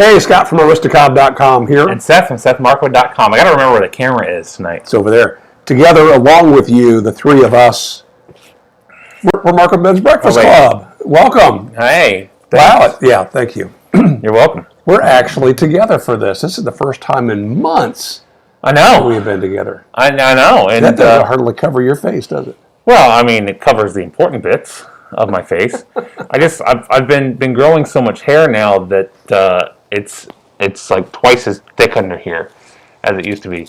Hey, Scott from Aristocab.com here. And Seth from SethMarkwood.com. I got to remember where the camera is tonight. It's over there. Together, along with you, the three of us, we're Mark and Ben's Breakfast Club. Welcome. Hey. Wow. Yeah, thank you. You're welcome. We're actually together for this. This is the first time in months I know. we've been together. I know. And, that doesn't hardly cover your face, does it? Well, I mean, it covers the important bits of my face. I've been growing so much hair now that it's like twice as thick under here as it used to be.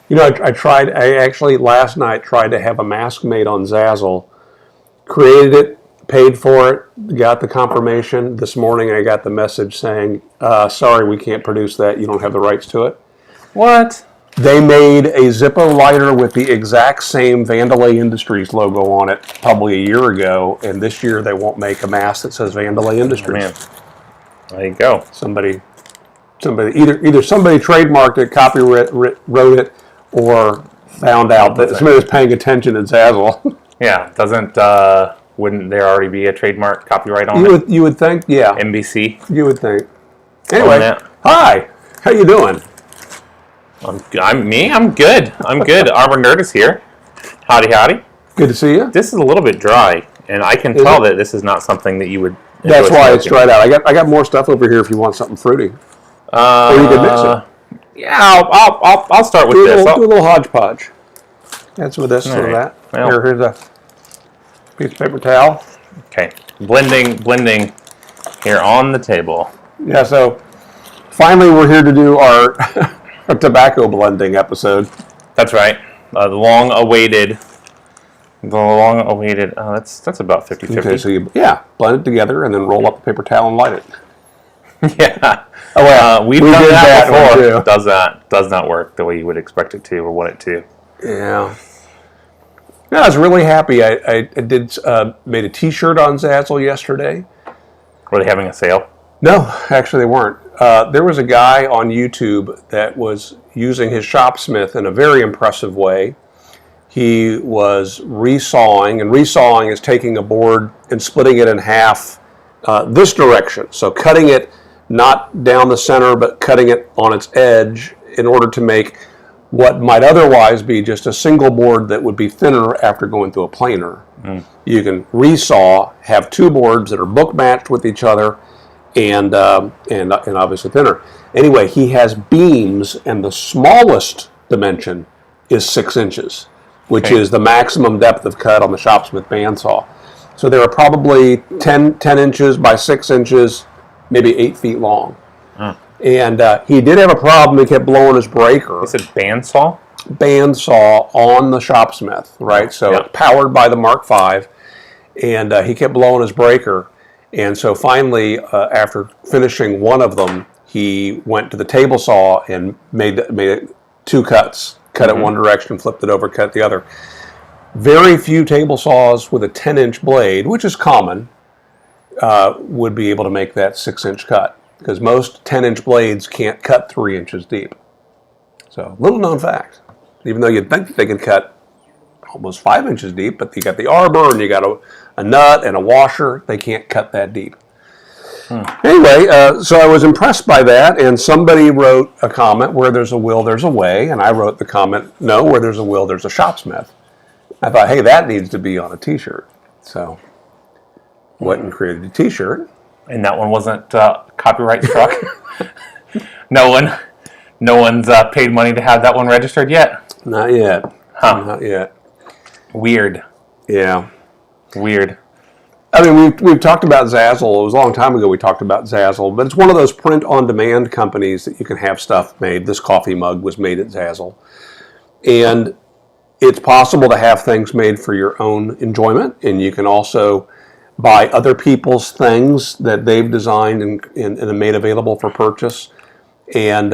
You know, I actually last night tried to have a mask made on Zazzle, created it, paid for it, got the confirmation. This morning I got the message saying, sorry, we can't produce that. You don't have the rights to it. What? They made a Zippo lighter with the exact same Vandalay Industries logo on it probably a year ago, and this year they won't make a mask that says Vandalay Industries. Man. There you go. Somebody either somebody trademarked it, copyright wrote it, or found out that somebody was paying attention at Zazzle. Yeah, wouldn't there already be a trademark copyright on it? You would think, yeah. MBC. You would think. Anyway, hi. How you doing? I'm good. I'm good. Arbor Nerd is here. Howdy, howdy. Good to see you. This is a little bit dry, and I can tell that this is not something that you would. That's why it's dried out. I got more stuff over here if you want something fruity. Or you can mix it. Yeah, I'll start with this. Do a little hodgepodge. That's with this and that. Well, Here's a piece of paper towel. Okay, blending here on the table. Yeah. So finally, we're here to do our tobacco blending episode. That's right. The long-awaited. That's about 50-50. Okay, so you blend it together and then roll up the paper towel and light it. Yeah. Oh well, we've done that before. Too. Does not work the way you would expect it to or want it to. Yeah. Yeah, I was really happy. I made a T-shirt on Zazzle yesterday. Were they having a sale? No, actually they weren't. There was a guy on YouTube that was using his Shopsmith in a very impressive way. He was resawing, and resawing is taking a board and splitting it in half this direction. So cutting it not down the center, but cutting it on its edge in order to make what might otherwise be just a single board that would be thinner after going through a planer. You can resaw, have two boards that are book matched with each other, and obviously thinner. Anyway, he has beams, and the smallest dimension is 6 inches, which is the maximum depth of cut on the Shopsmith bandsaw. So they are probably 10 inches by 6 inches, maybe 8 feet long. And he did have a problem. He kept blowing his breaker. Is it bandsaw? Bandsaw on the Shopsmith, right? So it's powered by the Mark V, and he kept blowing his breaker. And so finally, after finishing one of them, he went to the table saw and made it 2 cuts. Cut it one direction, flipped it over, cut the other. Very few table saws with a 10-inch blade, which is common, would be able to make that 6-inch cut, because most 10-inch blades can't cut 3 inches deep. So, little known fact. Even though you'd think that they could cut almost 5 inches deep, but you got the arbor and you got a nut and a washer, they can't cut that deep. Anyway, so I was impressed by that, and somebody wrote a comment, where there's a will, there's a way, and I wrote the comment, no, where there's a will, there's a Shopsmith. I thought, hey, that needs to be on a T-shirt. So, went and created a T-shirt. And that one wasn't copyright struck? No one's paid money to have that one registered yet? Not yet. Not yet. Weird. Yeah. Weird. I mean, we've talked about Zazzle. It was a long time ago we talked about Zazzle, but it's one of those print-on-demand companies that you can have stuff made. This coffee mug was made at Zazzle. And it's possible to have things made for your own enjoyment, and you can also buy other people's things that they've designed and made available for purchase. And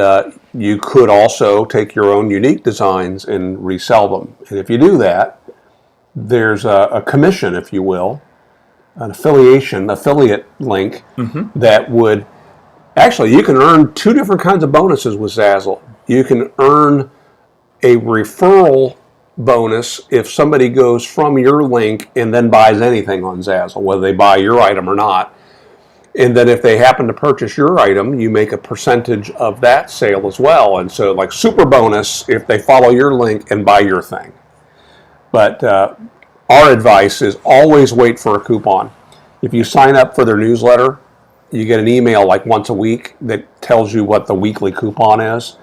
you could also take your own unique designs and resell them. And if you do that, there's a commission, if you will, an affiliate link that would, actually, you can earn 2 different kinds of bonuses with Zazzle. You can earn a referral bonus if somebody goes from your link and then buys anything on Zazzle, whether they buy your item or not. And then if they happen to purchase your item, you make a percentage of that sale as well. And so like super bonus if they follow your link and buy your thing. But our advice is always wait for a coupon. If you sign up for their newsletter, you get an email like once a week that tells you what the weekly coupon is.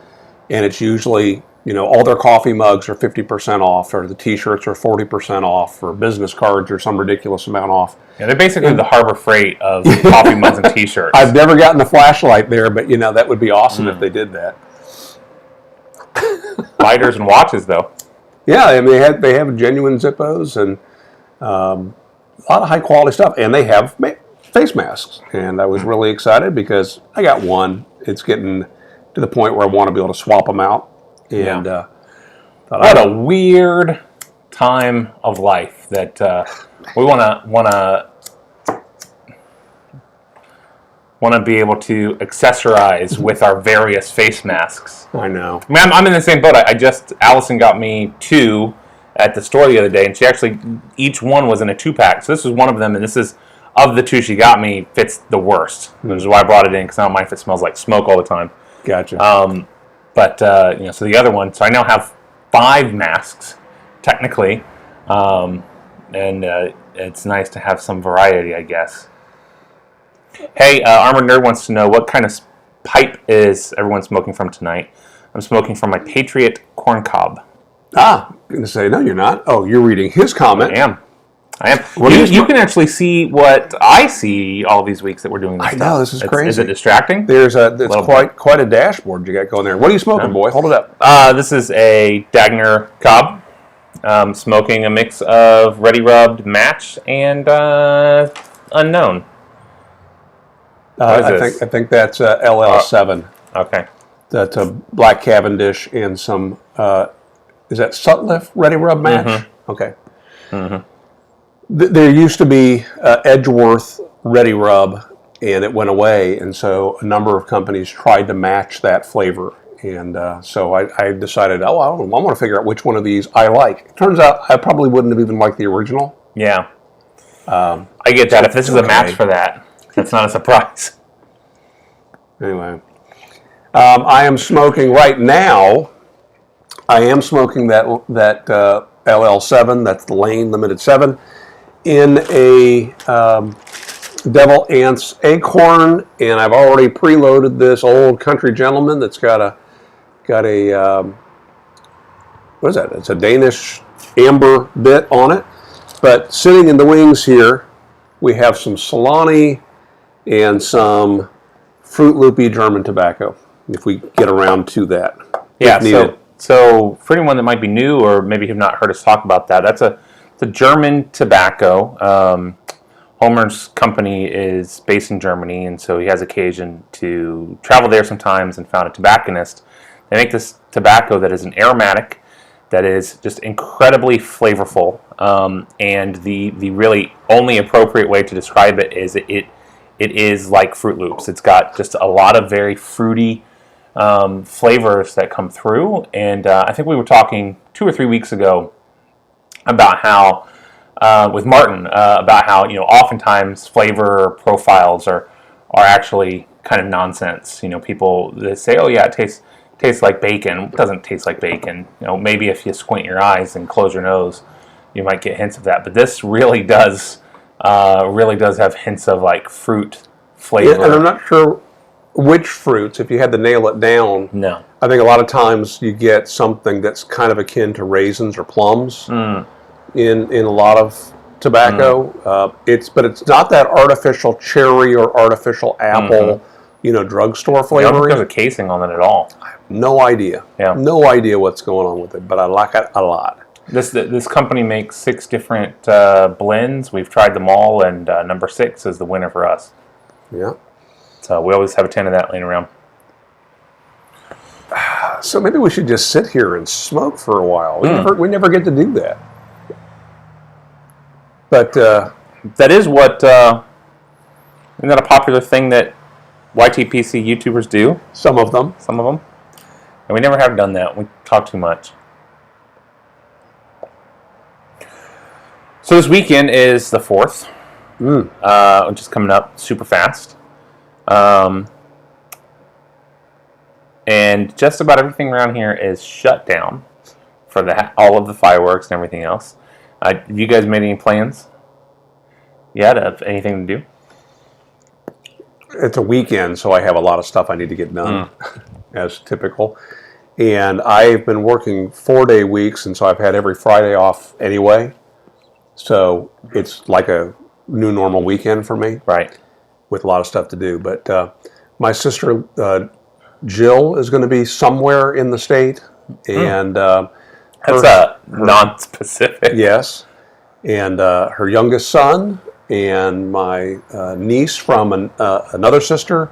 And it's usually, all their coffee mugs are 50% off, or the t-shirts are 40% off, or business cards are some ridiculous amount off. Yeah, they're basically the Harbor Freight of coffee mugs and t-shirts. I've never gotten the flashlight there, but that would be awesome if they did that. Lighters and watches, though. Yeah, I mean, they have genuine Zippos and a lot of high quality stuff, and they have face masks. And I was really excited because I got one. It's getting to the point where I want to be able to swap them out. And what a weird time of life that we want to be able to accessorize with our various face masks. I know. I mean, I'm in the same boat. Allison got me 2 at the store the other day, and she actually, each one was in a 2-pack. So this is one of them, and this is, of the 2 she got me, fits the worst. Which is why I brought it in, because I don't mind if it smells like smoke all the time. Gotcha. So the other one, so I now have 5 masks, technically, and it's nice to have some variety, I guess. Hey, Armored Nerd wants to know what kind of pipe is everyone smoking from tonight. I'm smoking from my Patriot Corn Cob. I'm going to say, no, you're not. Oh, you're reading his comment. I am. You can actually see what I see all these weeks that we're doing this stuff. I know, this is crazy. Is it distracting? It's quite a dashboard you got going there. What are you smoking, boy? Hold it up. This is a Dagner Cob. Smoking a mix of Ready Rubbed Match and Unknown. I think that's LL7. Okay. That's a Black Cavendish and some, is that Sutliff Ready Rub Match? Mm-hmm. Okay. Mm-hmm. There used to be Edgeworth Ready Rub, and it went away, and so a number of companies tried to match that flavor. And so I decided, I want to figure out which one of these I like. It turns out I probably wouldn't have even liked the original. Yeah. I get that. If this is a match for that, that's not a surprise. Anyway. I am smoking right now. I am smoking that LL7, that's the Lane Limited 7, in a Devil Ants Acorn, and I've already preloaded this old Country Gentleman that's got a what is that? It's a Danish amber bit on it. But sitting in the wings here, we have some Solani and some Fruit Loopy German tobacco, if we get around to that. Yeah, so for anyone that might be new or maybe have not heard us talk about that, it's a German tobacco. Homer's company is based in Germany, and so he has occasion to travel there sometimes and found a tobacconist. They make this tobacco that is an aromatic, that is just incredibly flavorful, and the really only appropriate way to describe it is it is like Fruit Loops. It's got just a lot of very fruity flavors that come through, and I think we were talking 2 or 3 weeks ago about how with Martin about how oftentimes flavor profiles are actually kind of nonsense. People they say, oh yeah, it tastes like bacon. It doesn't taste like bacon. Maybe if you squint your eyes and close your nose, you might get hints of that. But this really does have hints of like fruit flavor. Yeah, and I'm not sure which fruits. If you had to nail it down, no. I think a lot of times you get something that's kind of akin to raisins or plums. In a lot of tobacco. It's not that artificial cherry or artificial apple, drugstore flavoring. There's a casing on it at all. I have no idea. Yeah. No idea what's going on with it, but I like it a lot. This company makes 6 different blends. We've tried them all, and number 6 is the winner for us. Yeah. So we always have a 10 of that laying around. So maybe we should just sit here and smoke for a while. We never get to do that. But that is what isn't that a popular thing that YTPC YouTubers do? Some of them. And we never have done that. We talk too much. So this weekend is the 4th, which is coming up super fast. And just about everything around here is shut down for all of the fireworks and everything else. Have you guys made any plans yet of anything to do? It's a weekend, so I have a lot of stuff I need to get done, as typical. And I've been working 4-day weeks, and so I've had every Friday off anyway. So it's like a new normal weekend for me. Right. With a lot of stuff to do. But my sister, Jill, is going to be somewhere in the state. And that's non-specific. Yes. And her youngest son and my niece from another sister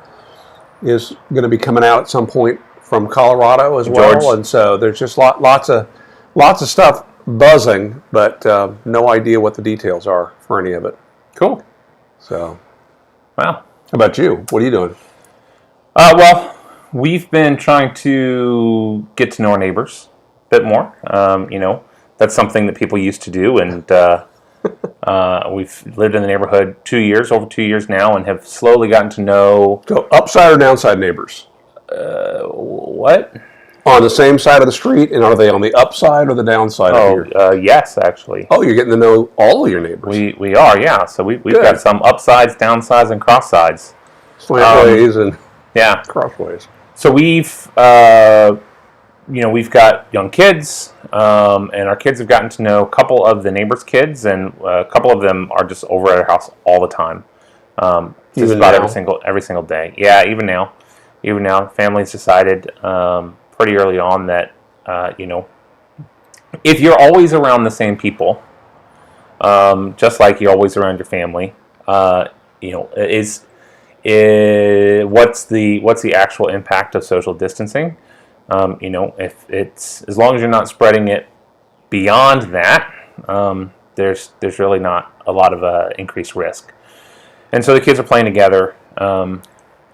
is going to be coming out at some point from Colorado as well. George. And so there's just lots of stuff buzzing, but no idea what the details are for any of it. Cool. So, wow. How about you? What are you doing? Well, we've been trying to get to know our neighbors a bit more. That's something that people used to do, and we've lived in the neighborhood over 2 years now, and have slowly gotten to know. So, upside or downside neighbors? What? On the same side of the street, and are they on the upside or the downside of your? Yes, actually. Oh, you're getting to know all of your neighbors. We are, yeah. So we've got some upsides, downsides, and cross sides. Slantways and yeah, crossways. So we've got young kids, and our kids have gotten to know a couple of the neighbors' kids, and a couple of them are just over at our house all the time, just about every single day. Yeah, even now, families decided pretty early on that if you're always around the same people, just like you're always around your family, what's the actual impact of social distancing? If it's as long as you're not spreading it beyond that, there's really not a lot of increased risk. And so the kids are playing together.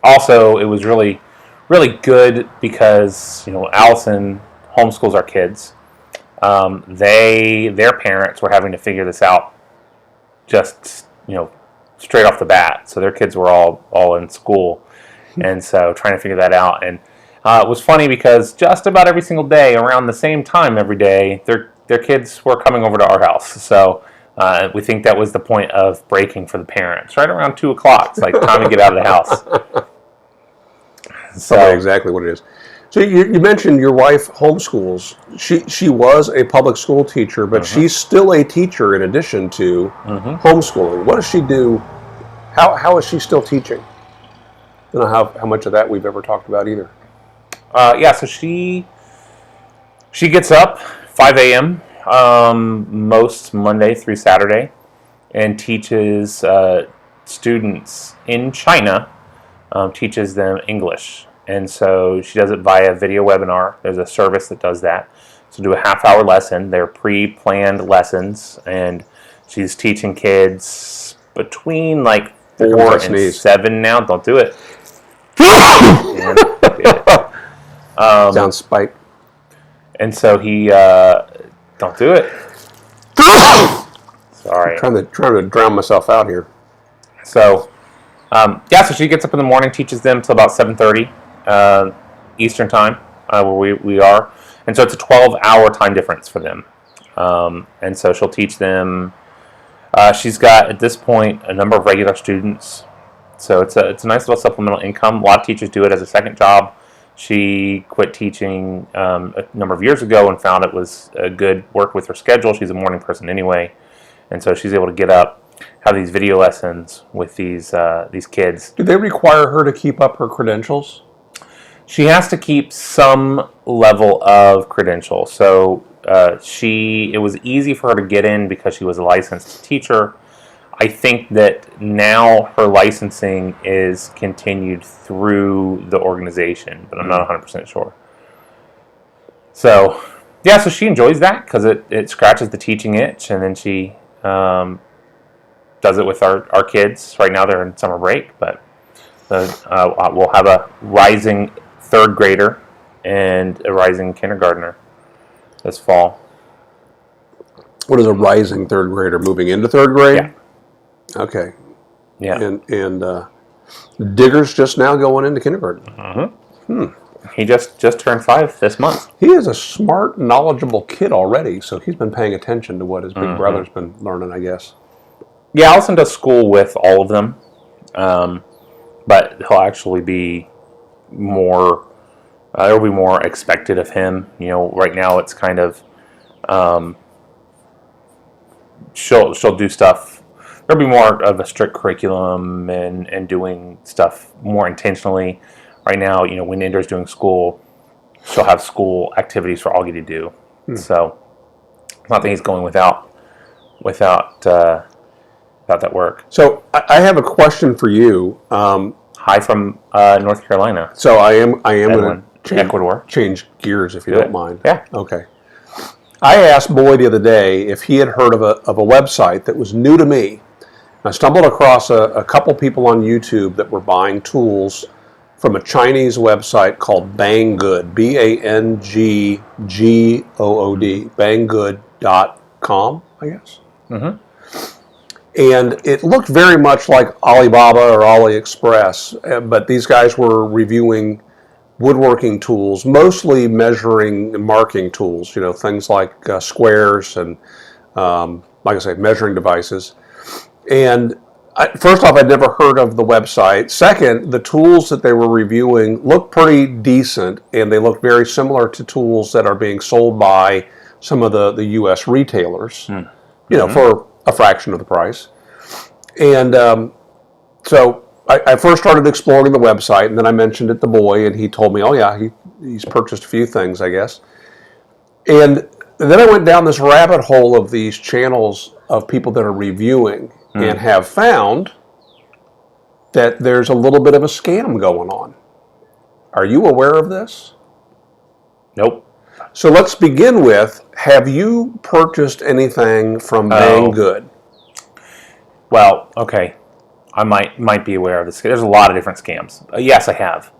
Also, it was really, really good because Allison homeschools our kids. Their parents were having to figure this out just straight off the bat. So their kids were all in school, and so trying to figure that out. And it was funny because just about every single day, around the same time every day, their kids were coming over to our house. So we think that was the point of breaking for the parents, right around 2:00. It's like time to get out of the house. So that's exactly what it is. So you mentioned your wife homeschools. She was a public school teacher, but she's still a teacher in addition to homeschooling. What does she do? How is she still teaching? I don't know how much of that we've ever talked about either. So she gets up 5 a.m. Most Monday through Saturday and teaches students in China, teaches them English. And so she does it via video webinar. There's a service that does that. So do a half-hour lesson. They're pre-planned lessons, and she's teaching kids between like 4 and 7 now. Don't do it. Sounds spike. And so he don't do it. Sorry. I'm trying to drown myself out here. So so she gets up in the morning, teaches them till about 7:30 Eastern time, where we are. And so it's a 12-hour time difference for them. And so she'll teach them. She's got, at this point, a number of regular students. So it's a nice little supplemental income. A lot of teachers do it as a second job. She quit teaching a number of years ago and found it was a good work with her schedule. She's a morning person anyway. And so she's able to get up, have these video lessons with these kids. Do they require her to keep up her credentials? She has to keep some level of credential. So it was easy for her to get in because she was a licensed teacher. I think that now her licensing is continued through the organization, but I'm not 100% sure. So, so she enjoys that because it scratches the teaching itch, and then she does it with our kids. Right now they're in summer break, but we'll have a rising third grader and a rising kindergartner this fall. What is a rising third grader? Moving into third grade? Yeah. Okay. Yeah. And Digger's just now going into kindergarten. He just turned 5 this month. He is a smart, knowledgeable kid already, so he's been paying attention to what his big brother's been learning, I guess. Yeah, Allison does school with all of them, but he'll actually be more. It'll be more expected of him. You know, right now it's kind of she'll do stuff. There'll be more of a strict curriculum and doing stuff more intentionally. Right now, you know, when Indra's doing school, she'll have school activities for Augie to do. So it's not that he's going without that work. So I have a question for you. Hi from North Carolina. So I am going to Ecuador. Change gears if you don't mind. Yeah. Okay. I asked Boy the other day if he had heard of a website that was new to me. I stumbled across a couple people on YouTube that were buying tools from a Chinese website called Banggood, Banggood, banggood.com, I guess. And it looked very much like Alibaba or AliExpress, but these guys were reviewing woodworking tools, mostly measuring and marking tools, you know, things like squares and, like I say, measuring devices. And first off, I'd never heard of the website. Second, the tools that they were reviewing looked pretty decent, and they looked very similar to tools that are being sold by some of the U.S. retailers, you know, for a fraction of the price. And so I first started exploring the website, and then I mentioned it to Boy, and he told me, oh yeah, he's purchased a few things, I guess. And then I went down this rabbit hole of these channels of people that are reviewing and have found that there's a little bit of a scam going on. Are you aware of this? Nope. So let's begin with, have you purchased anything from Banggood? Well, okay. I might be aware of this. There's a lot of different scams. Yes, I have.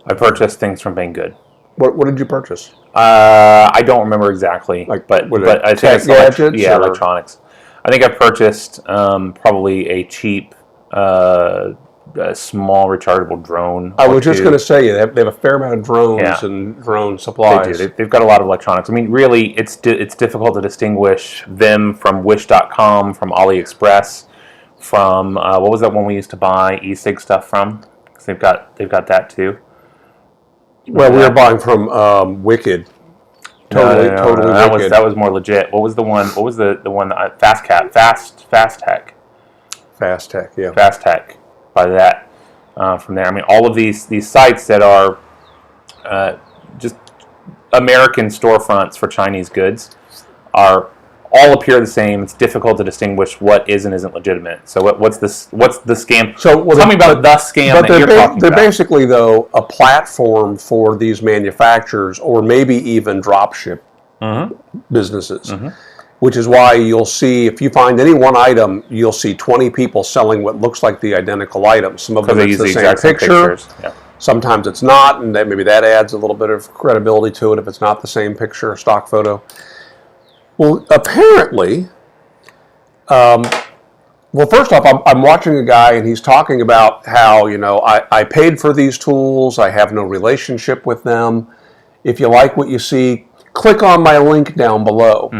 I purchased things from Banggood. What did you purchase? I don't remember exactly, but I think it's gadgets, electronics. I think I purchased probably a cheap, small rechargeable drone. I was just going to say, they have a fair amount of drones and drone supplies. They do. They've got a lot of electronics. I mean, really, it's difficult to distinguish them from Wish.com, from AliExpress, from what was that one we used to buy e-cig stuff from? Because they've got that too. Well, we were buying from Wicked. Totally Wicked. That was more legit. What was the one? What was the one that Fast Tech? Fast Tech, yeah. Fast Tech. By that, from there. I mean, all of these sites that are just American storefronts for Chinese goods are all appear the same. It's difficult to distinguish what is and isn't legitimate. So what's the scam? So tell me about the scam that you're talking about. They're basically, though, a platform for these manufacturers, or maybe even dropship businesses, which is why you'll see, if you find any one item, you'll see 20 people selling what looks like the identical item. Some of them it's the same picture. Yeah. Sometimes it's not, and maybe that adds a little bit of credibility to it if it's not the same picture or stock photo. Well, apparently, first off, I'm watching a guy, and he's talking about how, you know, I paid for these tools, I have no relationship with them. If you like what you see, click on my link down below.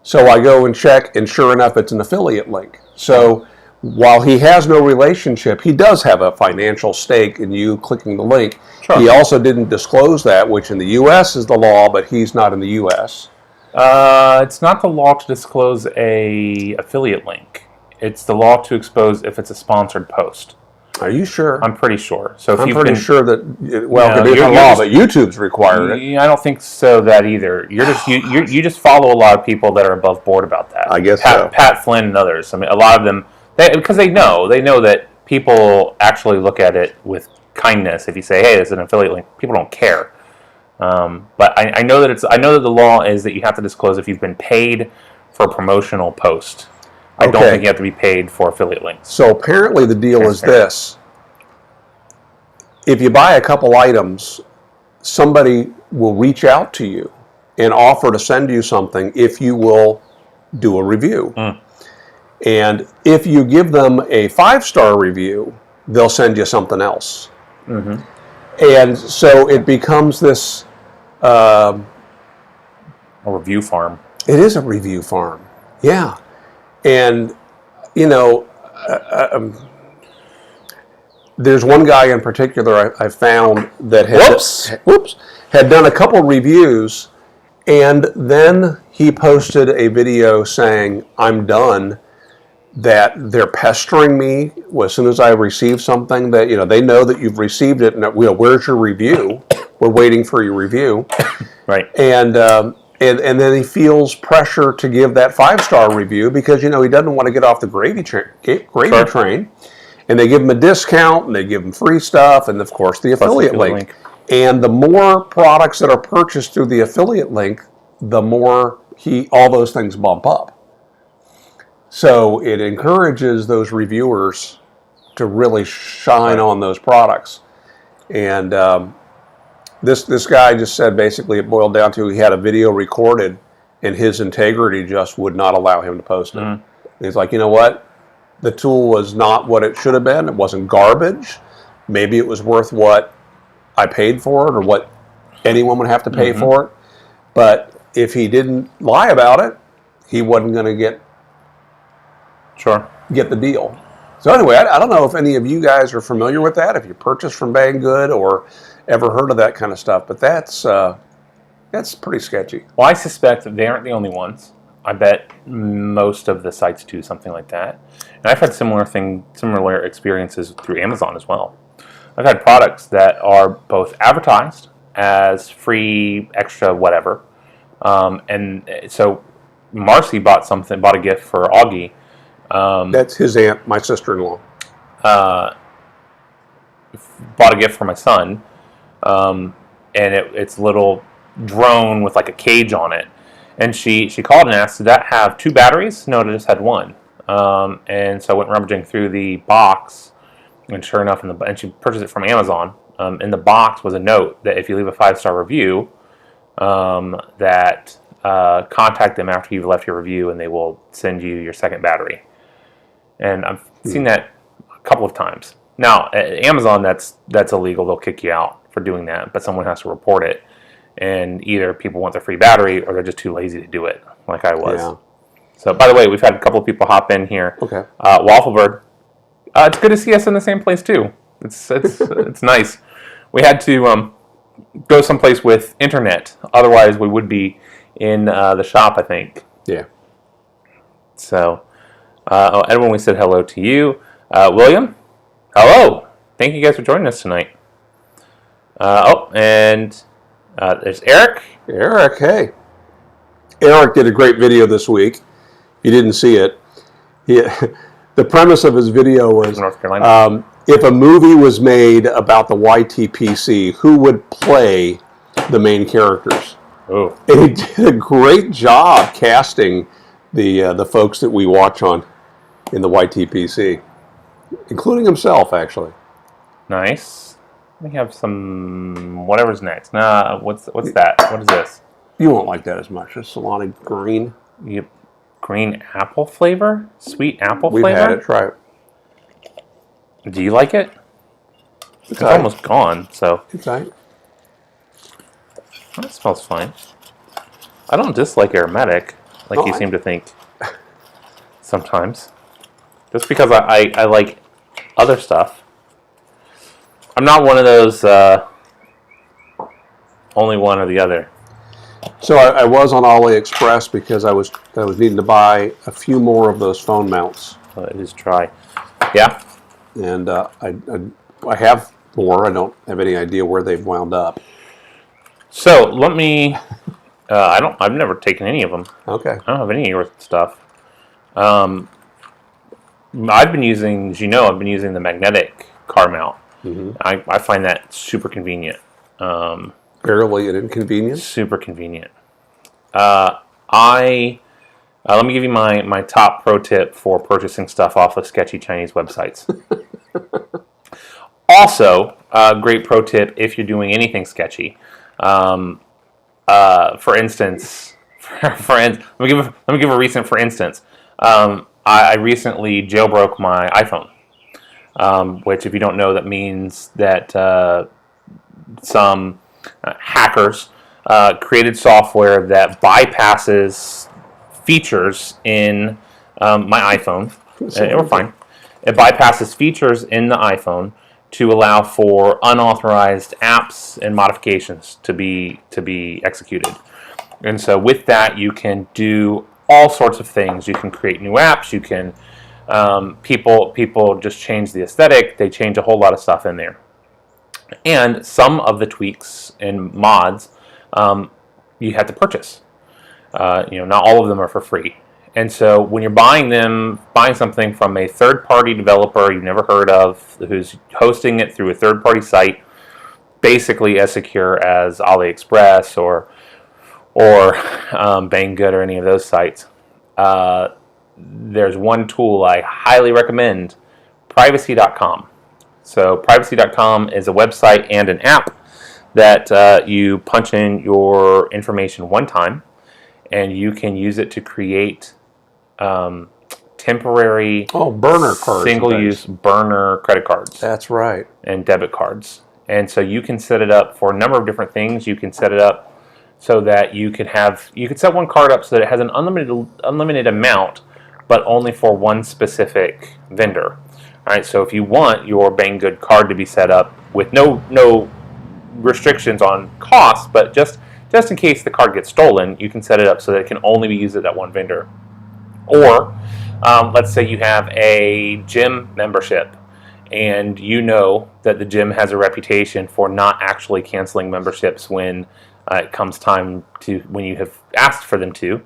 So I go and check, and sure enough, it's an affiliate link. So while he has no relationship, he does have a financial stake in you clicking the link. Sure. He also didn't disclose that, which in the U.S. is the law, but he's not in the U.S. It's not the law to disclose a affiliate link. It's the law to expose if it's a sponsored post. Are you sure? I'm pretty sure. So if I'm pretty sure that, well, it is a law, but YouTube's required it. I don't think so that either. You just follow a lot of people that are above board about that. I guess so. Pat Flynn and others. I mean, a lot of them, because they know that people actually look at it with kindness. If you say, "Hey, it's an affiliate link," people don't care. But I know that the law is that you have to disclose if you've been paid for a promotional post. I don't think you have to be paid for affiliate links. So apparently the deal is this. If you buy a couple items, somebody will reach out to you and offer to send you something if you will do a review. And if you give them a 5-star review, they'll send you something else. Mm-hmm. And so it becomes this... a review farm. It is a review farm, yeah. And, there's one guy in particular I found that had done a couple reviews, and then he posted a video saying, "I'm done," that they're pestering me as soon as I receive something, that they know that you've received it, and where's your review? We're waiting for your review. Right. And then he feels pressure to give that 5-star review because he doesn't want to get off the gravy train. And they give him a discount, and they give him free stuff, and of course the affiliate link. And the more products that are purchased through the affiliate link, the more all those things bump up. So it encourages those reviewers to really shine on those products. And this guy just said basically it boiled down to he had a video recorded, and his integrity just would not allow him to post it. And he's like, you know what? The tool was not what it should have been. It wasn't garbage. Maybe it was worth what I paid for it or what anyone would have to pay for it. But if he didn't lie about it, he wasn't going to get the deal. So anyway, I don't know if any of you guys are familiar with that, if you purchased from Banggood or ever heard of that kind of stuff. But that's pretty sketchy. Well, I suspect that they aren't the only ones. I bet most of the sites do something like that. And I've had similar experiences through Amazon as well. I've had products that are both advertised as free, extra, whatever. And so Marcy bought a gift for Augie. That's his aunt, my sister-in-law. Bought a gift for my son. And it's a little drone with like a cage on it. And she called and asked, did that have 2 batteries? No, it just had 1. And so I went rummaging through the box, and sure enough, and she purchased it from Amazon. In the box was a note that if you leave a 5-star review, that contact them after you've left your review, and they will send you your second battery. And I've seen that a couple of times. Now, at Amazon, that's illegal. They'll kick you out for doing that, but someone has to report it. And either people want their free battery or they're just too lazy to do it, like I was. Yeah. So, by the way, we've had a couple of people hop in here. Okay. Wafflebird, it's good to see us in the same place too. It's nice. We had to go someplace with internet, otherwise we would be in the shop, I think. Yeah. So, Edwin, we said hello to you. William, hello. Thank you guys for joining us tonight. And there's Eric. Eric, hey. Eric did a great video this week. If you didn't see it, the premise of his video was North Carolina. If a movie was made about the YTPC, who would play the main characters? Oh. And he did a great job casting the folks that we watch in the YTPC, including himself, actually. Nice. We have some whatever's next. Nah, what's that? What is this? You won't like that as much. It's Solani green. Yep. Green apple flavor? Sweet apple We've flavor? had it. Try it. Do you like it? It's right. almost gone, so. It's right. That smells fine. I don't dislike aromatic, like you seem to think sometimes. Just because I like other stuff. I'm not one of those only one or the other. So I was on AliExpress because I was needing to buy a few more of those phone mounts. It is dry. Yeah. And I have more. I don't have any idea where they've wound up. So let me. I've never taken any of them. Okay. I don't have any of your stuff. I've been using the magnetic car mount. Mm-hmm. I find that super convenient. Barely an inconvenience. Super convenient. Let me give you my top pro tip for purchasing stuff off of sketchy Chinese websites. Also, great pro tip if you're doing anything sketchy. For instance, let me give a recent for instance. I recently jailbroke my iPhone. which if you don't know, that means that some hackers created software that bypasses features in my iPhone. We're fine. It bypasses features in the iPhone to allow for unauthorized apps and modifications to be executed. And so with that, you can do all sorts of things. You can create new apps. You can people just change the aesthetic. They change a whole lot of stuff in there. And some of the tweaks and mods you have to purchase. Not all of them are for free. And so when you're buying something from a third-party developer you've never heard of, who's hosting it through a third-party site, basically as secure as AliExpress or Banggood or any of those sites, there's one tool I highly recommend, privacy.com. So privacy.com is a website and an app that you punch in your information one time, and you can use it to create temporary burner cards, single-use burner credit cards. That's right. And debit cards. And so you can set it up for a number of different things. You can set it up so that you could set one card up so that it has an unlimited amount, but only for one specific vendor. All right, so if you want your Banggood card to be set up with no restrictions on cost, but just in case the card gets stolen, you can set it up so that it can only be used at that one vendor. Or let's say you have a gym membership, and you know that the gym has a reputation for not actually canceling memberships when it comes time to when you have asked for them to.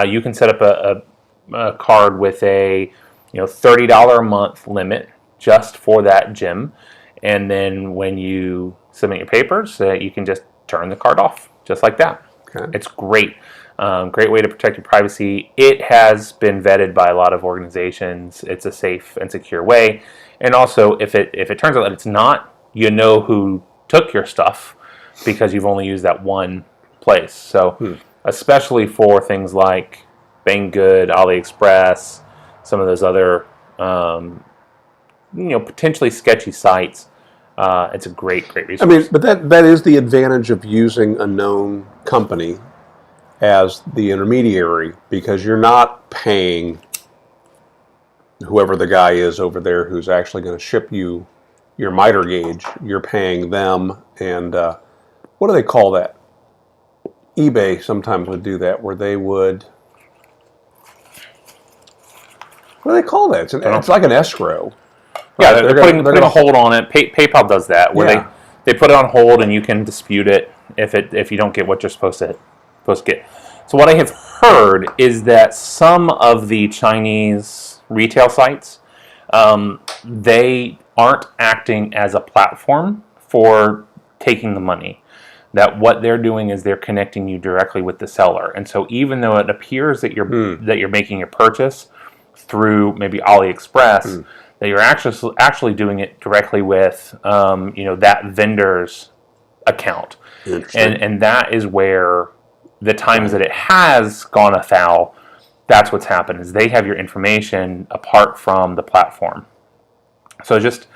You can set up a card with a $30 a month limit just for that gym, and then when you submit your papers, you can just turn the card off just like that. Okay. It's great. Great way to protect your privacy. It has been vetted by a lot of organizations. It's a safe and secure way. And also, if it turns out that it's not, you know who took your stuff because you've only used that one place. So, especially for things like Banggood, AliExpress, some of those other potentially sketchy sites, it's a great resource. I mean, but that is the advantage of using a known company as the intermediary, because you're not paying whoever the guy is over there who's actually going to ship you your miter gauge. You're paying them, and what do they call that? eBay sometimes would do that, where they would... What do they call that? It's like an escrow. Yeah, right? they're putting a hold on it. PayPal does that, where they put it on hold, and you can dispute it if you don't get what you're supposed to get. So what I have heard is that some of the Chinese retail sites, they aren't acting as a platform for taking the money. That what they're doing is they're connecting you directly with the seller. And so even though it appears that you're making a purchase through maybe AliExpress, that you're actually doing it directly with that vendor's account. And that is where the times that it has gone afoul, that's what's happened, is they have your information apart from the platform. So just,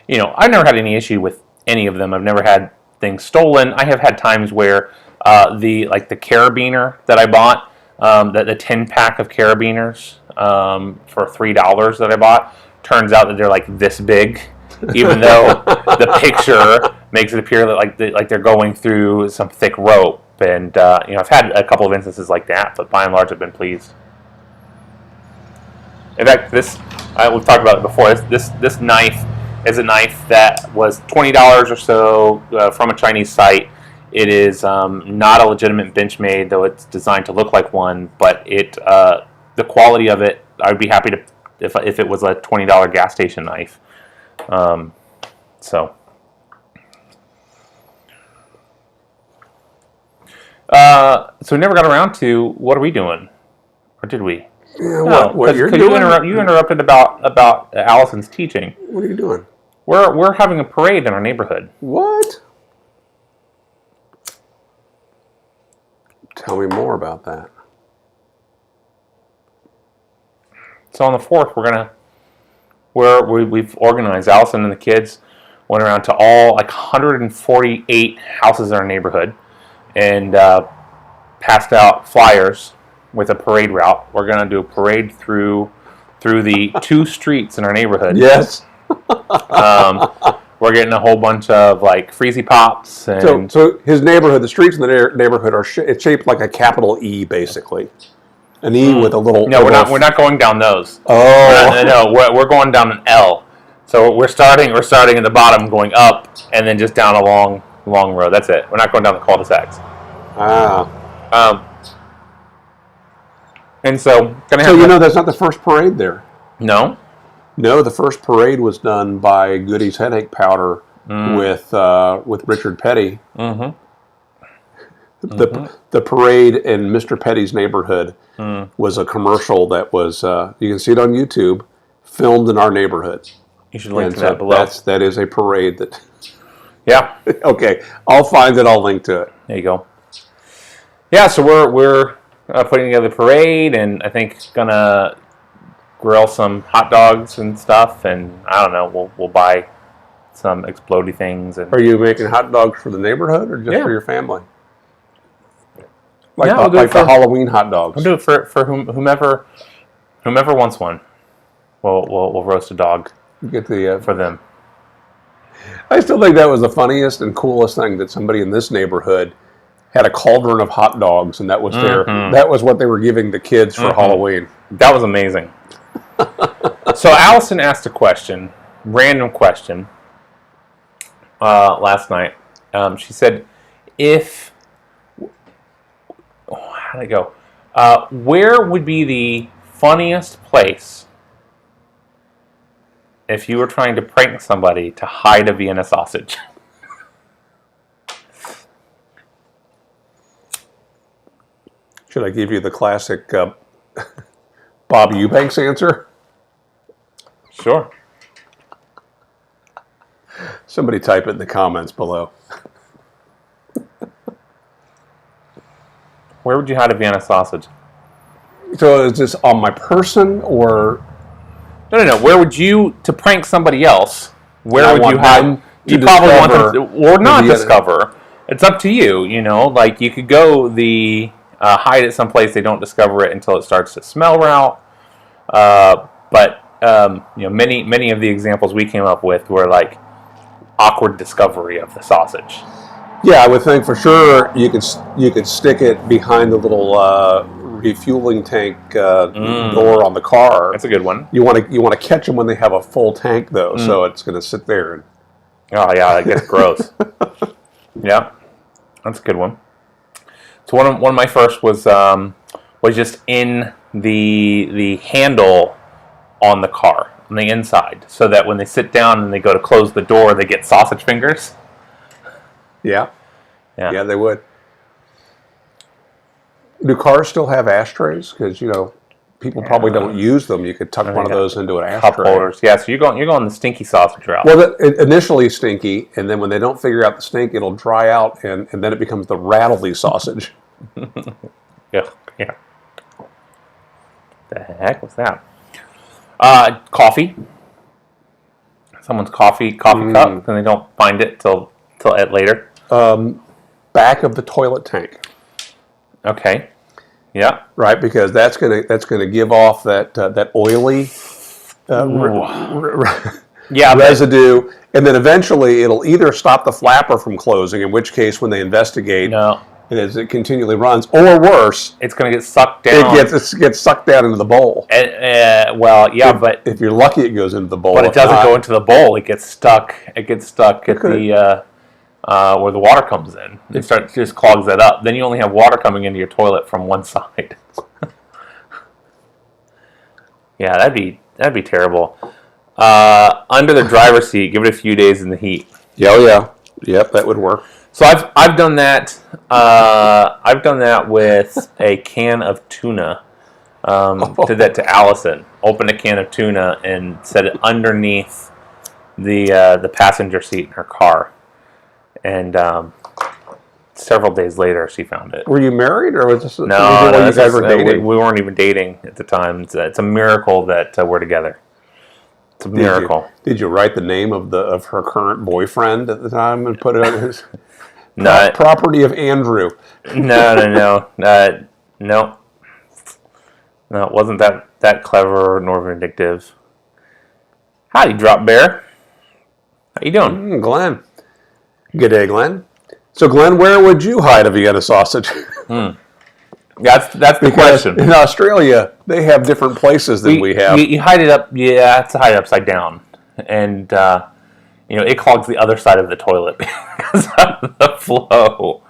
I've never had any issue with any of them. I've never had things stolen. I have had times where the carabiner that I bought, the 10-pack of carabiners for $3 that I bought, turns out that they're like this big, even though the picture makes it appear like they're going through some thick rope. And I've had a couple of instances like that, but by and large, I've been pleased. In fact, we've talked about it before. This knife is a knife that was $20 or so from a Chinese site. It is not a legitimate Benchmade, though it's designed to look like one. But the quality of it, I'd be happy to if it was a $20 gas station knife. So we never got around to what are we doing, or did we? Yeah, no, what you're doing? You interrupted about Allison's teaching. What are you doing? We're having a parade in our neighborhood. What? Tell me more about that. So on the 4th, we're we've organized. Allison and the kids went around to all 148 houses in our neighborhood and passed out flyers with a parade route. We're going to do a parade through the 2 streets in our neighborhood. Yes. We're getting a whole bunch of Freezy Pops. And So his neighborhood, the streets in the neighborhood it's shaped like a capital E, basically. An E with a little. No, we're not going down those. Oh. No, we're going down an L. So we're starting at the bottom, going up, and then just down a long road. That's it. We're not going down the cul-de-sacs. And so that's not the first parade there. No. No, the first parade was done by Goody's Headache Powder with Richard Petty. Mm-hmm. The parade in Mr. Petty's neighborhood was a commercial that was, you can see it on YouTube, filmed in our neighborhood. You should link to that below. That is a parade that... Yeah. Okay, I'll find it, I'll link to it. There you go. Yeah, so we're putting together the parade, and I think gonna grill some hot dogs and stuff, and I don't know, we'll buy some explodey things. And are you making hot dogs for the neighborhood or just for your family? Like the Halloween hot dogs. We'll do it for whomever wants one. We'll roast a dog. Get the for them. I still think that was the funniest and coolest thing, that somebody in this neighborhood had a cauldron of hot dogs, and that was that was what they were giving the kids for Halloween. That was amazing. So Allison asked a question, random question, last night. She said, how'd it go? Where would be the funniest place if you were trying to prank somebody to hide a Vienna sausage? Should I give you the classic Bob Eubanks answer? Sure. Somebody type it in the comments below. Where would you hide a Vienna sausage? So is this on my person or... No. Where would you, to prank somebody else, where would you hide? You probably want them to, or not discover. It's up to you, Like, you could go hide it someplace they don't discover it until it starts to smell route. But many of the examples we came up with were awkward discovery of the sausage. Yeah, I would think for sure you could stick it behind the little refueling tank door on the car. That's a good one. You want to catch them when they have a full tank though, so it's going to sit there. And... Oh yeah, it gets gross. Yeah, that's a good one. So one of my first was just in the handle on the car on the inside, so that when they sit down and they go to close the door, they get sausage fingers. Yeah, they would. Do cars still have ashtrays? Because people probably don't use them. You could tuck one of those into an ashtray. Cup holders. Yeah, so you're going the stinky sausage route. Well, initially stinky, and then when they don't figure out the stink, it'll dry out, and then it becomes the rattly sausage. Yeah. The heck was that? Coffee. Someone's coffee cup, and they don't find it till later. Back of the toilet tank. Okay. Yeah. Right, because that's gonna give off that oily residue, and then eventually it'll either stop the flapper from closing, in which case when they investigate, as it continually runs, or worse, it's going to get sucked down. It gets sucked down into the bowl. But if you're lucky, it goes into the bowl. But it doesn't go into the bowl. It gets stuck. It gets stuck at the where the water comes in. It just clogs that up. Then you only have water coming into your toilet from one side. Yeah, that'd be terrible. Under the driver's seat, give it a few days in the heat. Yeah, that would work. So I've done that. I've done that with a can of tuna. Did that to Allison. Opened a can of tuna and set it underneath the passenger seat in her car. And several days later, she found it. Were you married, or was this? No, you guys were dating? We weren't even dating at the time. It's a miracle that we're together. It's a miracle. Did you write the name of her current boyfriend at the time and put it on his property of Andrew? No. No, it wasn't that clever nor vindictive. Howdy, Drop Bear. How you doing? Glenn. Good day, Glenn. So, Glenn, where would you hide a Vienna sausage? That's the question. In Australia, they have different places than we have. You hide it up. Yeah, it's to hide it upside down, and it clogs the other side of the toilet because of the flow.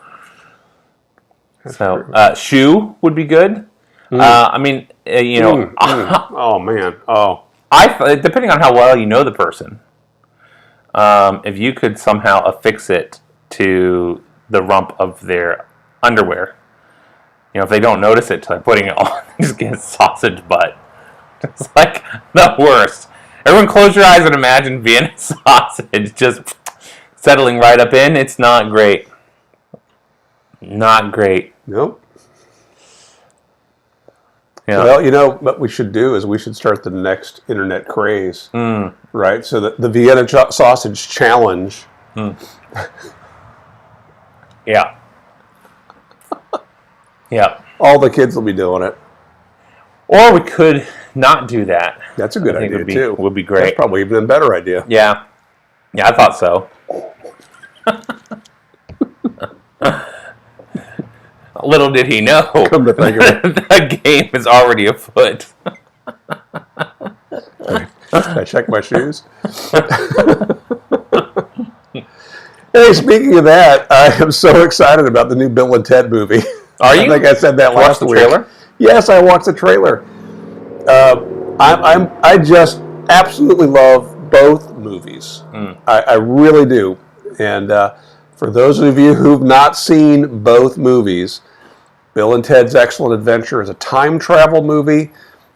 So, shoe would be good. I mean, oh man. Oh. Depending on how well you know the person, if you could somehow affix it to the rump of their underwear, if they don't notice it till they're putting it on, they just get a sausage butt. It's like the worst. Everyone close your eyes and imagine Vienna sausage just settling right up in. It's not great. Not great. Nope. Yeah. Well, what we should do is we should start the next internet craze, right? So the Vienna sausage challenge. Yeah. Yeah. All the kids will be doing it. Or we could not do that. That's a good idea, too. Would be great. That's probably even a better idea. Yeah. Yeah, I thought so. Little did he know. Come to think of it. The game is already afoot. I check my shoes. Hey, speaking of that, I am so excited about the new Bill and Ted movie. Are you? I think I said that last week. Watched the trailer? Yes, I watched the trailer. I just absolutely love both movies. I really do. And for those of you who've not seen both movies, Bill and Ted's Excellent Adventure is a time travel movie.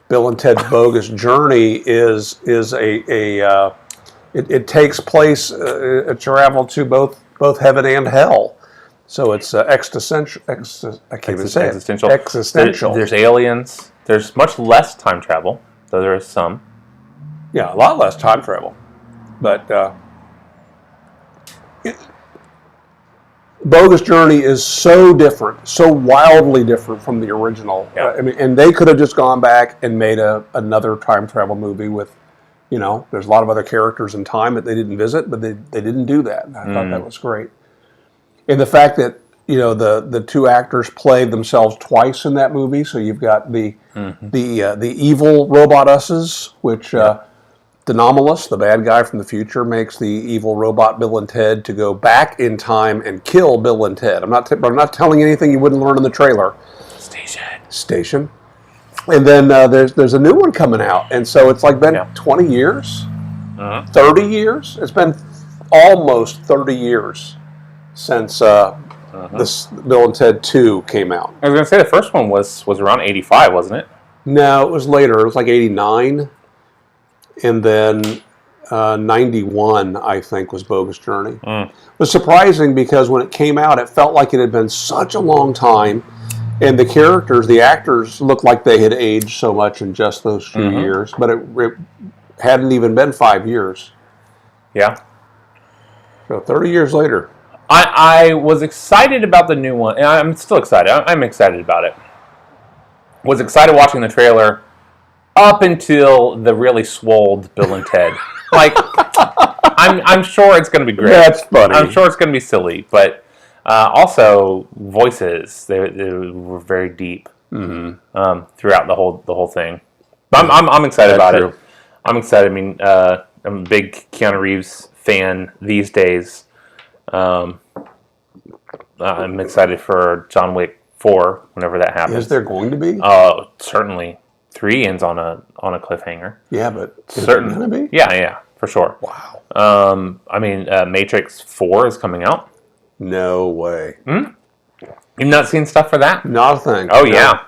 Bill and Ted's Bogus Journey is it takes place a travel to both heaven and hell. So it's existential. I can't even say it. Existential. There's aliens. There's much less time travel, though there is some. Yeah, a lot less time travel. But Bogus Journey is so different, so wildly different from the original. Yeah. And they could have just gone back and made another time travel movie with, there's a lot of other characters in time that they didn't visit, but they didn't do that. And I thought that was great. And the fact that, the two actors played themselves twice in that movie, so you've got the evil robot-usses, which Denomalus, the bad guy from the future, makes the evil robot Bill and Ted to go back in time and kill Bill and Ted. I'm not telling you anything you wouldn't learn in the trailer. Station. And then there's a new one coming out, and so it's like been 20 years, 30 years. It's been almost 30 years since this Bill and Ted 2 came out. I was going to say the first one was around 85, wasn't it? No, it was later. It was like 89. And then 91, I think, was Bogus Journey. It was surprising because when it came out, it felt like it had been such a long time. And the characters, the actors, looked like they had aged so much in just those few years. But it hadn't even been 5 years. Yeah. So 30 years later. I was excited about the new one. And I'm still excited. I'm excited about it. Was excited watching the trailer up until the really swolled Bill and Ted. I'm sure it's going to be great. That's funny. I'm sure it's going to be silly, but also voices. They were very deep throughout the whole thing. I'm excited about it. I'm excited. I mean, I'm a big Keanu Reeves fan these days. I'm excited for John Wick 4 whenever that happens. Is there going to be? Certainly. 3 ends on a cliffhanger. Yeah, but is Certain. it going to be? Yeah, for sure. Wow. Matrix 4 is coming out. No way. You've not seen stuff for that? Not a thing. Oh, yeah.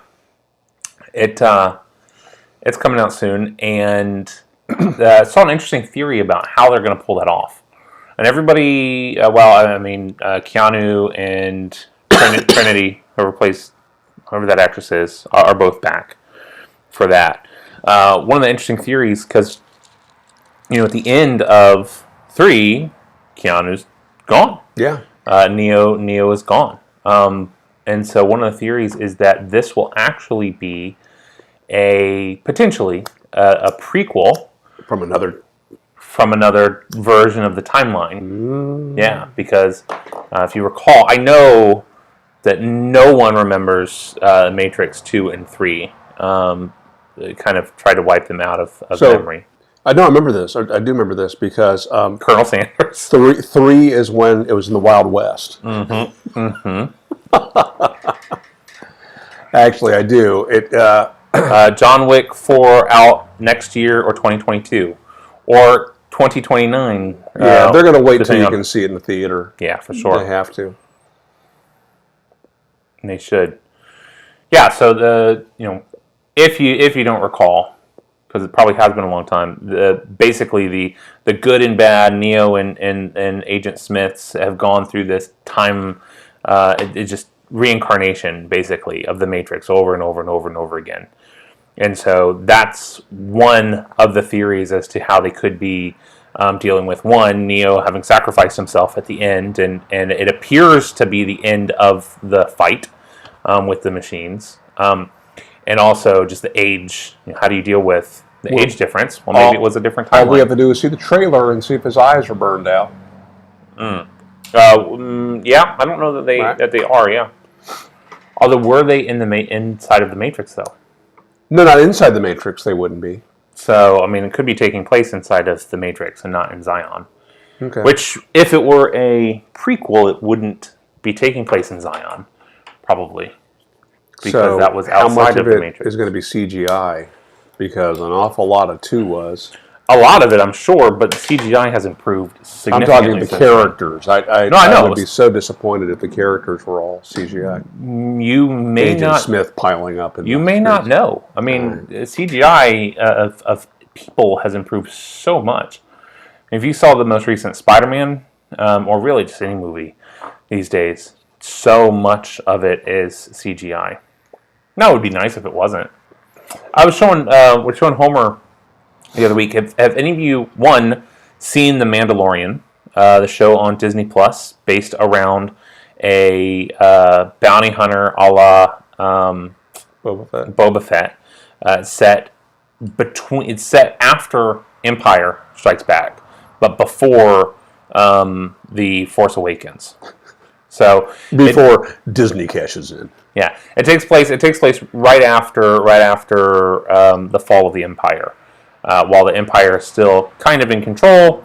It's coming out soon, and I saw an interesting theory about how they're going to pull that off. And everybody, Keanu and Trinity, whoever that actress is, are both back for that. One of the interesting theories, because at the end of 3, Keanu's gone. Yeah. Neo is gone. And so one of the theories is that this will actually be potentially a prequel From another version of the timeline. Yeah, because if you recall, I know that no one remembers Matrix 2 and 3. Kind of tried to wipe them out of memory. I know. I remember this. I do remember this because Colonel Sanders. Three is when it was in the Wild West. Actually, I do. John Wick 4 out next year or 2022 or 2029. Yeah, they're going to wait till you can see it in the theater. Yeah, for sure. They have to. And they should. Yeah. So if you don't recall, because it probably has been a long time, basically the good and bad Neo and Agent Smiths have gone through this time. It's just reincarnation, basically, of the Matrix over and over and over and over again. And so that's one of the theories as to how they could be dealing with Neo having sacrificed himself at the end, and it appears to be the end of the fight with the machines. And also just the age. How do you deal with the age difference? Well, maybe it was a different timeline. All we have to do is see the trailer and see if his eyes are burned out. Yeah, I don't know that they are. Yeah. Although, were they inside of the Matrix though? No, not inside the Matrix. They wouldn't be. So, I mean, it could be taking place inside of the Matrix and not in Zion. Okay. Which, if it were a prequel, it wouldn't be taking place in Zion, probably. Because that was outside of the Matrix. How much of it is going to be CGI? Because an awful lot of 2 was. A lot of it, I'm sure, but the CGI has improved significantly. I'm talking the characters. I know. would be so disappointed if the characters were all CGI. You may Agent Smith piling up. You may not know. I mean, CGI of people has improved so much. If you saw the most recent Spider-Man, or really just any movie these days, so much of it is CGI. Now, it would be nice if it wasn't. We're showing Homer the other week. Have any of you, seen The Mandalorian, the show on Disney Plus, based around a bounty hunter a la Boba Fett, it's set after Empire Strikes Back, but before The Force Awakens. So before Disney cashes in. Yeah, it takes place right after the fall of the Empire, while the Empire is still kind of in control,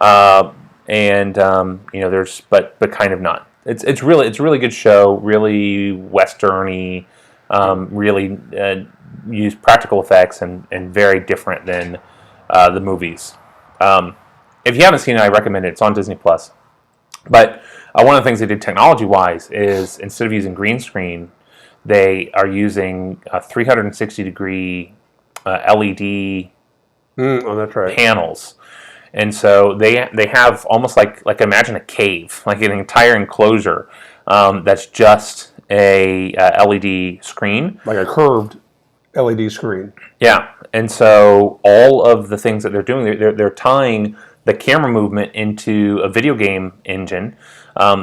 and there's but kind of not. It's a really good show, really westerny, really use practical effects and very different than the movies. If you haven't seen it, I recommend it. It's on Disney Plus. But one of the things they did technology-wise is instead of using green screen, they are using 360-degree LED that's right. panels. And so they have almost like imagine a cave, like an entire enclosure that's just a LED screen. Like a curved LED screen. Yeah. And so all of the things that they're doing, they're tying the camera movement into a video game engine,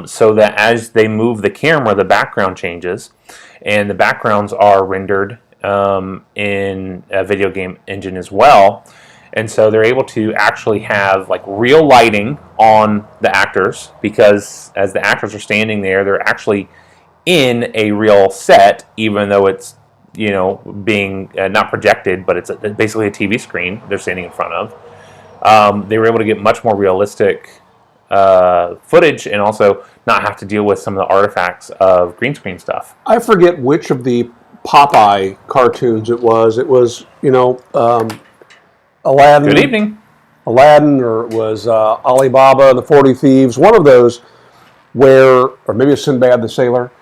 so that as they move the camera, the background changes, and the backgrounds are rendered in a video game engine as well. And so they're able to actually have like real lighting on the actors, because as the actors are standing there, they're actually in a real set, even though it's being not projected, but it's basically a TV screen they're standing in front of. They were able to get much more realistic footage and also not have to deal with some of the artifacts of green screen stuff. I forget which of the Popeye cartoons it was. It was, Aladdin. Good evening. Aladdin, or it was Alibaba and the 40 Thieves. One of those or maybe it's Sinbad the Sailor.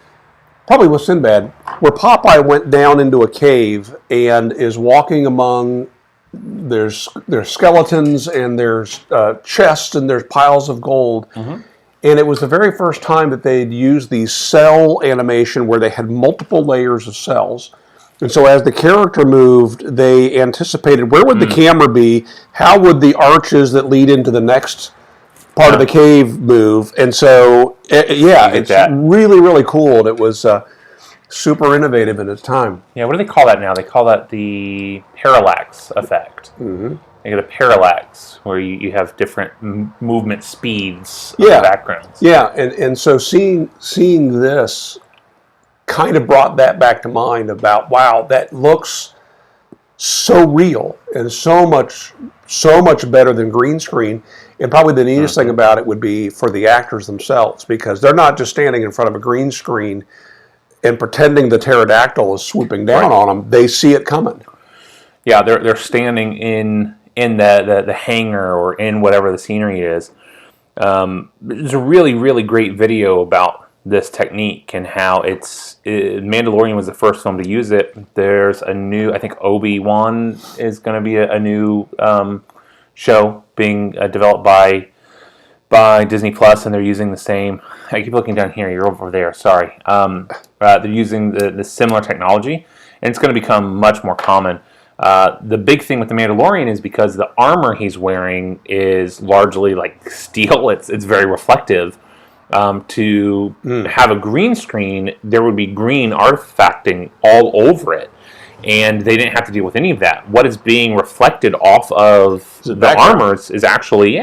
Probably was Sinbad, where Popeye went down into a cave and is walking among. There's skeletons and there's chests and there's piles of gold. Mm-hmm. And it was the very first time that they'd used the cell animation where they had multiple layers of cells. And so as the character moved, they anticipated where would the camera be, how would the arches that lead into the next part of the cave move, and so it's really, really cool, and it was super innovative in its time. Yeah, what do they call that now? They call that the parallax effect. Mm-hmm. You get a parallax where you have different movement speeds of the backgrounds. Yeah, and so seeing this kind of brought that back to mind about, wow, that looks so real and so much better than green screen. And probably the neatest thing about it would be for the actors themselves, because they're not just standing in front of a green screen and pretending the pterodactyl is swooping down on them. They see it coming. Yeah, they're standing in the hangar or in whatever the scenery is. There's a really, really great video about this technique and how Mandalorian was the first film to use it. There's a new, I think Obi-Wan is going to be a new show being developed by Disney Plus, and they're using the same. I keep looking down here. You're over there. Sorry. They're using the similar technology, and it's going to become much more common. The big thing with the Mandalorian is because the armor he's wearing is largely like steel. It's very reflective. To have a green screen, there would be green artifacting all over it, and they didn't have to deal with any of that. What is being reflected off of the armors is actually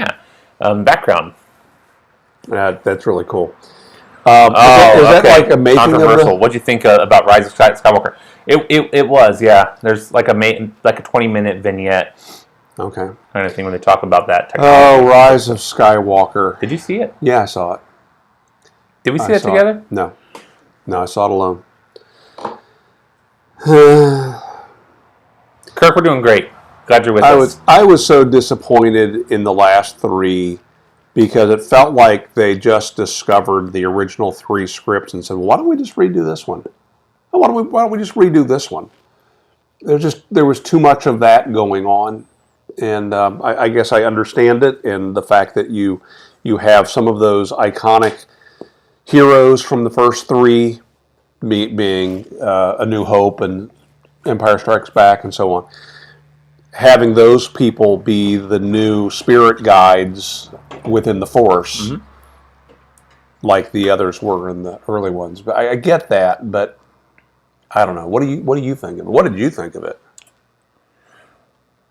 background. That's really cool. Is that like a making controversial? of What do you think about Rise of Skywalker? It was, yeah. There's like a 20-minute vignette. Okay. Kind of thing when they talk about that technology. Oh, Rise of Skywalker. Did you see it? Yeah, I saw it. Did we see that together? No, I saw it alone. Kirk, we're doing great. Glad you're with us. I was so disappointed in the last three because it felt like they just discovered the original three scripts and said, well, why don't we just redo this one? Why don't we just redo this one? There was too much of that going on, and I guess I understand it, and the fact that you have some of those iconic heroes from the first three, being A New Hope and Empire Strikes Back and so on, having those people be the new spirit guides within the Force, like the others were in the early ones. But I get that, but I don't know. What do you think of it? What did you think of it?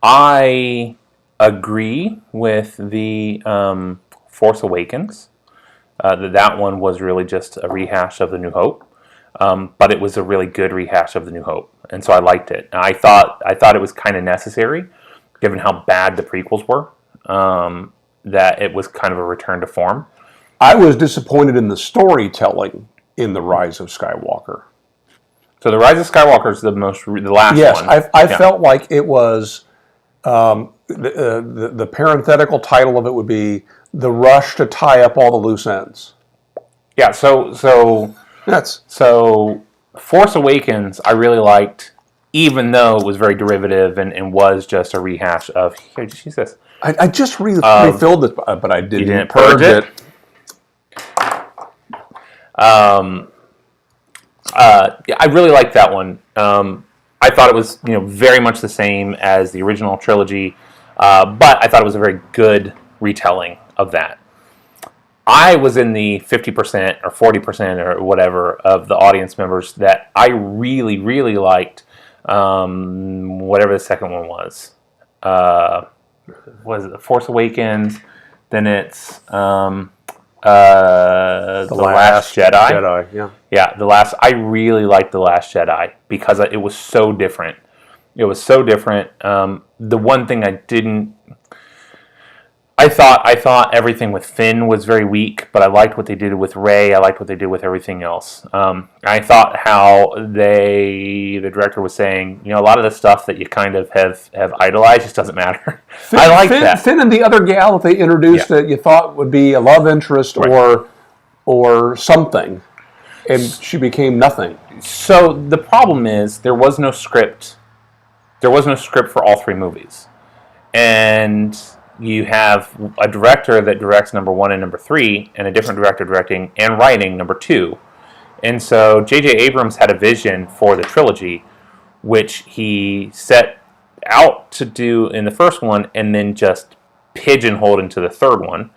I agree with the Force Awakens. That one was really just a rehash of The New Hope, but it was a really good rehash of The New Hope, and so I liked it. And I thought it was kind of necessary, given how bad the prequels were, that it was kind of a return to form. I was disappointed in the storytelling in The Rise of Skywalker. So The Rise of Skywalker is the last one. Yes, I felt like it was, the parenthetical title of it would be The Rush to Tie Up All the Loose Ends. Yeah, so Force Awakens I really liked, even though it was very derivative and was just a rehash of, here, just use this. I just refilled it, but I didn't. You didn't purge it? I really liked that one. I thought it was very much the same as the original trilogy, but I thought it was a very good retelling of that. I was in the 50% or 40% or whatever of the audience members that I really, really liked whatever the second one was. Was it Force Awakens? Then it's The Last Jedi. Yeah, I really liked The Last Jedi because it was so different. It was so different. The one thing I thought everything with Finn was very weak, but I liked what they did with Rey. I liked what they did with everything else. I thought how the director was saying, a lot of the stuff that you kind of have idolized just doesn't matter. I like that. Finn and the other gal that they introduced that you thought would be a love interest or something, and she became nothing. So the problem is there was no script. There was no script for all three movies, and you have a director that directs number 1 and number 3, and a different director directing and writing number 2. And so J.J. Abrams had a vision for the trilogy which he set out to do in the first one and then just pigeonholed into the third one.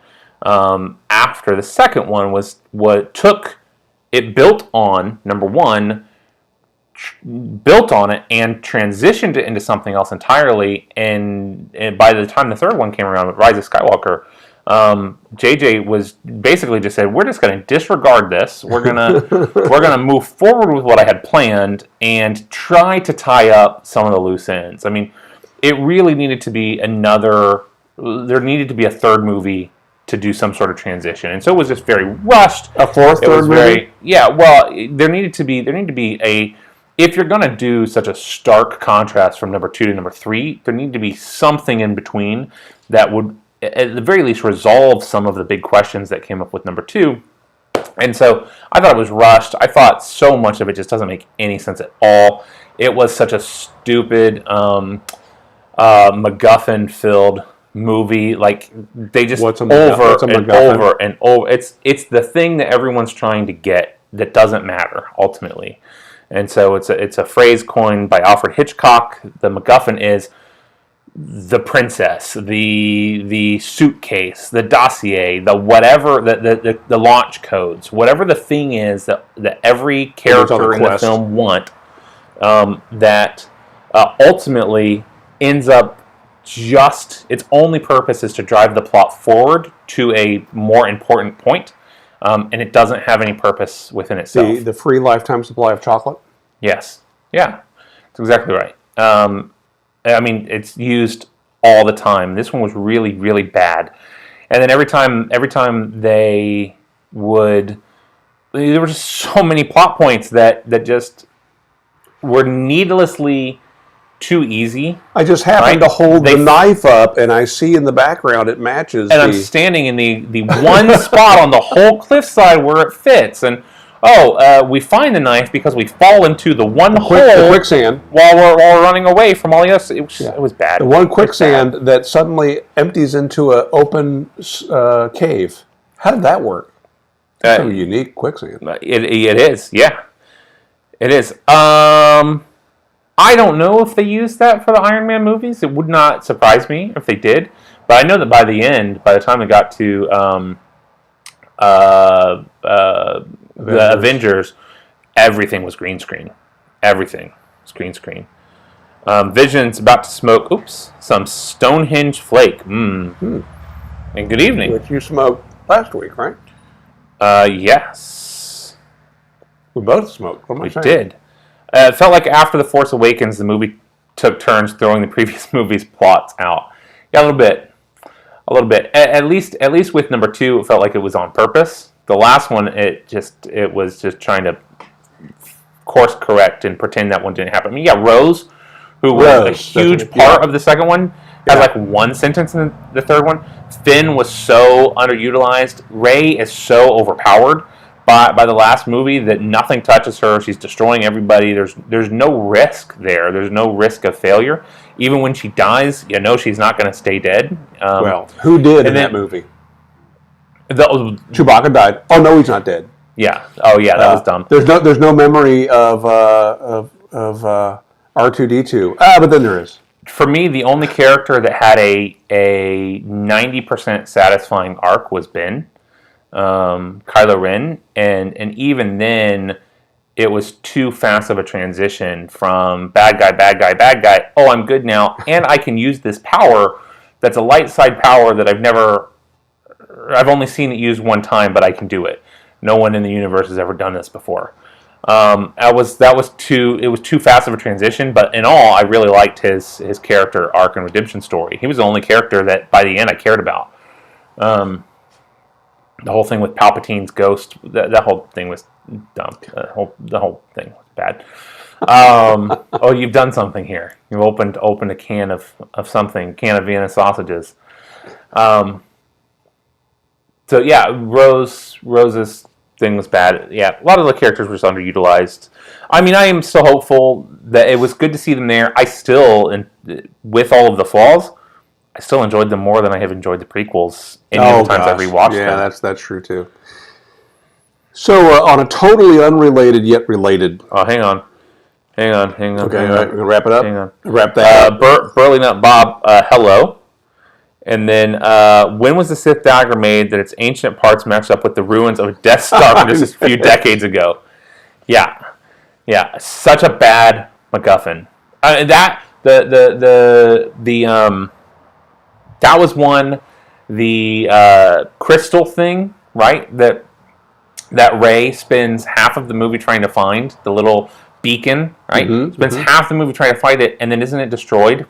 After the second one was what took it, built on number one, built on it and transitioned it into something else entirely. And by the time the third one came around, Rise of Skywalker, JJ was basically just said, "We're just going to disregard this. We're gonna move forward with what I had planned and try to tie up some of the loose ends." I mean, it really needed to be there needed to be a third movie to do some sort of transition, and so it was just very rushed. A fourth, third movie? Yeah. Well, there needed to be a. If you're going to do such a stark contrast from number 2 to number 3, there needed to be something in between that would, at the very least, resolve some of the big questions that came up with number 2. And so I thought it was rushed. I thought so much of it just doesn't make any sense at all. It was such a stupid MacGuffin-filled movie. Like, they just over and over and over. It's the thing that everyone's trying to get that doesn't matter ultimately. And so it's a phrase coined by Alfred Hitchcock. The MacGuffin is the princess, the suitcase, the dossier, the whatever, the launch codes, whatever the thing is that every character in the film want, that ultimately ends up just, its only purpose is to drive the plot forward to a more important point. And it doesn't have any purpose within itself. The free lifetime supply of chocolate? Yes. Yeah. That's exactly right. I mean, it's used all the time. This one was really, really bad. And then every time there were just so many plot points that just were needlessly too easy. I just happened to hold the knife up, and I see in the background it matches. And I'm standing in the one spot on the whole cliffside where it fits. And we find the knife because we fall into the one hole, the quicksand, while we're running away from all the others. It was bad. The one quicksand that suddenly empties into an open cave. How did that work? It's a unique quicksand. It is, yeah. It is. I don't know if they used that for the Iron Man movies. It would not surprise me if they did. But I know that by the time it got to the Avengers, everything was green screen. Everything was green screen. Vision's about to smoke, some Stonehenge flake. And good evening. Which you smoked last week, right? Yes. We both smoked. What am I saying? We did. It felt like after The Force Awakens, the movie took turns throwing the previous movie's plots out. Yeah, a little bit. At least with number 2, it felt like it was on purpose. The last one, it was just trying to course correct and pretend that one didn't happen. I mean, yeah, Rose, who was a huge part of the second one, had like one sentence in the third one. Finn was so underutilized. Rey is so overpowered by the last movie that nothing touches her. She's destroying everybody. There's no risk there. There's no risk of failure. Even when she dies, you know she's not going to stay dead. Well, who did in that movie? Chewbacca died. Oh no, he's not dead. Yeah. Oh yeah, that was dumb. There's no memory of R2D2. But then there is. For me, the only character that had a 90% satisfying arc was Ben. Kylo Ren, and even then it was too fast of a transition from bad guy, oh, I'm good now, and I can use this power that's a light side power that I've only seen it used one time, but I can do it. No one in the universe has ever done this before. It was too fast of a transition, but in all, I really liked his character arc and redemption story. He was the only character that by the end I cared about. The whole thing with Palpatine's ghost, that whole thing was dumb. The whole thing was bad. You've done something here. You've opened a can of something, can of Vienna sausages. So yeah, Rose's thing was bad. Yeah, a lot of the characters were just underutilized. I mean, I am still hopeful that it was good to see them there. I still, with all of the flaws, I still enjoyed them more than I have enjoyed the prequels any of the times I've rewatched them. Yeah, that's true too. So on a totally unrelated yet related. Oh, hang on. Hang on. Okay, all right, we're gonna wrap it up. Hang on. Wrap that up. Burley Nut Bob, hello. And then, when was the Sith dagger made that its ancient parts matched up with the ruins of a Death Star from just a few decades ago? Yeah, such a bad MacGuffin. That was one, the crystal thing, right? That Rey spends half of the movie trying to find, the little beacon, right? Spends half the movie trying to find it, and then isn't it destroyed?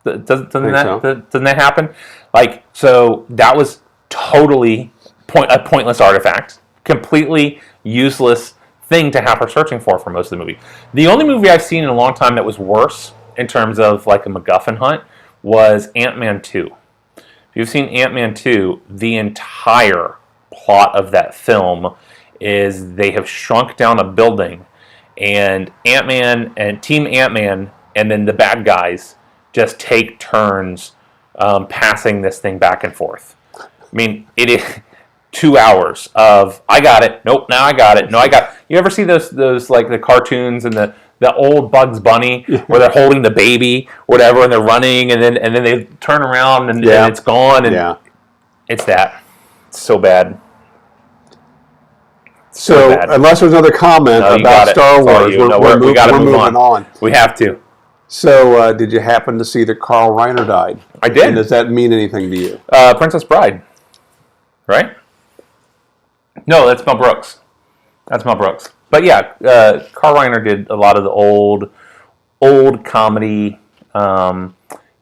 Doesn't that happen? Like, so that was totally a pointless artifact, completely useless thing to have her searching for most of the movie. The only movie I've seen in a long time that was worse in terms of like a MacGuffin hunt was Ant-Man 2. If you've seen Ant-Man 2, the entire plot of that film is they have shrunk down a building, and Ant-Man and Team Ant-Man and then the bad guys just take turns passing this thing back and forth. I mean, it is 2 hours of, I got it, nope, now I got it, no, I got it. You ever see those like the cartoons and the old Bugs Bunny where they're holding the baby, whatever, and they're running, and then they turn around and it's gone, and it's that. It's so bad. So, unless there's another comment about Star Wars, we're moving on. We have to. So, did you happen to see that Carl Reiner died? I did. And does that mean anything to you? Princess Bride, right? No, that's Mel Brooks. But yeah, Carl Reiner did a lot of the old comedy.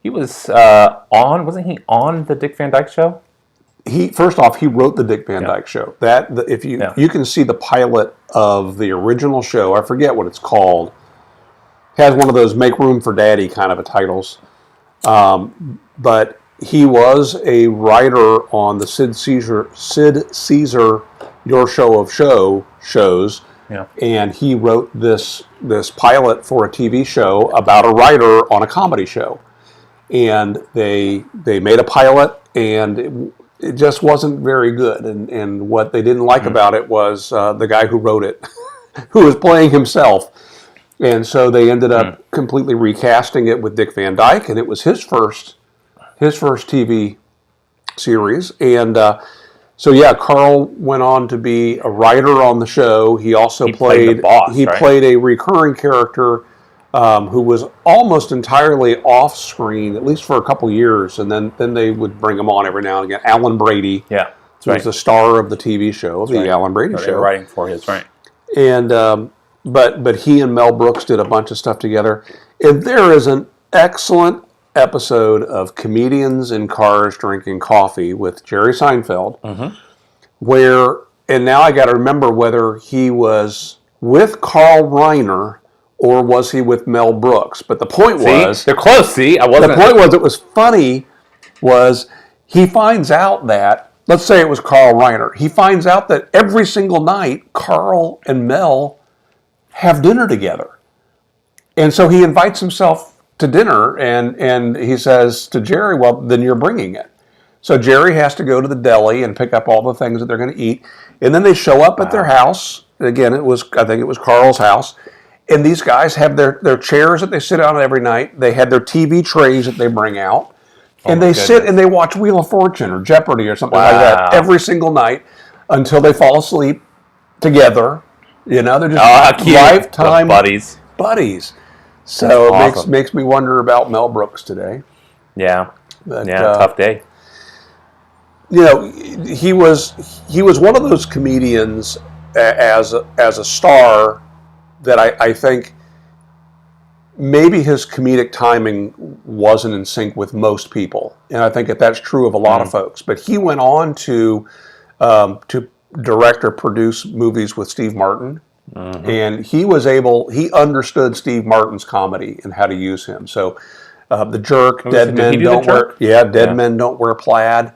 He was wasn't he on the Dick Van Dyke Show? First off, he wrote the Dick Van Dyke Show. If you can see the pilot of the original show, I forget what it's called. Has one of those "Make Room for Daddy" kind of a titles, but he was a writer on the Sid Caesar Your Show of shows, and he wrote this pilot for a TV show about a writer on a comedy show, and they made a pilot, and it just wasn't very good, and what they didn't like about it was the guy who wrote it, who was playing himself. And so they ended up completely recasting it with Dick Van Dyke, and it was his first TV series. And so Carl went on to be a writer on the show. He also played the boss, played a recurring character who was almost entirely off screen, at least for a couple years, and then they would bring him on every now and again. Alan Brady, was the star of the TV show, the Alan Brady Show. They were writing for his And but he and Mel Brooks did a bunch of stuff together. And there is an excellent episode of Comedians in Cars Drinking Coffee with Jerry Seinfeld, where, and now I got to remember whether he was with Carl Reiner or was he with Mel Brooks. But the point was... They're close, see? The point was, it was funny, was he finds out that, let's say it was Carl Reiner, he finds out that every single night, Carl and Mel have dinner together. And so he invites himself to dinner, and he says to Jerry, well, then you're bringing it. So Jerry has to go to the deli and pick up all the things that they're going to eat. And then they show up at their house. Again, I think it was Carl's house. And these guys have their chairs that they sit on every night. They had their TV trays that they bring out. And they sit and they watch Wheel of Fortune or Jeopardy or something like that every single night until they fall asleep together. You know, they're just lifetime buddies. So it makes me wonder about Mel Brooks today. Yeah, tough day. You know, he was one of those comedians as a star that I think maybe his comedic timing wasn't in sync with most people, and I think that's true of a lot of folks. But he went on to direct or produce movies with Steve Martin, and he understood Steve Martin's comedy and how to use him. So The Jerk, Dead Men Don't Wear, Men Don't Wear Plaid.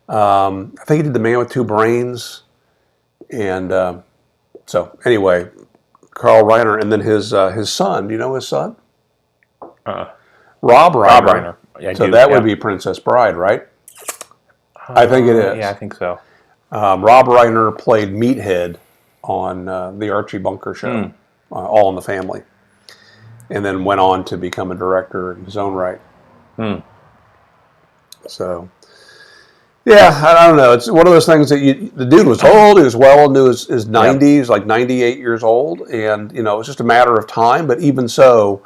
I think he did The Man with Two Brains, and so anyway, Carl Reiner, and then his son. Do you know his son? Rob Reiner. Yeah, so that would be Princess Bride, right? I think it is. Yeah, I think so. Rob Reiner played Meathead on the Archie Bunker show, All in the Family. and then went on to become a director in his own right. So, yeah, I don't know. It's one of those things that the dude was old. He was well into his 90s, like 98 years old, and it was just a matter of time. But even so,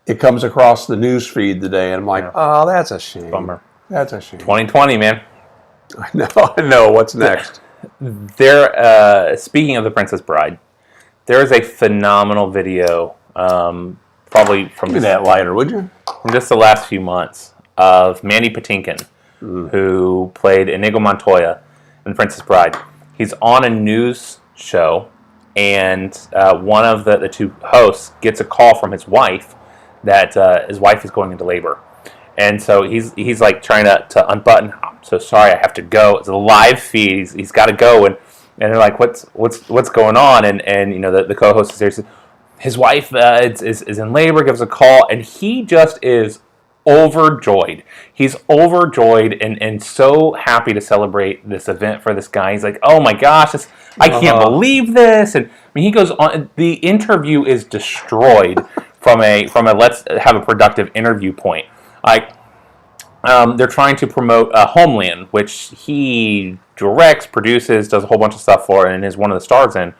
it comes across the news feed today, and I'm like, oh, that's a shame. Bummer. That's a shame. 2020, man. I know. What's next? Speaking of The Princess Bride, there is a phenomenal video, probably from Give me that lighter, would you? From just the last few months, of Mandy Patinkin, who played Inigo Montoya in Princess Bride. He's on a news show, and one of the two hosts gets a call from his wife that his wife is going into labor. And so he's like trying to unbutton. I'm so sorry, I have to go. It's a live feed. He's got to go, and they're like, what's going on? And the co-host is there. Says, his wife is in labor. Gives a call, and he just is overjoyed. He's overjoyed and so happy to celebrate this event for this guy. He's like, oh my gosh, I can't believe this. And I mean, he goes on. The interview is destroyed from a let's have a productive interview point. Like, they're trying to promote Homeland, which he directs, produces, does a whole bunch of stuff for, and is one of the stars in.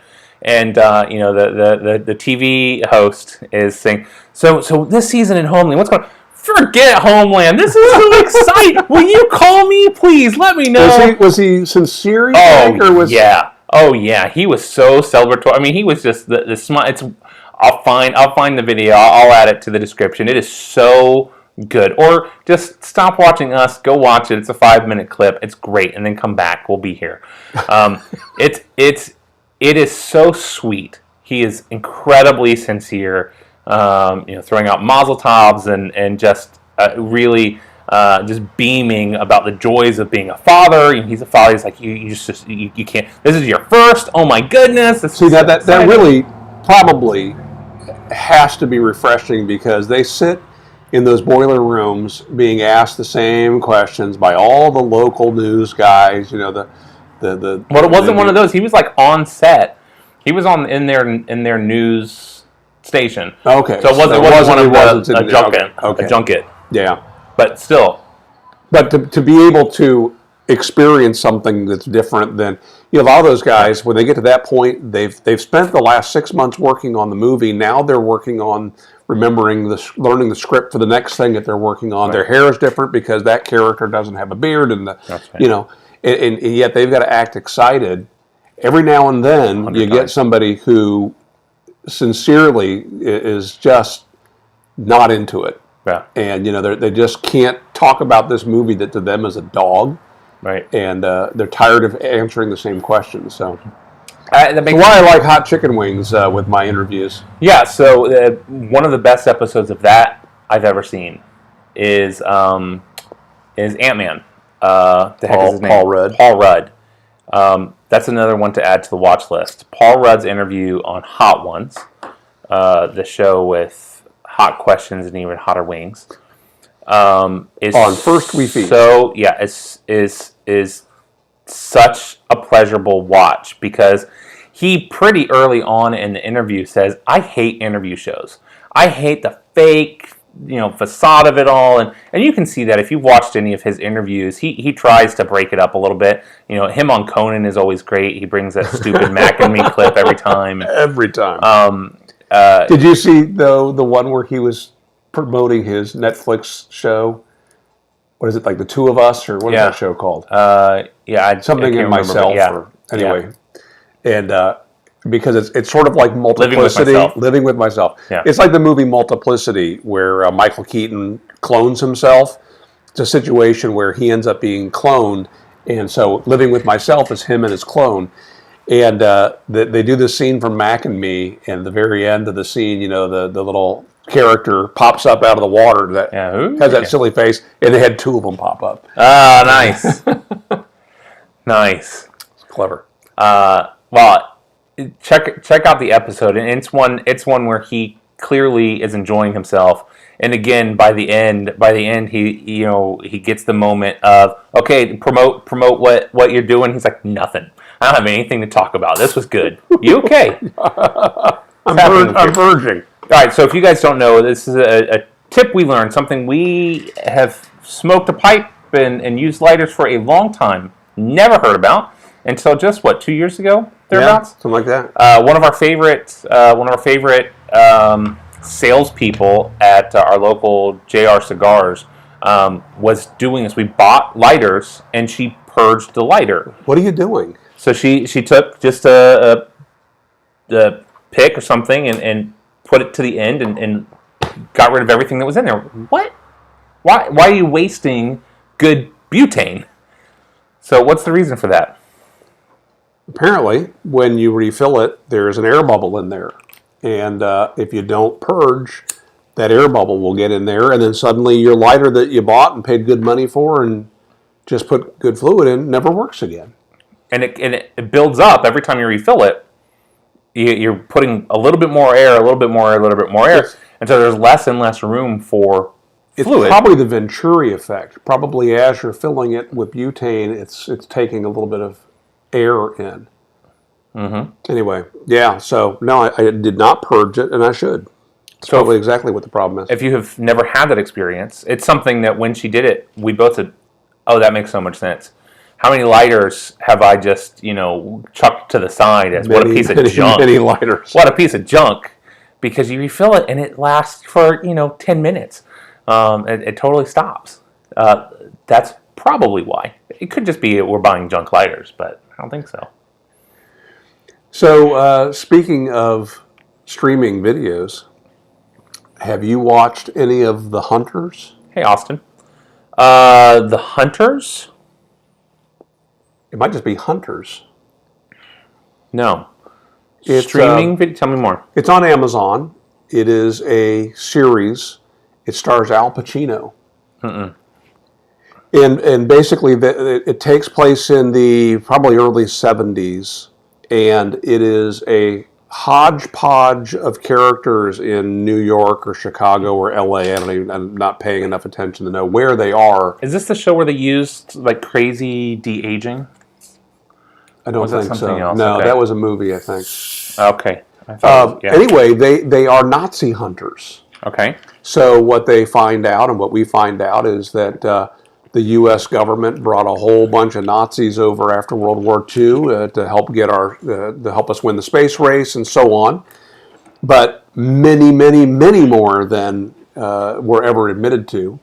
And the TV host is saying, so this season in Homeland, what's going on? Forget Homeland. This is so exciting. Will you call me, please? Let me know. Was he sincere? Yeah. Oh yeah. He was so celebratory. I mean, he was just the smile. I'll find the video. I'll add it to the description. It is so good. Or just stop watching us. Go watch it. It's a 5-minute clip. It's great, and then come back. We'll be here. It is so sweet. He is incredibly sincere. Throwing out mazel tovs and just really just beaming about the joys of being a father. He's a father. He's like, you can't. This is your first. Oh my goodness! See that really probably has to be refreshing, because they sit in those boiler rooms being asked the same questions by all the local news guys. Well, it wasn't one of those. He was like on set. He was in their news station. Okay. So it wasn't a junket. Okay. A junket. Yeah. But still. But to be able to experience something that's different than, a lot of those guys, when they get to that point, they've spent the last 6 months working on the movie. Now they're working on learning the script for the next thing that they're working on. Right. Their hair is different because that character doesn't have a beard, and and yet they've got to act excited. Every now and then you get somebody who sincerely is just not into it. Yeah. And they just can't talk about this movie that to them is a dog. Right. And they're tired of answering the same questions. So that's why I like hot chicken wings with my interviews. Yeah. So one of the best episodes of that I've ever seen is Ant-Man. The heck is his name? Paul Rudd. Paul Rudd. That's another one to add to the watch list. Paul Rudd's interview on Hot Ones, the show with hot questions and even hotter wings, is on First We Feast. So yeah, is such a pleasurable watch, because he pretty early on in the interview says, "I hate interview shows. I hate the fake." Facade of it all, and you can see that if you've watched any of his interviews, he tries to break it up a little bit. Him on Conan is always great. He brings that stupid Mac and Me clip every time. Every time. Did you see the one where he was promoting his Netflix show? What is it, like The Two of Us, or what is that show called? Something in Myself. Anyway, and. Because it's sort of like Multiplicity. Living with Myself. Yeah. It's like the movie Multiplicity, where Michael Keaton clones himself. It's a situation where he ends up being cloned, and so Living with Myself is him and his clone. And they do this scene from Mac and Me, and at the very end of the scene, the little character pops up out of the water that has that silly face, and they had two of them pop up. Ah, nice. Nice. It's clever. Well, check out the episode, and it's one where he clearly is enjoying himself. And again, by the end, he gets the moment of, okay, promote what you're doing. He's like, nothing. I don't have anything to talk about. This was good. You okay? I'm verging. right, so if you guys don't know, this is a tip we learned, something we have smoked a pipe and used lighters for a long time. Never heard about until just, 2 years ago, thereabouts? Yeah, something like that. One of our favorite salespeople at our local JR Cigars was doing this. We bought lighters, and she purged the lighter. What are you doing? So she took just a pick or something and put it to the end and got rid of everything that was in there. What? Why are you wasting good butane? So what's the reason for that? Apparently, when you refill it, there's an air bubble in there. And if you don't purge, that air bubble will get in there, and then suddenly your lighter that you bought and paid good money for and just put good fluid in never works again. And it builds up every time you refill it. You're putting a little bit more air, a little bit more air, a little bit more air, Yes. and so there's less and less room for fluid. It's probably the Venturi effect. Probably as you're filling it with butane, it's taking a little bit of air in. Mm-hmm. Anyway, yeah. So no, I did not purge it, and I should. It's probably exactly what the problem is. If you have never had that experience, it's something that when she did it, we both said, "Oh, that makes so much sense." How many lighters have I just, chucked to the side as what a piece of junk? Many lighters. What a piece of junk. Because you refill it and it lasts for, 10 minutes. It totally stops. That's probably why. It could just be we're buying junk lighters, but I don't think so. So, speaking of streaming videos, have you watched any of The Hunters? Hey, Austin. The Hunters? It might just be Hunters. No. It's, Streaming video? Tell me more. It's on Amazon. It is a series. It stars Al Pacino. And basically, it takes place in the probably early 70s, and it is a hodgepodge of characters in New York or Chicago or LA. I'm not paying enough attention to know where they are. Is this the show where they used crazy de-aging? I don't think something so. else? No, Okay. that was a movie, I think. Okay. I thought Anyway, they are Nazi hunters. Okay. So what they find out, and what we find out, is that the U.S. government brought a whole bunch of Nazis over after World War II to help get to help us win the space race and so on. But many, many, many more than were ever admitted to,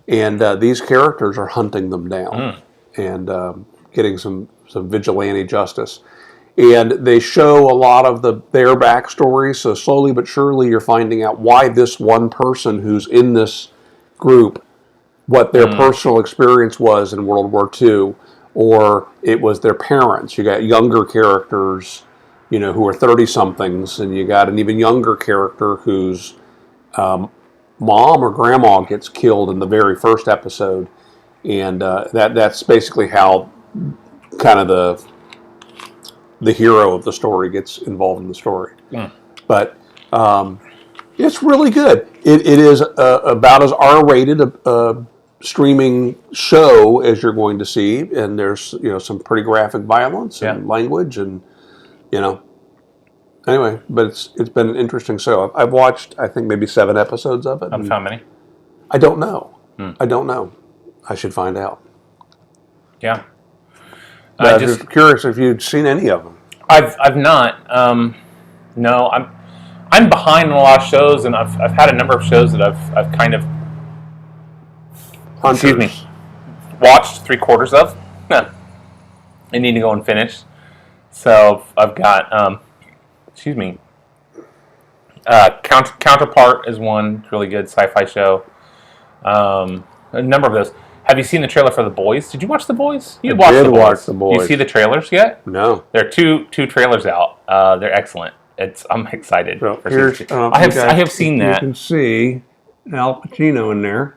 and these characters are hunting them down and getting some vigilante justice. And they show a lot of their backstory, so slowly but surely you're finding out why this one person who's in this group, what their personal experience was in World War II, or it was their parents. You got younger characters, who are 30-somethings, and you got an even younger character whose mom or grandma gets killed in the very first episode. And that's basically how kind of the hero of the story gets involved in the story. But it's really good. It is about as R-rated a streaming show as you're going to see, and there's some pretty graphic violence and language, and anyway. But it's been an interesting show. I've watched, I think, maybe 7 episodes of it. Of how many? I don't know. I don't know. I should find out. Yeah. I'm just curious if you'd seen any of them. I've not. No, I'm behind on a lot of shows, and I've had a number of shows that I've kind of watched 3/4 of. I need to go and finish. So I've got Counterpart is one really good sci-fi show. A number of those. Have you seen the trailer for The Boys? Did you watch The Boys? I did watch The Boys. You see the trailers yet? No. There are two trailers out. They're excellent. I'm excited. So for here's, season 2. I have seen that. You can see Al Pacino in there.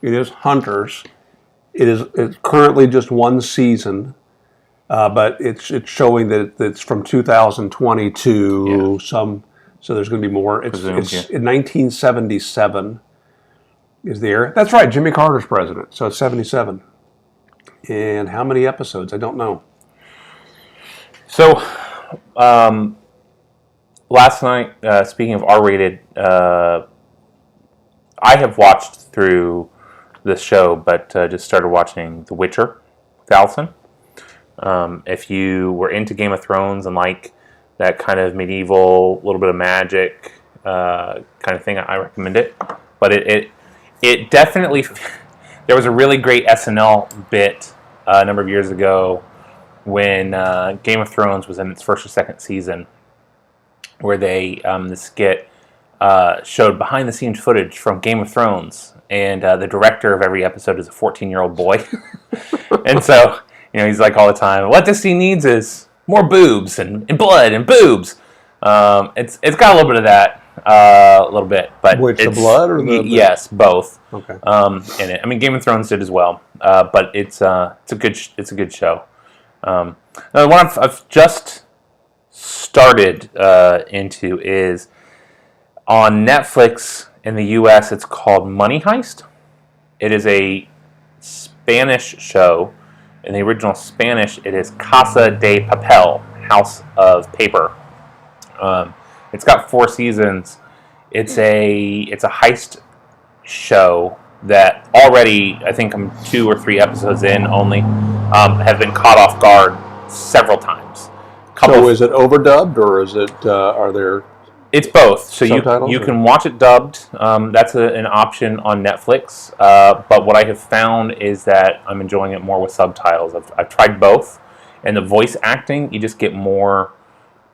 It is Hunters. It's currently just one season, but it's showing that it's from 2020 to some. So there's going to be more. It's in 1977. Is the era. That's right, Jimmy Carter's president, so it's 77. And how many episodes? I don't know. So, last night, speaking of R-rated, I have watched through the show, but just started watching The Witcher with Allison. If you were into Game of Thrones and like that kind of medieval, little bit of magic kind of thing, I recommend it. But it definitely... There was a really great SNL bit a number of years ago when Game of Thrones was in its first or second season, where they, the skit showed behind-the-scenes footage from Game of Thrones, and the director of every episode is a 14-year-old boy. And so, he's like all the time, what this scene needs is more boobs and blood and boobs. It's got a little bit of that, a little bit, but which, the blood or the yes, both. Okay. In it, I mean, Game of Thrones did as well, but it's a good show. Now, the one I've just started into is on Netflix in the U.S. It's called Money Heist. It is a Spanish show. In the original Spanish, it is Casa de Papel, House of Paper. It's got 4 seasons. It's a heist show that already, I think I'm 2 or 3 episodes in only, have been caught off guard several times. So is it overdubbed, or is it, are there... It's both. So subtitles, you can watch it dubbed. That's an option on Netflix. But what I have found is that I'm enjoying it more with subtitles. I've tried both. And the voice acting, you just get more...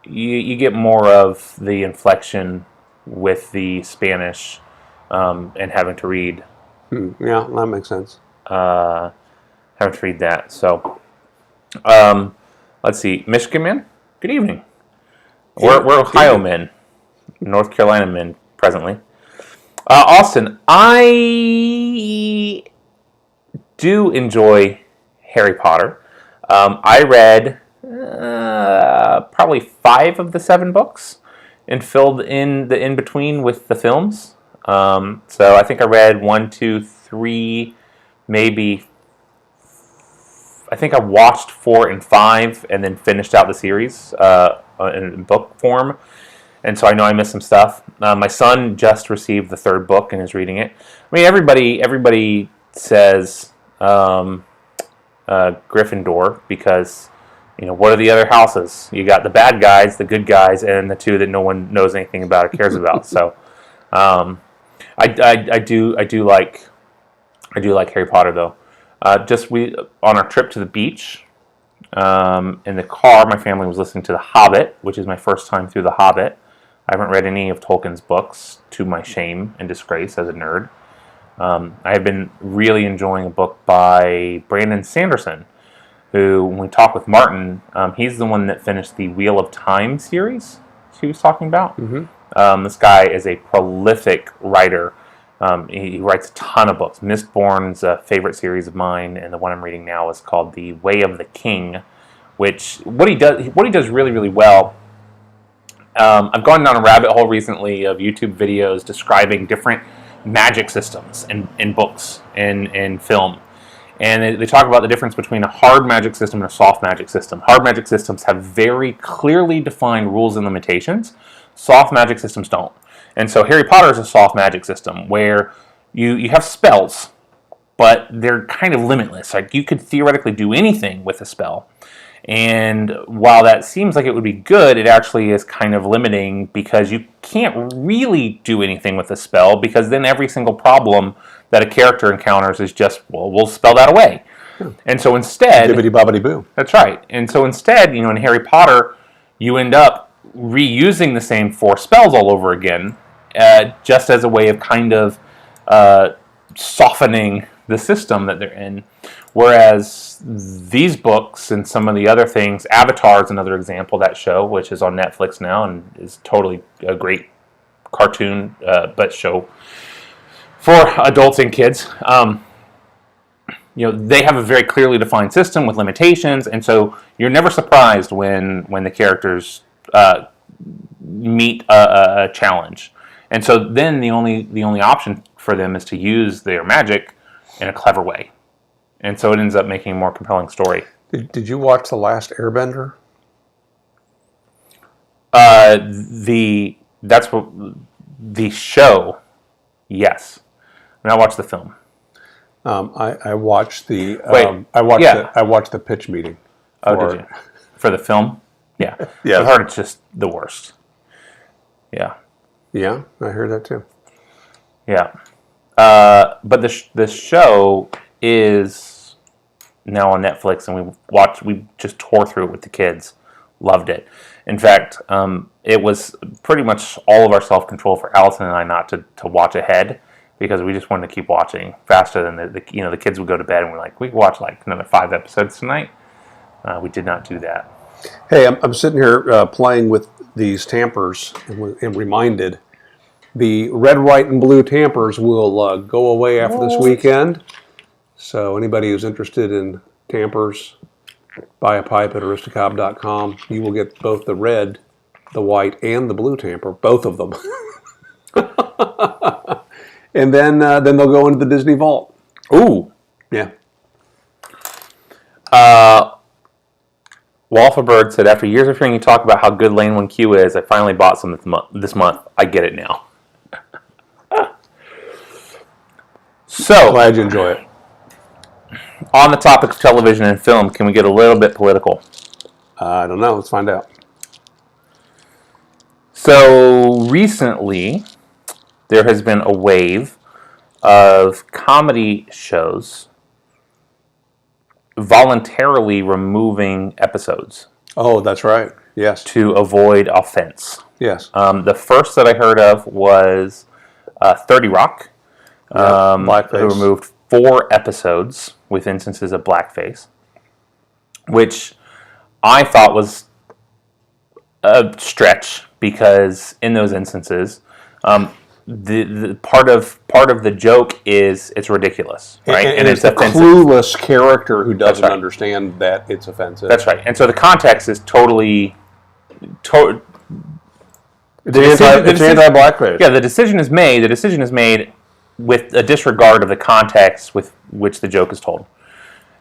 You get more of the inflection with the Spanish and having to read. Yeah, that makes sense. Having to read that. So, let's see. Michigan men, good evening. We're Ohio men, North Carolina men presently. Austin, I do enjoy Harry Potter. I read probably 5 of the 7 books and filled in the in-between with the films. So I think I read 1, 2, 3, maybe... I think I watched 4 and 5 and then finished out the series in book form. And so I know I missed some stuff. My son just received the 3rd book and is reading it. I mean, everybody says Gryffindor because... what are the other houses? You got the bad guys, the good guys, and the 2 that no one knows anything about or cares about. So, I do like Harry Potter though. We on our trip to the beach, in the car, my family was listening to The Hobbit, which is my first time through The Hobbit. I haven't read any of Tolkien's books, to my shame and disgrace as a nerd. I have been really enjoying a book by Brandon Sanderson, who, when we talk with Martin, he's the one that finished the Wheel of Time series he was talking about. Mm-hmm. This guy is a prolific writer. He writes a ton of books. Mistborn's a favorite series of mine, and the one I'm reading now is called The Way of the King, which, what he does really, really well, I've gone down a rabbit hole recently of YouTube videos describing different magic systems in books and in film. And they talk about the difference between a hard magic system and a soft magic system. Hard magic systems have very clearly defined rules and limitations. Soft magic systems don't. And so Harry Potter is a soft magic system where you have spells, but they're kind of limitless. Like, you could theoretically do anything with a spell. And while that seems like it would be good, it actually is kind of limiting because you can't really do anything with a spell, because then every single problem that a character encounters is just, well, we'll spell that away. And so instead... Bibbidi-bobbidi-boo. That's right. And so instead, in Harry Potter, you end up reusing the same 4 spells all over again, just as a way of kind of softening the system that they're in. Whereas these books and some of the other things, Avatar is another example, that show, which is on Netflix now and is totally a great cartoon, but show for adults and kids. They have a very clearly defined system with limitations, and so you're never surprised when the characters meet a challenge. And so then the only option for them is to use their magic in a clever way. And so it ends up making a more compelling story. Did you watch The Last Airbender? That's what the show. Yes, and I watched the film. I watched the. Wait, I watched the pitch meeting. Did you? For the film? Yeah. Yeah. I've heard it's just the worst. Yeah. Yeah, I heard that too. Yeah. But the show is now on Netflix, and we just tore through it with the kids. Loved it. In fact, it was pretty much all of our self-control for Allison and I not to watch ahead, because we just wanted to keep watching faster than the kids would go to bed, and we're like, we could watch like another 5 episodes tonight. We did not do that. Hey, I'm sitting here playing with these tampers and reminded the red, white, and blue tampers will go away after this weekend. So anybody who's interested in tampers, buy a pipe at aristocob.com. You will get both the red, the white, and the blue tamper, both of them. And then they'll go into the Disney Vault. Ooh. Yeah. Waffle Bird said, after years of hearing you talk about how good Lane 1Q is, I finally bought some this month. I get it now. So, Glad you enjoy it. On the topic of television and film, can we get a little bit political? I don't know. Let's find out. So, recently, there has been a wave of comedy shows voluntarily removing episodes. Oh, that's right. Yes. To avoid offense. Yes. The first that I heard of was 30 Rock, who removed 4 episodes with instances of blackface, which I thought was a stretch, because in those instances, the part of the joke is it's ridiculous, right? And it's a offensive. clueless character who doesn't right. understand that it's offensive. That's right. And so the context is totally it's anti-blackface. Yeah, the decision is made. The decision is made with a disregard of the context with which the joke is told.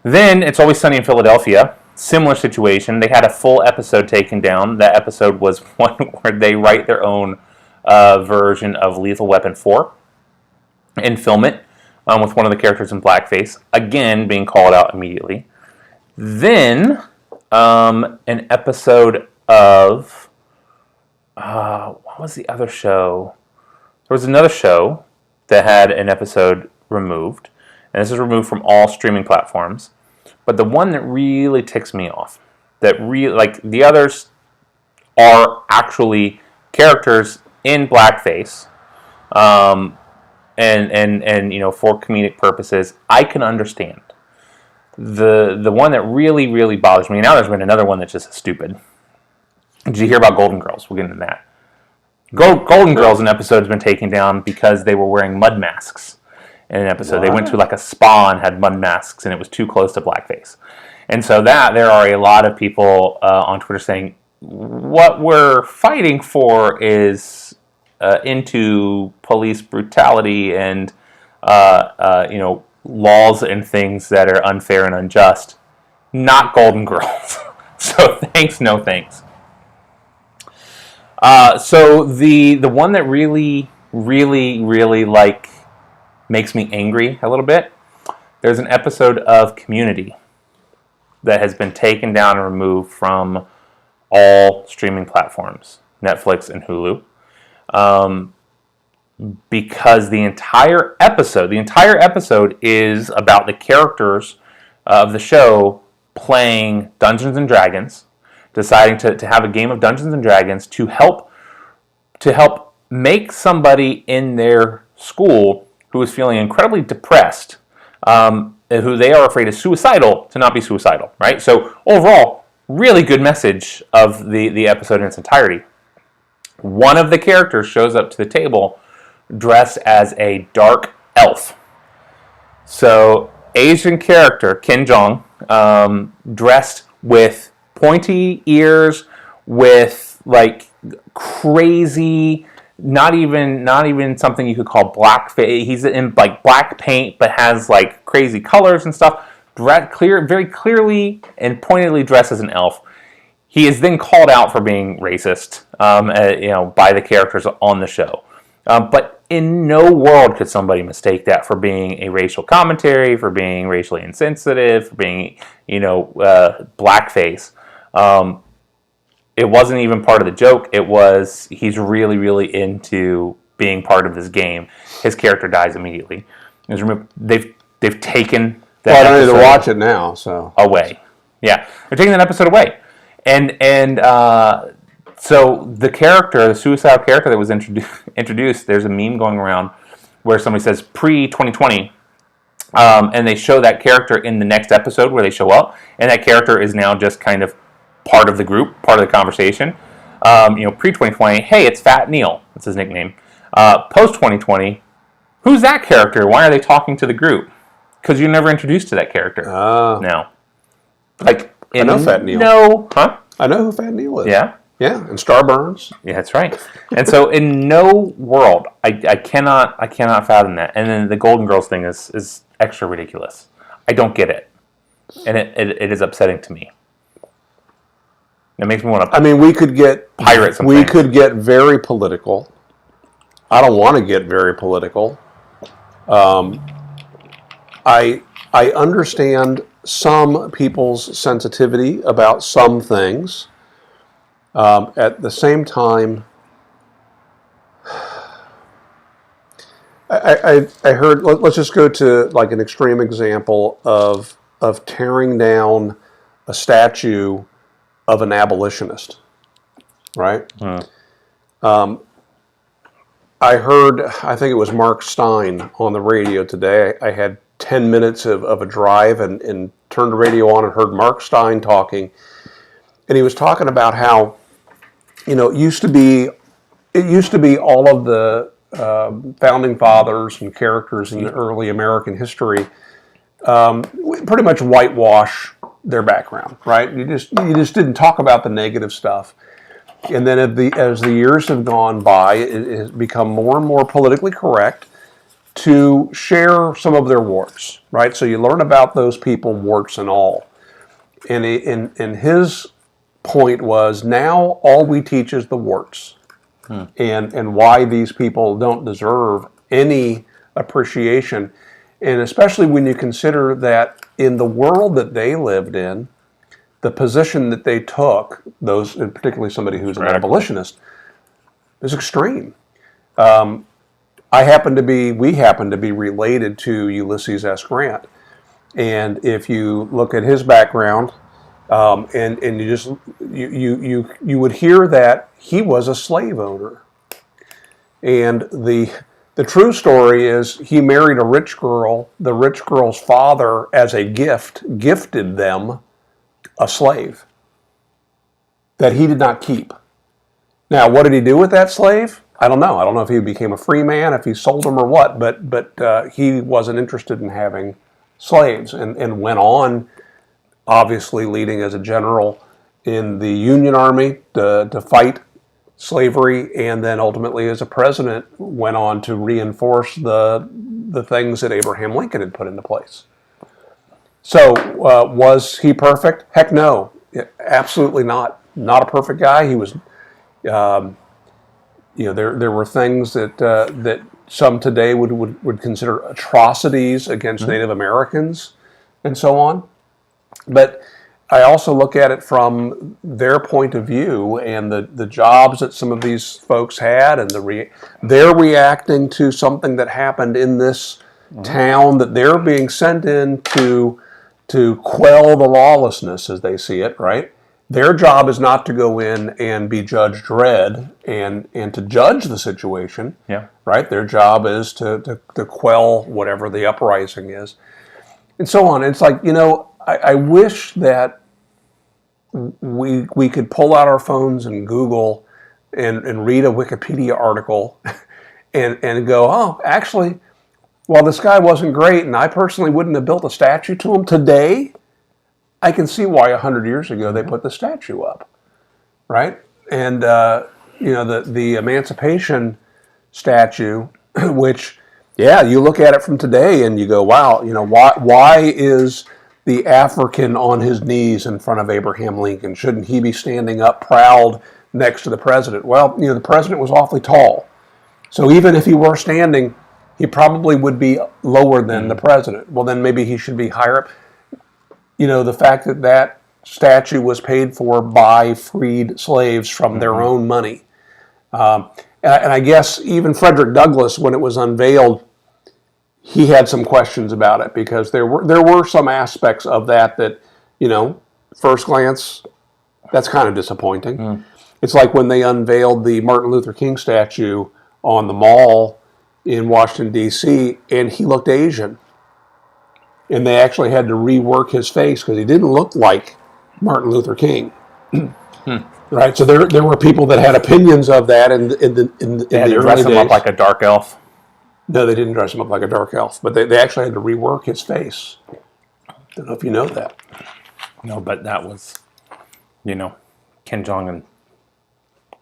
Then It's Always Sunny in Philadelphia. Similar situation. They had a full episode taken down. That episode was one where they write their own version of Lethal Weapon 4 and film it with one of the characters in blackface, again being called out immediately. Then an episode of what was the other show? There was another show that had an episode removed, and this is removed from all streaming platforms. But the one that really ticks me off, that really, like, the others are actually characters in blackface, and you know, for comedic purposes, I can understand. The one that really, really bothers me, now there's been another one that's just stupid. Did you hear about Golden Girls? We'll get into that. Golden Girls, an episode has been taken down because they were wearing mud masks in an episode. What? They went to like a spa and had mud masks, and it was too close to blackface. And so there are a lot of people on Twitter saying, what we're fighting for is into police brutality and you know, laws and things that are unfair and unjust. Not Golden Girls. So thanks, no thanks. So the one that really, really, really like makes me angry a little bit, there's an episode of Community that has been taken down and removed from all streaming platforms, Netflix and Hulu, because the entire episode is about the characters of the show playing Dungeons and Dragons, deciding to have a game of Dungeons and Dragons to help make somebody in their school who is feeling incredibly depressed, who they are afraid is suicidal, to not be suicidal, right? So overall, really good message of the episode in its entirety. One of the characters shows up to the table dressed as a dark elf. So Asian character, Ken Jeong, dressed with pointy ears, with like crazy, not even something you could call blackface. He's in like black paint, but has like crazy colors and stuff. Very clearly and pointedly dressed as an elf. he is then called out for being racist, by the characters on the show. But in no world could somebody mistake that for being a racial commentary, for being racially insensitive, for being, blackface. It wasn't even part of the joke. It was, he's really, really into being part of this game. His character dies immediately. They've taken that I don't need to episode watch it now, so. away. Yeah, they're taking that episode away. And so the character, the suicidal character that was introduced, there's a meme going around where somebody says pre-2020, and they show that character in the next episode where they show up, and that character is now just kind of part of the group, part of the conversation. Pre-2020, hey, it's Fat Neil. That's his nickname. Post-2020, who's that character? Why are they talking to the group? Because you're never introduced to that character now. Like, I know Fat Neil. No, huh? I know who Fat Neil is. Yeah? Yeah, and Starburns. Yeah, that's right. And so in no world, I cannot fathom that. And then the Golden Girls thing is extra ridiculous. I don't get it. And it is upsetting to me. It makes me want to we could get pirate some We things. could get very political. I don't want to get very political. I understand some people's sensitivity about some things. At the same time, I heard. Let's just go to like an extreme example of tearing down a statue of an abolitionist, right? I heard. I think it was Mark Stein on the radio today. I had 10 minutes of a drive and turned the radio on and heard Mark Stein talking, and he was talking about how, it used to be all of the founding fathers and characters in the early American history pretty much whitewash their background, right? You just didn't talk about the negative stuff. And then as the years have gone by, it has become more and more politically correct to share some of their warts, right? So you learn about those people, warts and all. And his point was, now all we teach is the warts, and why these people don't deserve any appreciation. And especially when you consider that in the world that they lived in, the position that they took, those, and particularly somebody who's an abolitionist, is extreme. We happen to be related to Ulysses S. Grant. And if you look at his background, and you would hear that he was a slave owner. And the true story is he married a rich girl. The rich girl's father, as a gift, gifted them a slave that he did not keep. Now, what did he do with that slave? I don't know. I don't know if he became a free man, if he sold them or what, but he wasn't interested in having slaves and went on, obviously leading as a general in the Union Army to fight slavery, and then ultimately as a president went on to reinforce the things that Abraham Lincoln had put into place. So was he perfect? Heck no, absolutely not. Not a perfect guy. He was, there were things that some today would consider atrocities against Native Americans and so on. But I also look at it from their point of view and the jobs that some of these folks had, and they're reacting to something that happened in this town that they're being sent in to quell the lawlessness as they see it, right? Their job is not to go in and be Judge Dredd and to judge the situation, right? Their job is to quell whatever the uprising is, and so on. It's like, I wish that we could pull out our phones and Google and read a Wikipedia article and go, oh, actually, while this guy wasn't great and I personally wouldn't have built a statue to him today, I can see why 100 years ago they put the statue up, right? And, the Emancipation statue, which, you look at it from today and you go, wow, why is the African on his knees in front of Abraham Lincoln? Shouldn't he be standing up proud next to the president? Well, the president was awfully tall. So even if he were standing, he probably would be lower than the president. Well, then maybe he should be higher up. The fact that statue was paid for by freed slaves from their own money. And I guess even Frederick Douglass, when it was unveiled, he had some questions about it, because there were some aspects of that, first glance, that's kind of disappointing. It's like when they unveiled the Martin Luther King statue on the Mall in Washington, D.C., and he looked Asian. And they actually had to rework his face because he didn't look like Martin Luther King. Right? So there were people that had opinions of that in the dress him up like a dark elf. No, they didn't dress him up like a dark elf, but they actually had to rework his face. Don't know if you know that. No, but that was, Ken Jong-un,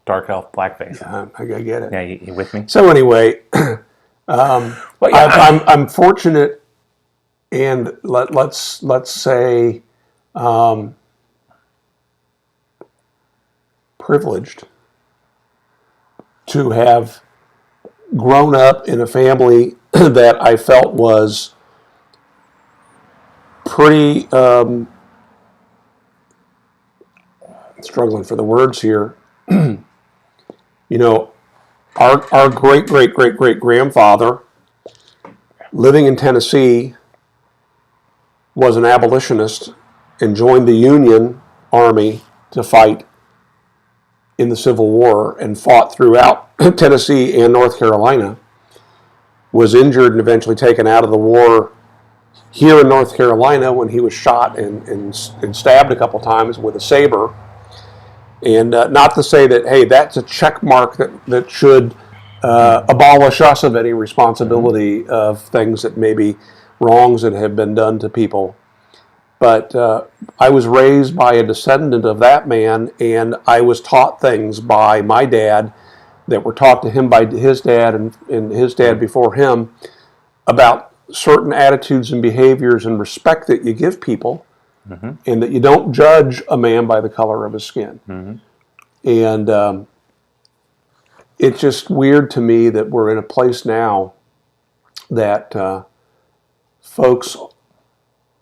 dark elf, blackface. Yeah, I get it. Yeah, you with me? So anyway, I'm fortunate, and let's say privileged to have grown up in a family that I felt was pretty, struggling for the words here. Our great grandfather, living in Tennessee, was an abolitionist and joined the Union Army to fight in the Civil War and fought throughout Tennessee and North Carolina, was injured and eventually taken out of the war here in North Carolina when he was shot and stabbed a couple times with a saber. And not to say that, hey, that's a check mark that should abolish us of any responsibility of things that maybe wrongs that have been done to people. But I was raised by a descendant of that man, and I was taught things by my dad that were taught to him by his dad and his dad before him about certain attitudes and behaviors and respect that you give people, and that you don't judge a man by the color of his skin. And it's just weird to me that we're in a place now that folks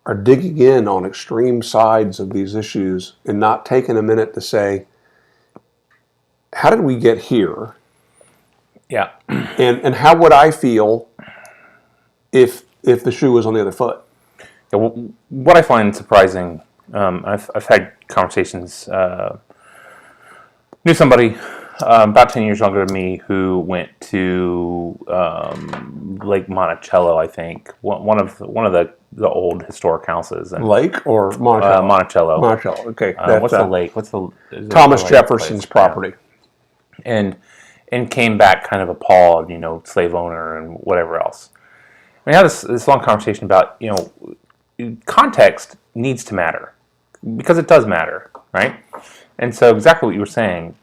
are digging in on extreme sides of these issues and not taking a minute to say, how did we get here? Yeah. And how would I feel if the shoe was on the other foot? Yeah, well, what I find surprising, I've had conversations, knew somebody about 10 years younger than me who went to Lake Monticello, I think, one of the old historic houses. And, Lake or Monticello? Monticello. Monticello, okay. What's the lake? Thomas Jefferson's property. Yeah. And came back kind of appalled, slave owner and whatever else. We had this long conversation about, context needs to matter, because it does matter, right? And so exactly what you were saying,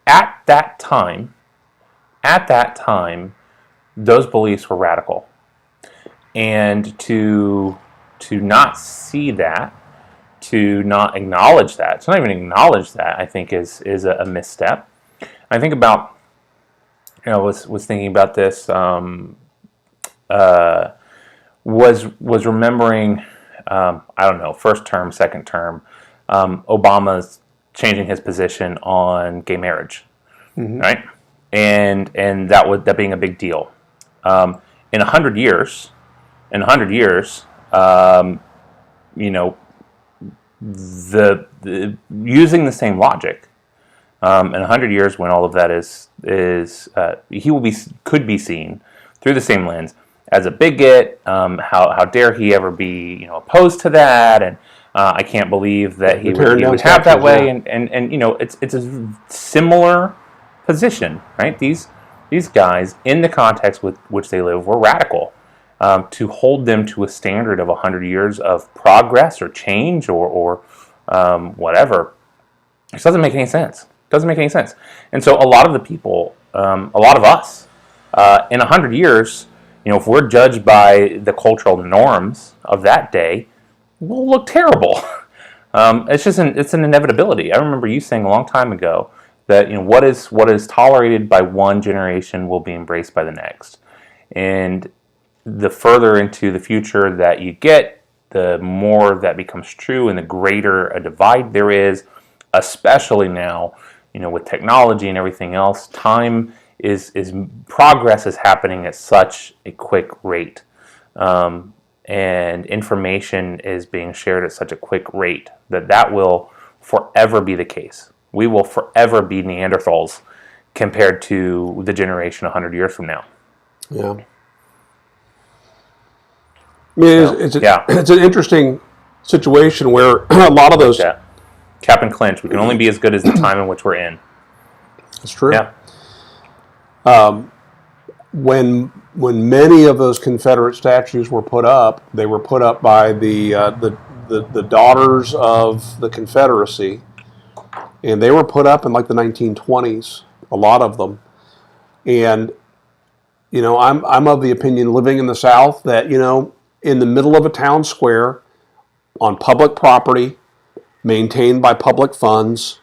at that time, those beliefs were radical. And to not see that, to not acknowledge that, to not even acknowledge that, I think is a misstep. I think about, was thinking about this, was remembering, I don't know, first term, second term, Obama's changing his position on gay marriage, right? And that being a big deal. In 100 years, using the same logic, in 100 years when all of that could be seen through the same lens as a bigot. How dare he ever be opposed to that? And I can't believe that he would have that way. Yeah. And it's a similar position, right? These guys, in the context with which they live, were radical. To hold them to a standard of 100 years of progress or change or whatever, it doesn't make any sense. And so a lot of the people, a lot of us, in 100 years, if we're judged by the cultural norms of that day, will look terrible. It's an inevitability. I remember you saying a long time ago that what is tolerated by one generation will be embraced by the next, and the further into the future that you get, the more that becomes true, and the greater a divide there is, especially now, with technology and everything else. Time is progress is happening at such a quick rate, and information is being shared at such a quick rate that will forever be the case. We will forever be Neanderthals compared to the generation 100 years from now. Yeah. I mean, it's an interesting situation where a lot of those... Yeah. Cap and clinch. We can only be as good as the time in which we're in. That's true. Yeah. When many of those Confederate statues were put up, they were put up by the daughters of the Confederacy, and they were put up in like the 1920s, a lot of them. And I'm of the opinion, living in the South, that in the middle of a town square, on public property, maintained by public funds,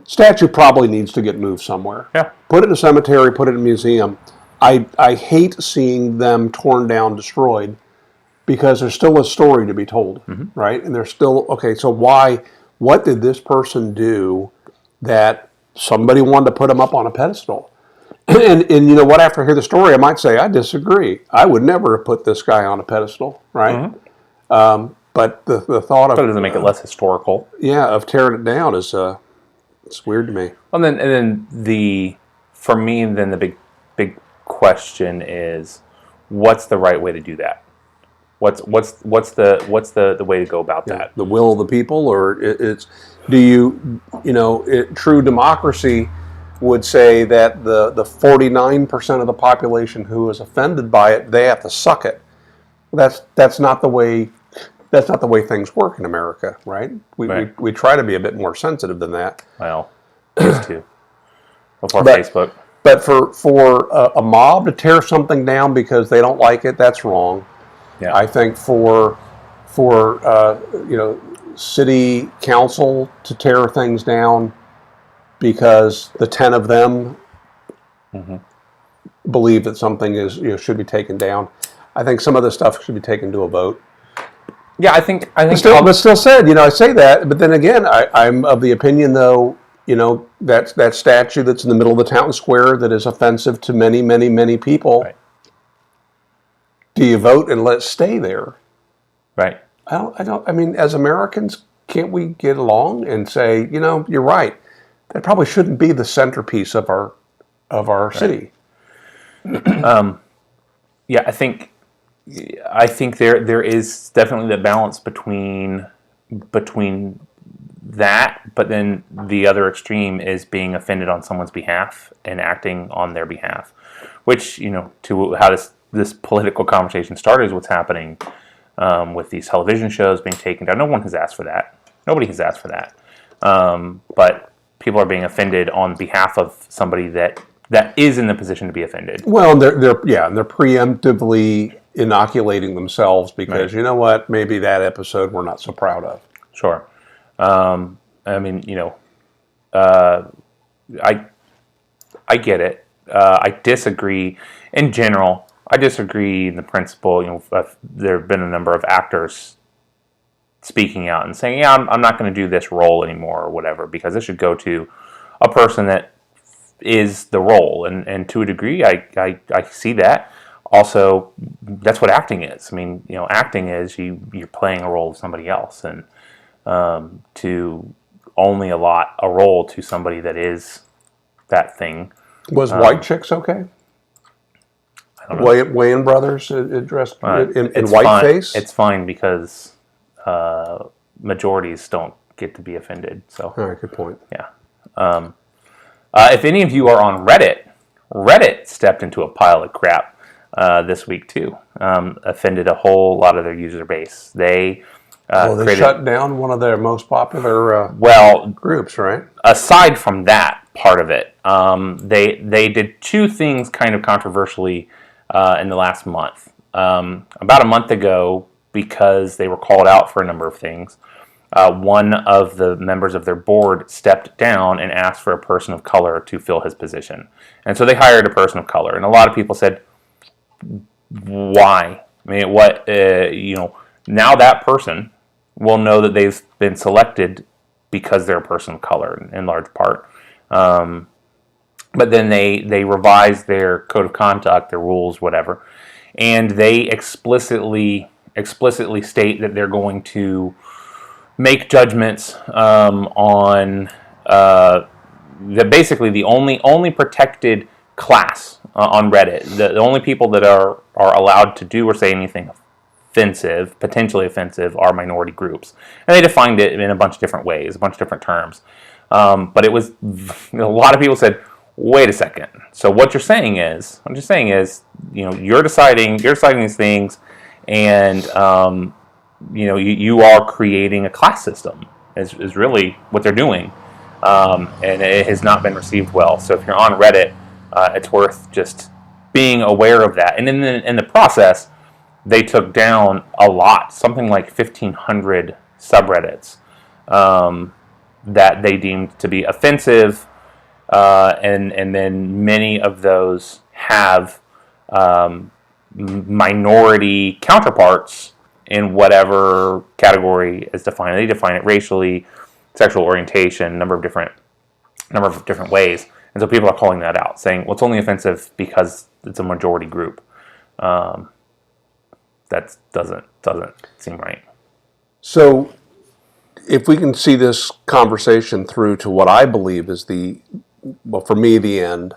statue probably needs to get moved somewhere. Yeah. Put it in a cemetery, put it in a museum. I hate seeing them torn down, destroyed, because there's still a story to be told, right? And there's still, okay, so what did this person do that somebody wanted to put them up on a pedestal? And you know what, after I hear the story, I might say, I disagree. I would never have put this guy on a pedestal, right? But the thought of... But it doesn't make it less historical. Yeah, of tearing it down is it's weird to me. Well, and then the big question is, what's the right way to do that? What's the way to go about that? The will of the people, or it's true democracy would say that the 49% of the population who is offended by it, they have to suck it. That's not the way things work in America, right? We try to be a bit more sensitive than that. Well, used to before Facebook. But for a mob to tear something down because they don't like it, that's wrong. Yeah. I think for city council to tear things down because the 10 of them believe that something is should be taken down. I think some of this stuff should be taken to a vote. Yeah, I think. But still said, I say that, but then again, I'm of the opinion, though, that statue that's in the middle of the town square that is offensive to many, many, many people. Right. Do you vote and let it stay there? Right. I mean, as Americans, can't we get along and say, you're right. That probably shouldn't be the centerpiece of our city. Yeah, I think there is definitely the balance between that, but then the other extreme is being offended on someone's behalf and acting on their behalf, which to how this political conversation started is what's happening with these television shows being taken down. No one has asked for that. Nobody has asked for that. But people are being offended on behalf of somebody that is in the position to be offended. Well, and they're preemptively inoculating themselves because you know what? Maybe that episode we're not so proud of. Sure. I mean, I get it. I disagree in general. I disagree in the principle. There have been a number of actors speaking out and saying, "Yeah, I'm not going to do this role anymore," or whatever, because it should go to a person that is the role. And to a degree, I see that. Also, that's what acting is. I mean, acting is you're playing a role of somebody else, and to only allot a role to somebody that is that thing. Was White Chicks okay? I don't know. Wayans Brothers dressed in fine. whiteface? It's fine because majorities don't get to be offended. So, all right, good point. Yeah. If any of you are on Reddit stepped into a pile of crap this week too. Offended a whole lot of their user base. They shut down one of their most popular groups, right? Aside from that part of it, they did two things kind of controversially in the last month. About a month ago, because they were called out for a number of things. One of the members of their board stepped down and asked for a person of color to fill his position. And so they hired a person of color. And a lot of people said, why? I mean, what, now that person will know that they've been selected because they're a person of color in large part. But then they revised their code of conduct, their rules, whatever, and they explicitly state that they're going to make judgments on that basically the only protected class on Reddit, the only people that are allowed to do or say anything offensive, potentially offensive, are minority groups. And they defined it in a bunch of different ways, a bunch of different terms. But it was, a lot of people said, wait a second. So what you're saying is, you're deciding these things, and you are creating a class system. Is really what they're doing, and it has not been received well. So if you're on Reddit, it's worth just being aware of that. And in the process, they took down a lot, something like 1,500 subreddits that they deemed to be offensive. And then many of those have minority counterparts in whatever category is defined. They define it racially, sexual orientation, number of different ways. And so people are calling that out, saying, well, it's only offensive because it's a majority group. That doesn't seem right. So if we can see this conversation through to what I believe is for me, the end,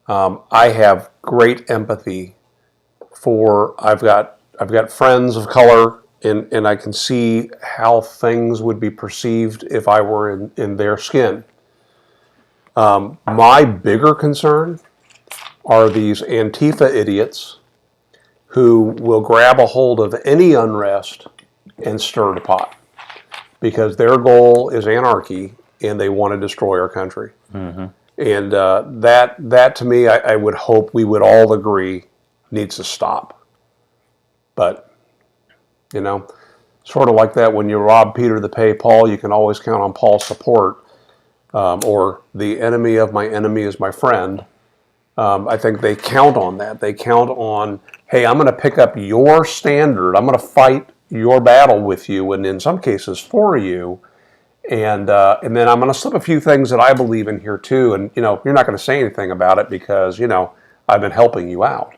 I have great empathy for, I've got friends of color, and I can see how things would be perceived if I were in their skin. My bigger concern are these Antifa idiots who will grab a hold of any unrest and stir the pot, because their goal is anarchy and they want to destroy our country. Mm-hmm. And that to me, I would hope we would all agree needs to stop. But, sort of like that, when you rob Peter to pay Paul, you can always count on Paul's support. Or the enemy of my enemy is my friend. I think they count on that. They count on, hey, I'm going to pick up your standard. I'm going to fight your battle with you, and in some cases for you. And then I'm going to slip a few things that I believe in here too. And, you're not going to say anything about it because, I've been helping you out.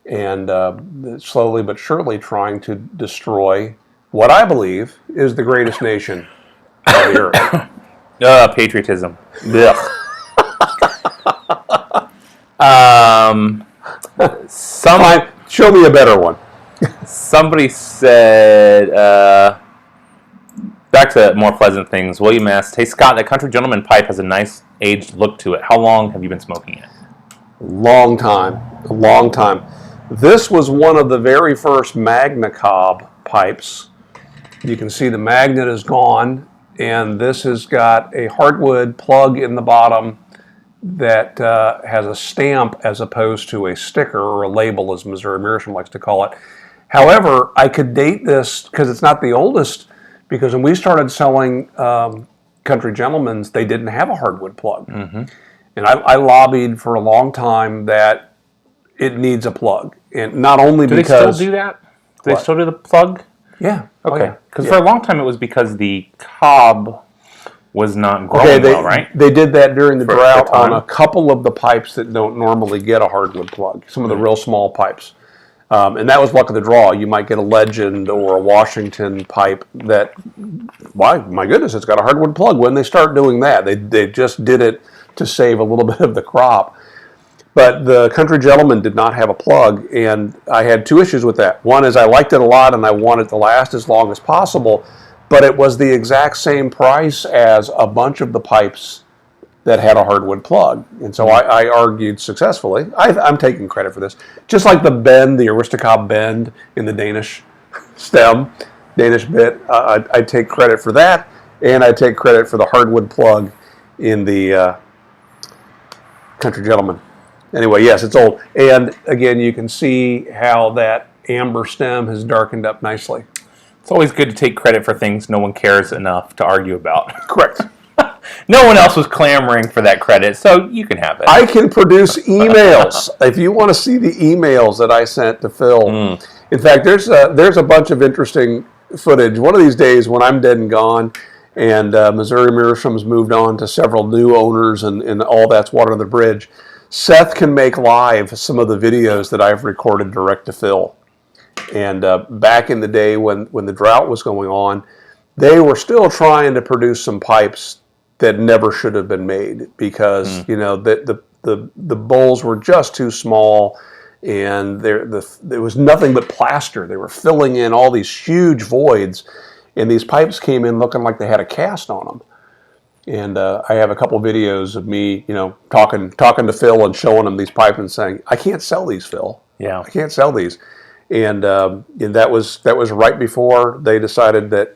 And slowly but surely trying to destroy what I believe is the greatest nation on the earth. Patriotism. Show me a better one. Somebody said, back to more pleasant things, William asked, hey Scott, that Country Gentleman pipe has a nice aged look to it. How long have you been smoking it? A long time. This was one of the very first Magna Cob pipes. You can see the magnet is gone, and this has got a hardwood plug in the bottom that has a stamp as opposed to a sticker or a label, as Missouri Meerschaum likes to call it. However, I could date this because it's not the oldest, because when we started selling Country Gentlemen's, they didn't have a hardwood plug. Mm-hmm. And I lobbied for a long time that it needs a plug. And not only because... Do they still do that? Do they still do the plug? Yeah. Okay. Because for a long time it was because the cob was not growing well, right? They did that during the drought on a couple of the pipes that don't normally get a hardwood plug. Some of the real small pipes. And that was luck of the draw. You might get a Legend or a Washington pipe that, why, my goodness, it's got a hardwood plug. When they start doing that, they just did it to save a little bit of the crop. But the Country Gentleman did not have a plug, and I had two issues with that. One is I liked it a lot, and I wanted it to last as long as possible, but it was the exact same price as a bunch of the pipes that had a hardwood plug. And so I argued successfully. I'm taking credit for this. Just like the bend, the Aristocob bend in the Danish stem, Danish bit, I take credit for that, and I take credit for the hardwood plug in the Country Gentleman. Anyway, yes, it's old. And again, you can see how that amber stem has darkened up nicely. It's always good to take credit for things no one cares enough to argue about. Correct. No one else was clamoring for that credit, so you can have it. I can produce emails. If you want to see the emails that I sent to Phil. In fact, there's a bunch of interesting footage. One of these days when I'm dead and gone, and Missouri Mearshams moved on to several new owners, and all that's water under the bridge, Seth can make live some of the videos that I've recorded direct to Phil. And back in the day when the drought was going on, they were still trying to produce some pipes that never should have been made because the bowls were just too small, and there was nothing but plaster. They were filling in all these huge voids, and these pipes came in looking like they had a cast on them. And I have a couple videos of me, talking to Phil and showing him these pipes and saying, "I can't sell these, Phil. Yeah, I can't sell these." And that was right before they decided that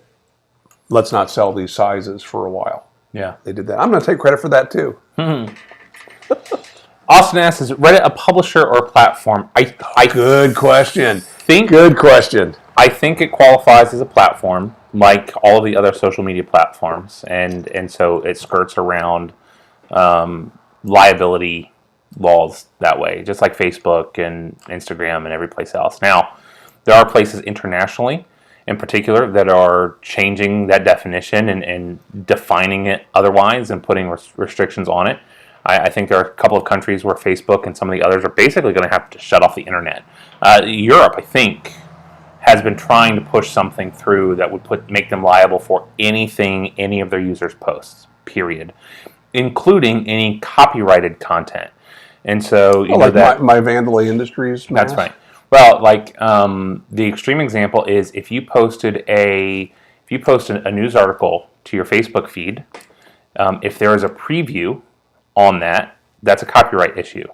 let's not sell these sizes for a while. Yeah, they did that. I'm going to take credit for that too. Austin asks, is Reddit a publisher or a platform? Good question. Good question. I think it qualifies as a platform, like all of the other social media platforms, and so it skirts around liability laws that way, just like Facebook and Instagram and every place else. Now, there are places internationally, in particular, that are changing that definition and defining it otherwise and putting restrictions on it. I think there are a couple of countries where Facebook and some of the others are basically going to have to shut off the internet. Europe, I think, has been trying to push something through that would make them liable for anything any of their users posts, period, including any copyrighted content. And so, my Vandalay Industries. That's right. Well, the extreme example is if you posted a news article to your Facebook feed, if there is a preview on that, that's a copyright issue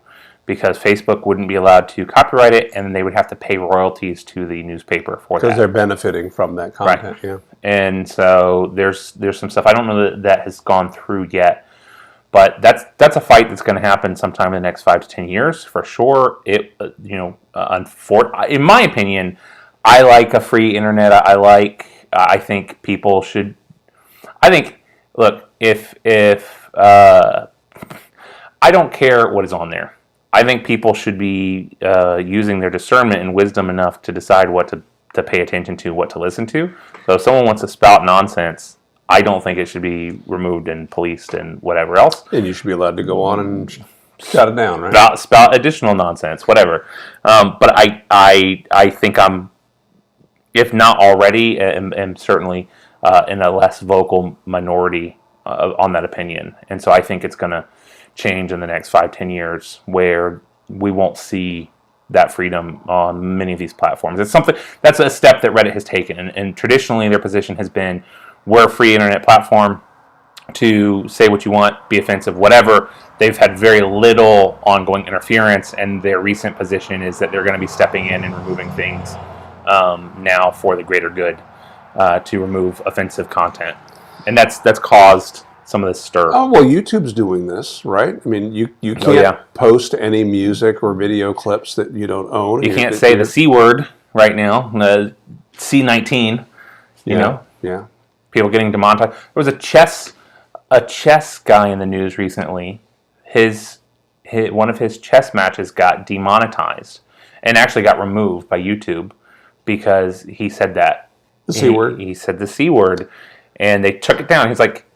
because Facebook wouldn't be allowed to copyright it, and they would have to pay royalties to the newspaper for that. Because they're benefiting from that content, right. Yeah. And so there's some stuff. I don't know that has gone through yet, but that's a fight that's going to happen sometime in the next 5 to 10 years for sure. In my opinion, I like a free internet. I think people should. Look, if I don't care what is on there. I think people should be using their discernment and wisdom enough to decide what to pay attention to, what to listen to. So if someone wants to spout nonsense, I don't think it should be removed and policed and whatever else. And you should be allowed to go on and shut it down, right? Spout additional nonsense, whatever. But I think I'm, if not already, am certainly in a less vocal minority on that opinion. And so I think it's going to change in the next 5-10 years where we won't see that freedom on many of these platforms. It's something that's a step that Reddit has taken, and traditionally their position has been we're a free internet platform to say what you want, be offensive, whatever. They've had very little ongoing interference, and their recent position is that they're going to be stepping in and removing things now for the greater good to remove offensive content, and that's caused some of this stir. Oh, well, YouTube's doing this, right? I mean, you can't post any music or video clips that you don't own. You can't say the C word right now, the C19, you know? Yeah. People getting demonetized. There was a chess guy in the news recently. One of his chess matches got demonetized and actually got removed by YouTube because he said that. The C word? He said the C word, and they took it down. He's like,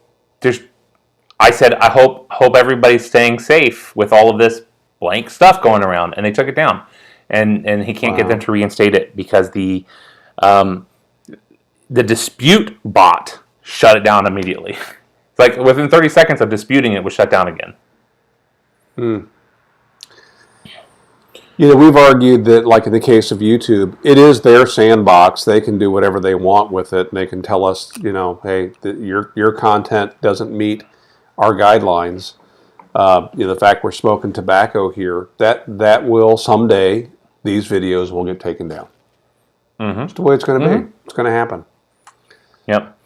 I said, I hope everybody's staying safe with all of this blank stuff going around, and they took it down, and he can't get them to reinstate it because the dispute bot shut it down immediately. It's like within 30 seconds of disputing it was shut down again. We've argued that, like in the case of YouTube, it is their sandbox. They can do whatever they want with it, and they can tell us, hey, your content doesn't meet our guidelines. The fact we're smoking tobacco here, that will someday, these videos will get taken down. It's the way it's going to be. It's going to happen. Yep.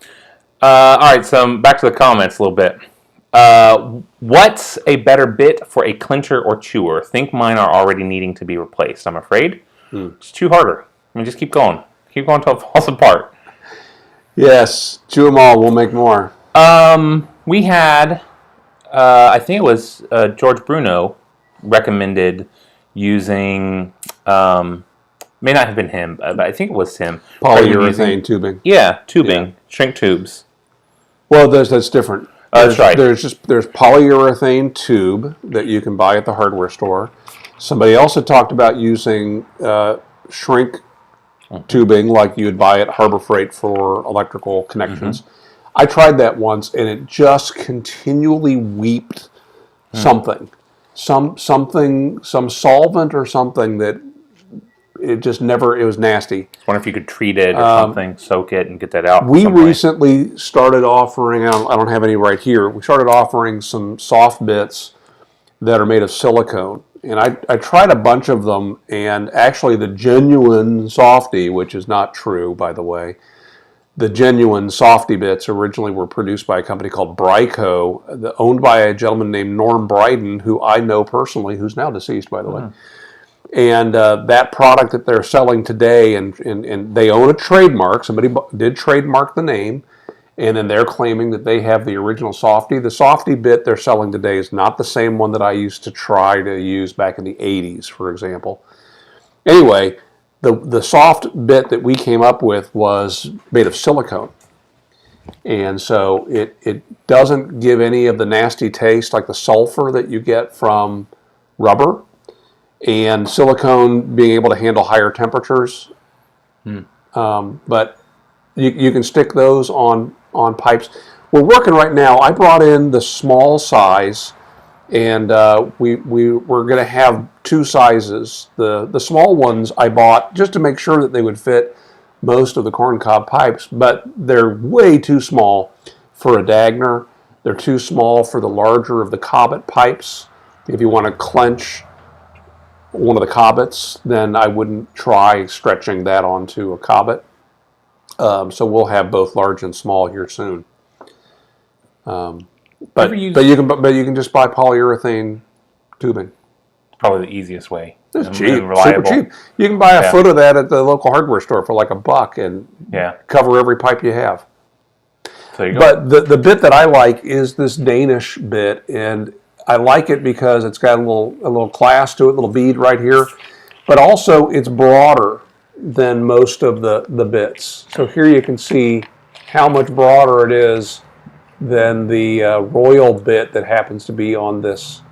All right, so back to the comments a little bit. What's a better bit for a clincher or chewer? Think mine are already needing to be replaced. I'm afraid. Just chew harder. I mean, just keep going. Keep going until it falls apart. Yes, chew them all. We'll make more. We had, I think it was George Bruno recommended using, may not have been him, but I think it was him. Polyurethane tubing. Yeah, tubing, shrink tubes. Well, that's different. That's right. There's polyurethane tube that you can buy at the hardware store. Somebody else had talked about using shrink tubing like you would buy at Harbor Freight for electrical connections. I tried that once, and it just continually weeped something, some solvent or something that it just never. It was nasty. I wonder if you could treat it or something, soak it, and get that out. We recently started offering. I don't have any right here. We started offering some soft bits that are made of silicone. And I tried a bunch of them, and actually the genuine softy, which is not true, by the way, the genuine softy bits originally were produced by a company called Bryco, owned by a gentleman named Norm Bryden, who I know personally, who's now deceased, by the way. And that product that they're selling today, and they own a trademark. Somebody did trademark the name. And then they're claiming that they have the original softy. The softy bit they're selling today is not the same one that I used to try to use back in the 80s, for example. Anyway, the soft bit that we came up with was made of silicone. And so it doesn't give any of the nasty taste like the sulfur that you get from rubber. And silicone being able to handle higher temperatures. But you can stick those on pipes. We're working right now. I brought in the small size, and we were going to have two sizes. The small ones I bought just to make sure that they would fit most of the corncob pipes, but they're way too small for a Dagner. They're too small for the larger of the Cobbett pipes. If you want to clench one of the Cobbetts, then I wouldn't try stretching that onto a Cobbett. So we'll have both large and small here soon. But you can just buy polyurethane tubing. Probably the easiest way. It's cheap, super cheap. You can buy a foot of that at the local hardware store for like $1 and cover every pipe you have. So you go. But the bit that I like is this Danish bit, and I like it because it's got a little class to it, a little bead right here, but also it's broader than most of the bits. So here you can see how much broader it is than the Royal bit that happens to be on this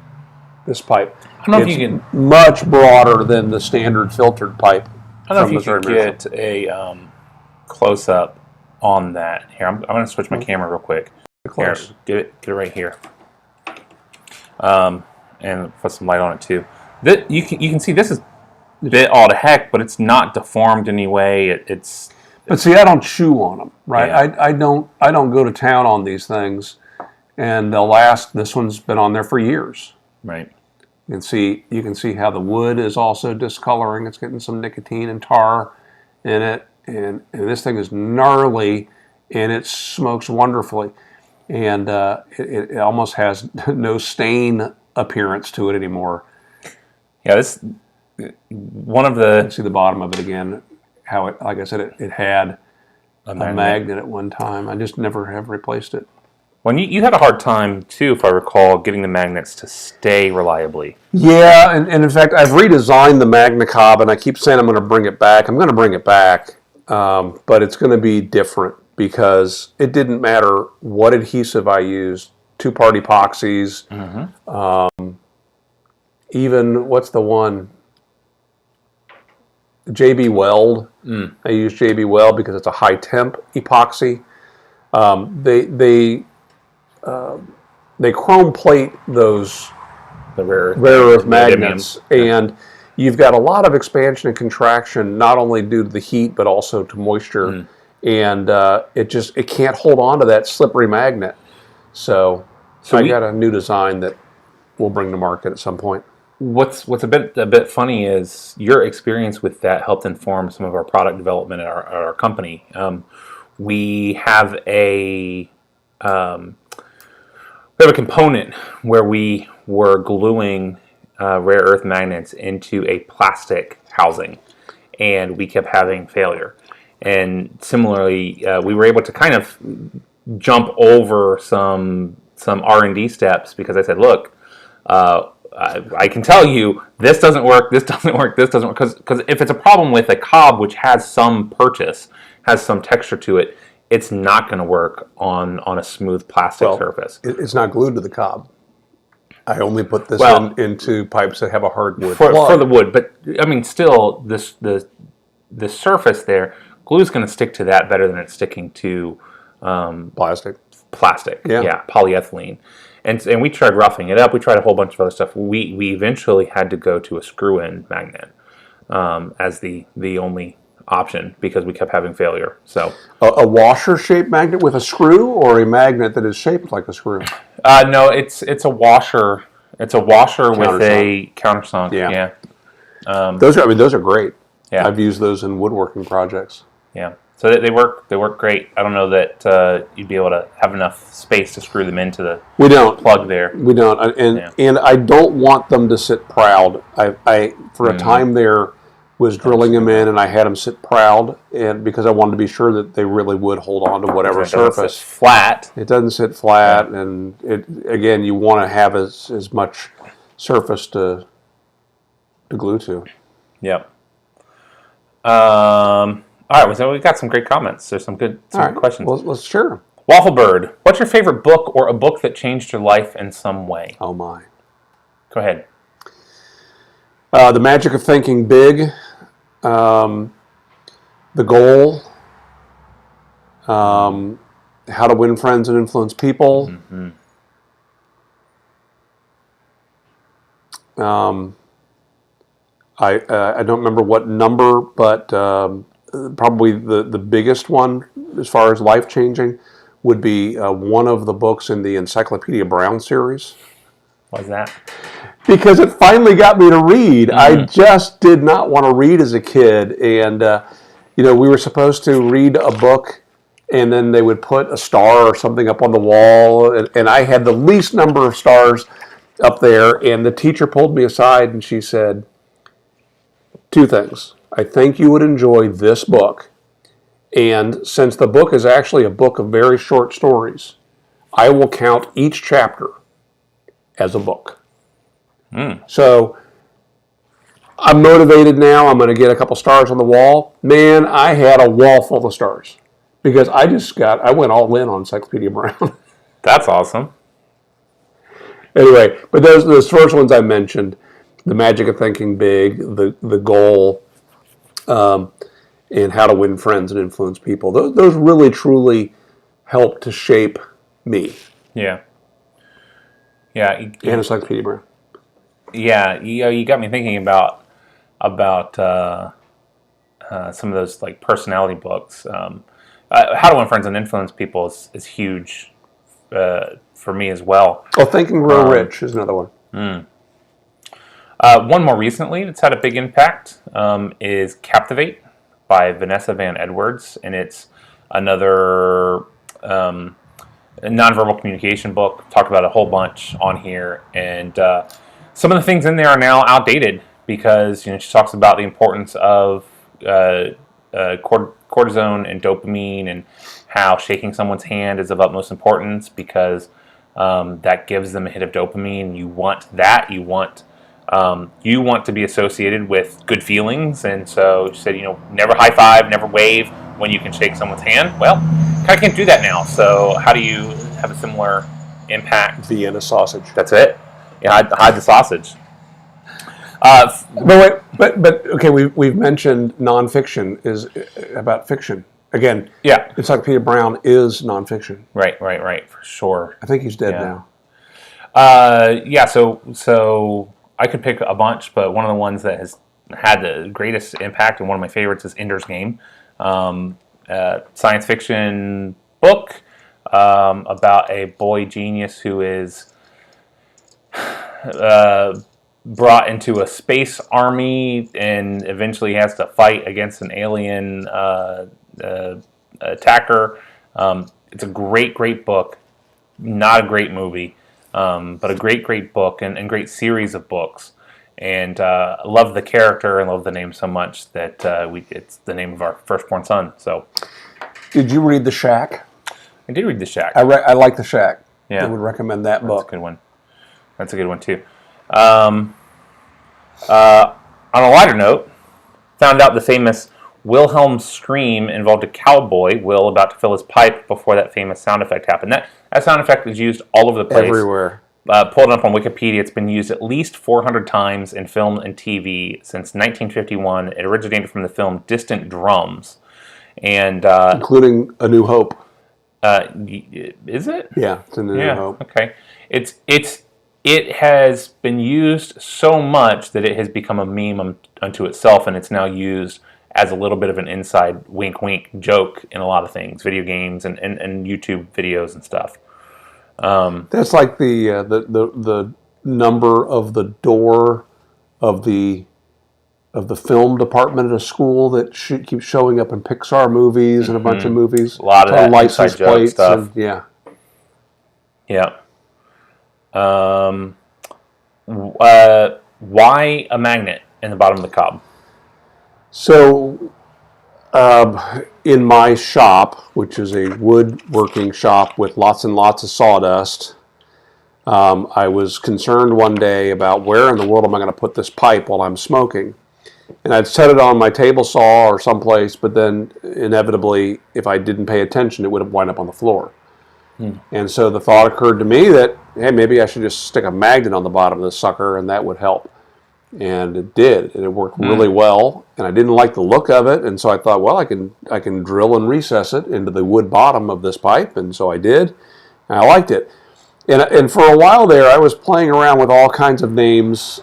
pipe. I don't know if you can much broader than the standard filtered pipe. I don't know if you can get a close up on that. Here, I'm going to switch my camera real quick. Here, get it right here. And put some light on it too. You can see this is bit all to heck, but it's not deformed in any way. But see, I don't chew on them, right? Yeah. I don't go to town on these things, and they'll last. This one's been on there for years. Right. You can see how the wood is also discoloring. It's getting some nicotine and tar in it, and this thing is gnarly, and it smokes wonderfully, and it almost has no stain appearance to it anymore. Yeah, this one of the. You can see the bottom of it again. How it, like I said, it had a magnet at one time. I just never have replaced it. When you had a hard time, too, if I recall, getting the magnets to stay reliably. Yeah, and in fact, I've redesigned the MagnaCob, and I keep saying I'm going to bring it back. I'm going to bring it back, but it's going to be different because it didn't matter what adhesive I used, two-part epoxies, even, what's the one? JB Weld. I use JB Weld because it's a high-temp epoxy. They chrome plate the rare earth magnets, and you've got a lot of expansion and contraction, not only due to the heat but also to moisture, and it can't hold on to that slippery magnet. So I got a new design that we'll bring to market at some point. What's a bit funny is your experience with that helped inform some of our product development at our company. We have a component where we were gluing rare earth magnets into a plastic housing, and we kept having failure. And similarly, we were able to kind of jump over some R&D steps because I said, look, I can tell you this doesn't work, this doesn't work, this doesn't work. Because if it's a problem with a cob which has some purchase, has some texture to it, it's not going to work on a smooth plastic surface. It's not glued to the cob. I only put this into pipes that have a hardwood for the wood. But I mean, still, the surface there, glue is going to stick to that better than it's sticking to plastic. Yeah, polyethylene. And we tried roughing it up. We tried a whole bunch of other stuff. We eventually had to go to a screw-in magnet as the only option because we kept having failure. So a washer-shaped magnet with a screw, or a magnet that is shaped like a screw? No, it's a washer. It's a washer with a countersunk. Yeah. Those are great. Yeah. I've used those in woodworking projects. Yeah. So they work. They work great. I don't know that you'd be able to have enough space to screw them into the plug there. We don't, and I don't want them to sit proud. I for a time there was drilling them in, and I had them sit proud, and because I wanted to be sure that they really would hold on to whatever surface. Sit flat. It doesn't sit flat, and again, you want to have as much surface to glue to. Yep. All right, so we got some great comments. There's some good questions. Well, let's share them. Wafflebird, what's your favorite book or a book that changed your life in some way? Oh, my. Go ahead. The Magic of Thinking Big, The Goal, How to Win Friends and Influence People. Mm-hmm. I don't remember what number, but probably the biggest one as far as life-changing would be one of the books in the Encyclopedia Brown series. Why's that? Because it finally got me to read. I just did not want to read as a kid, and we were supposed to read a book, and then they would put a star or something up on the wall, and I had the least number of stars up there, and the teacher pulled me aside, and she said, 2 things. I think you would enjoy this book, and since the book is actually a book of very short stories, I will count each chapter as a book. So I'm motivated now. I'm going to get a couple stars on the wall. Man, I had a wall full of stars because I went all in on Encyclopedia Brown. That's awesome. Anyway, but those first ones I mentioned, The Magic of Thinking Big, The Goal, and How to Win Friends and Influence People. Those really, truly helped to shape me. Yeah. Yeah. And Encyclopedia Brown. Yeah, you got me thinking about some of those like personality books. How to Win Friends and Influence People is huge for me as well. Oh, Think and Grow Rich is another one. One more recently that's had a big impact is Captivate by Vanessa Van Edwards, and it's another nonverbal communication book. Talked about a whole bunch on here, and some of the things in there are now outdated because she talks about the importance of cortisone and dopamine, and how shaking someone's hand is of utmost importance because that gives them a hit of dopamine. You want that. You want to be associated with good feelings, and so she said, never high five, never wave when you can shake someone's hand. Well, kind of can't do that now. So how do you have a similar impact? Vienna sausage. That's it. Yeah, hide the sausage. But okay, we've mentioned nonfiction is about fiction. Again, yeah, Encyclopedia Brown is nonfiction. Right, for sure. I think he's dead now. So I could pick a bunch, but one of the ones that has had the greatest impact and one of my favorites is Ender's Game. Science fiction book about a boy genius who is brought into a space army and eventually has to fight against an alien attacker. It's a great book, not a great movie, but a great book and great series of books. and love the character and love the name so much that it's the name of our firstborn son. So, did you read The Shack? I did read The Shack. I like The Shack. Yeah. I would recommend that book. That's a good one. That's a good one, too. On a lighter note, found out the famous Wilhelm scream involved a cowboy, Will, about to fill his pipe before that famous sound effect happened. That sound effect is used all over the place. Everywhere. Pulled it up on Wikipedia. It's been used at least 400 times in film and TV since 1951. It originated from the film Distant Drums. And including A New Hope. Is it? Yeah, it's in A New Hope. Okay. It has been used so much that it has become a meme unto itself, and it's now used as a little bit of an inside wink wink joke in a lot of things, video games and YouTube videos and stuff. That's like the number of the door of the film department at a school that keeps showing up in Pixar movies and a bunch of movies. A lot of that license inside joke plates stuff. And, yeah. Yeah. Why a magnet in the bottom of the cob? So, in my shop, which is a woodworking shop with lots and lots of sawdust, I was concerned one day about where in the world am I going to put this pipe while I'm smoking. And I'd set it on my table saw or someplace, but then inevitably, if I didn't pay attention, it would wind up on the floor. And so the thought occurred to me that, hey, maybe I should just stick a magnet on the bottom of this sucker and that would help. And it did, and it worked really well. And I didn't like the look of it, and so I thought, well, I can drill and recess it into the wood bottom of this pipe, and so I did. And I liked it. And for a while there, I was playing around with all kinds of names.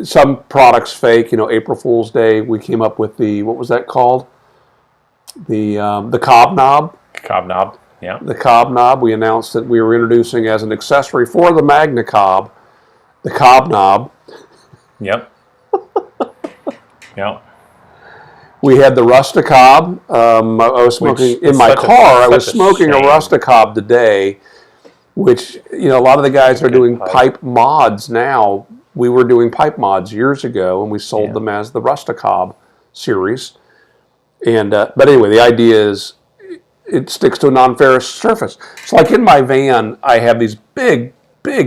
Some products fake, April Fool's Day. We came up with what was that called? The cob knob. Cob knob, yeah. The cob knob. We announced that we were introducing as an accessory for the Magna Cob, the cob knob. Yep. Yep. We had the Rusticob. I was smoking in my car. I was smoking a Rusticob today, which a lot of the guys are doing pipe mods now. We were doing pipe mods years ago, and we sold them as the Rusticob series. And but anyway, the idea is it sticks to a non-ferrous surface. So, like in my van, I have these big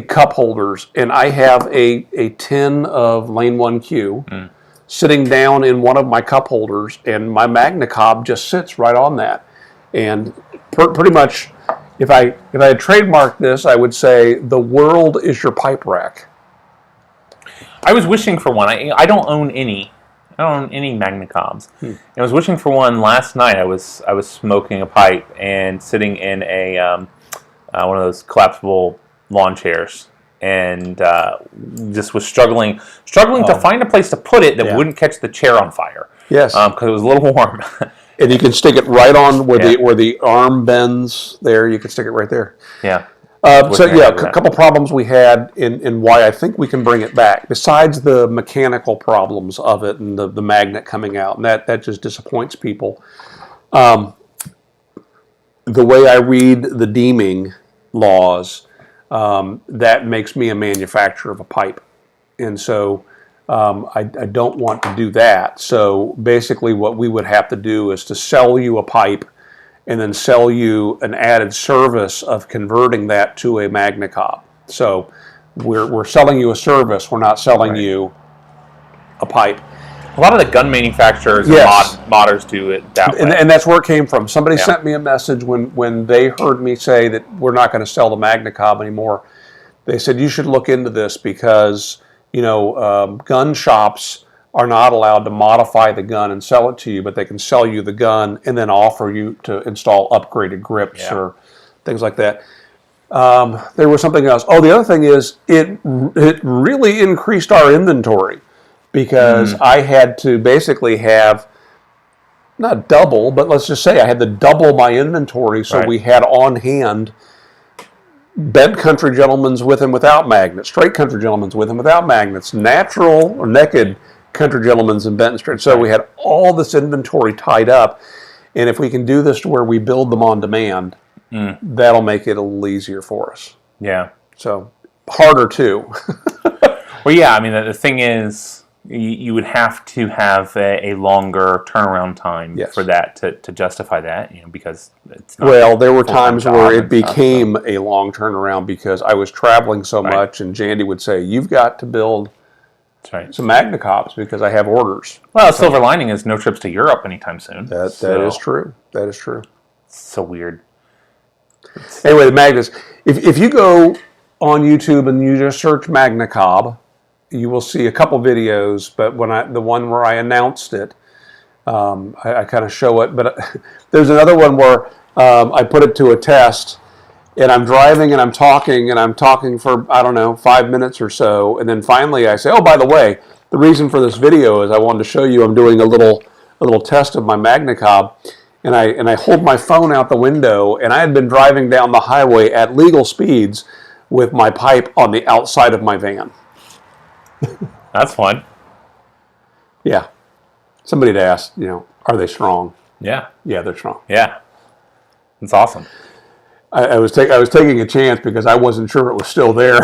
cup holders, and I have a tin of Lane 1Q sitting down in one of my cup holders, and my Magna Cob just sits right on that. And pretty much, if I had trademarked this, I would say the world is your pipe rack. I was wishing for one. I don't own any. I don't own any Magna Cobs. I was wishing for one last night. I was smoking a pipe and sitting in a one of those collapsible lawn chairs, and just was struggling to find a place to put it that wouldn't catch the chair on fire. Yes, because it was a little warm. And you can stick it right on where the arm bends. There, you can stick it right there. Yeah. A couple problems we had in why I think we can bring it back, besides the mechanical problems of it and the magnet coming out, and that just disappoints people. The way I read the deeming laws, that makes me a manufacturer of a pipe. And so I don't want to do that. So basically what we would have to do is to sell you a pipe and then sell you an added service of converting that to a Magna Cob. So we're selling you a service. We're not selling you a pipe. A lot of the gun manufacturers and modders do it that way. And that's where it came from. Somebody sent me a message when they heard me say that we're not going to sell the Magna Cob anymore. They said, you should look into this because, gun shops are not allowed to modify the gun and sell it to you, but they can sell you the gun and then offer you to install upgraded grips or things like that. There was something else. Oh, the other thing is it really increased our inventory because I had to basically have, not double, but let's just say I had to double my inventory so we had on hand bent country gentlemen's with and without magnets, straight country gentlemen's with and without magnets, natural or naked country gentlemen's and bent and straight. So we had all this inventory tied up, and if we can do this to where we build them on demand, that'll make it a little easier for us. Yeah. So harder too. Well, yeah, I mean, the thing is, you would have to have a longer turnaround time for that to justify that, because it's not. Well, there were times where it became a long turnaround because I was traveling so much, and Jandy would say, "You've got to build some Magna Cops because I have orders." Well, the silver lining is no trips to Europe anytime soon. That is true. That is true. It's so weird. Anyway, the Magnus. If you go on YouTube and you just search Magna Cob, you will see a couple videos. But the one where I announced it, I kind of show it. But there's another one where I put it to a test, and I'm driving and I'm talking for, I don't know, 5 minutes or so, and then finally I say, "Oh, by the way, the reason for this video is I wanted to show you I'm doing a little test of my Magna Cob." And I hold my phone out the window, and I had been driving down the highway at legal speeds with my pipe on the outside of my van. That's fun. Yeah. Somebody had asked, are they strong? Yeah. Yeah, they're strong. Yeah. It's awesome. I was taking a chance because I wasn't sure it was still there.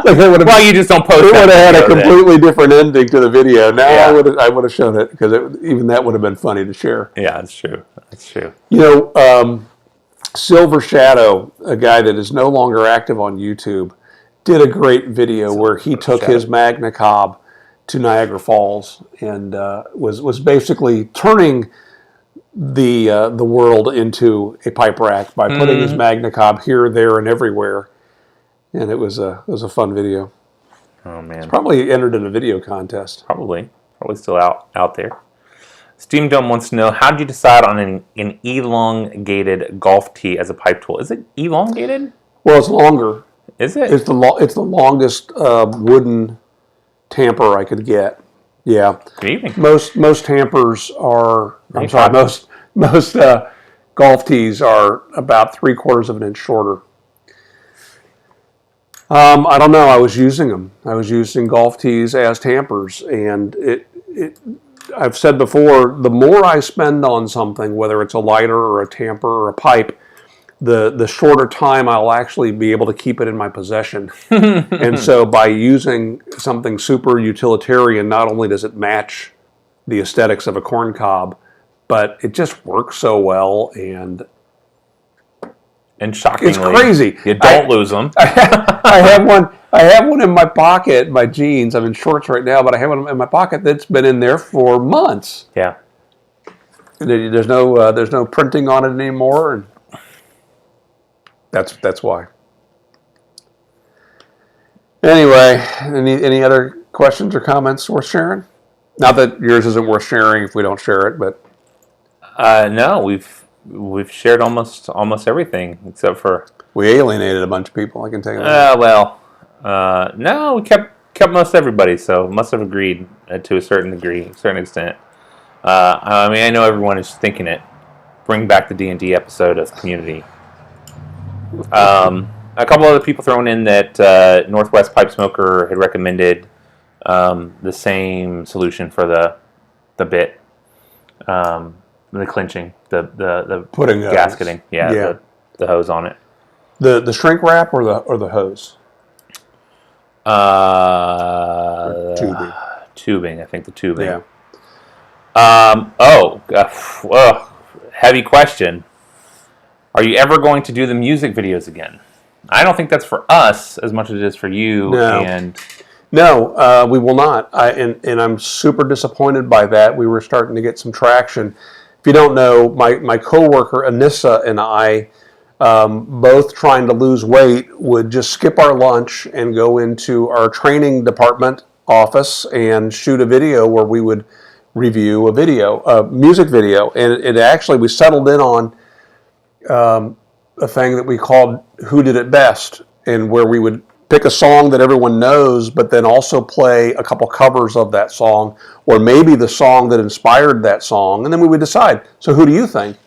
Well, you just don't post it. It would have had a completely different ending to the video. Now I would have shown it because even that would have been funny to share. Yeah, that's true. That's true. Silver Shadow, a guy that is no longer active on YouTube, did a great video where he took his Magna Cob to Niagara Falls and was basically turning the world into a pipe rack by putting his Magna Cob here, there, and everywhere, and it was a fun video. Oh man! It's probably entered in a video contest. Probably still out there. Steam Dome wants to know, how did you decide on an elongated golf tee as a pipe tool? Is it elongated? Well, it's longer. Is it? It's the longest wooden tamper I could get. Yeah. Good evening. Most tampers are. I'm sorry. Most golf tees are about 3/4 of an inch shorter. I don't know. I was using them. I was using golf tees as tampers, and I've said before, the more I spend on something, whether it's a lighter or a tamper or a pipe, the shorter time I'll actually be able to keep it in my possession. And so by using something super utilitarian, not only does it match the aesthetics of a corn cob, but it just works so well, and shockingly, it's crazy. You don't lose them. I have one in my pocket, my jeans. I'm in shorts right now, but I have one in my pocket that's been in there for months. Yeah. There's no printing on it anymore, and that's why. Anyway, any other questions or comments worth sharing? Not that yours isn't worth sharing if we don't share it, but no, we've shared almost everything except for we alienated a bunch of people. I can tell you that. No, we kept most everybody, so must have agreed to a certain degree, a certain extent. I know everyone is thinking it. Bring back the D&D episode of Community. A couple other people thrown in that Northwest Pipe Smoker had recommended the same solution for the bit, the clinching, the putting gasketing, the hose on it. The shrink wrap or the hose? Tubing. I think the tubing. Yeah. Heavy question. Are you ever going to do the music videos again? I don't think that's for us as much as it is for you. No, we will not. And I'm super disappointed by that. We were starting to get some traction. If you don't know, my coworker Anissa and I, both trying to lose weight, would just skip our lunch and go into our training department office and shoot a video where we would review a music video. And we settled in on a thing that we called Who Did It Best, and where we would pick a song that everyone knows, but then also play a couple covers of that song, or maybe the song that inspired that song, and then we would decide, so who do you think?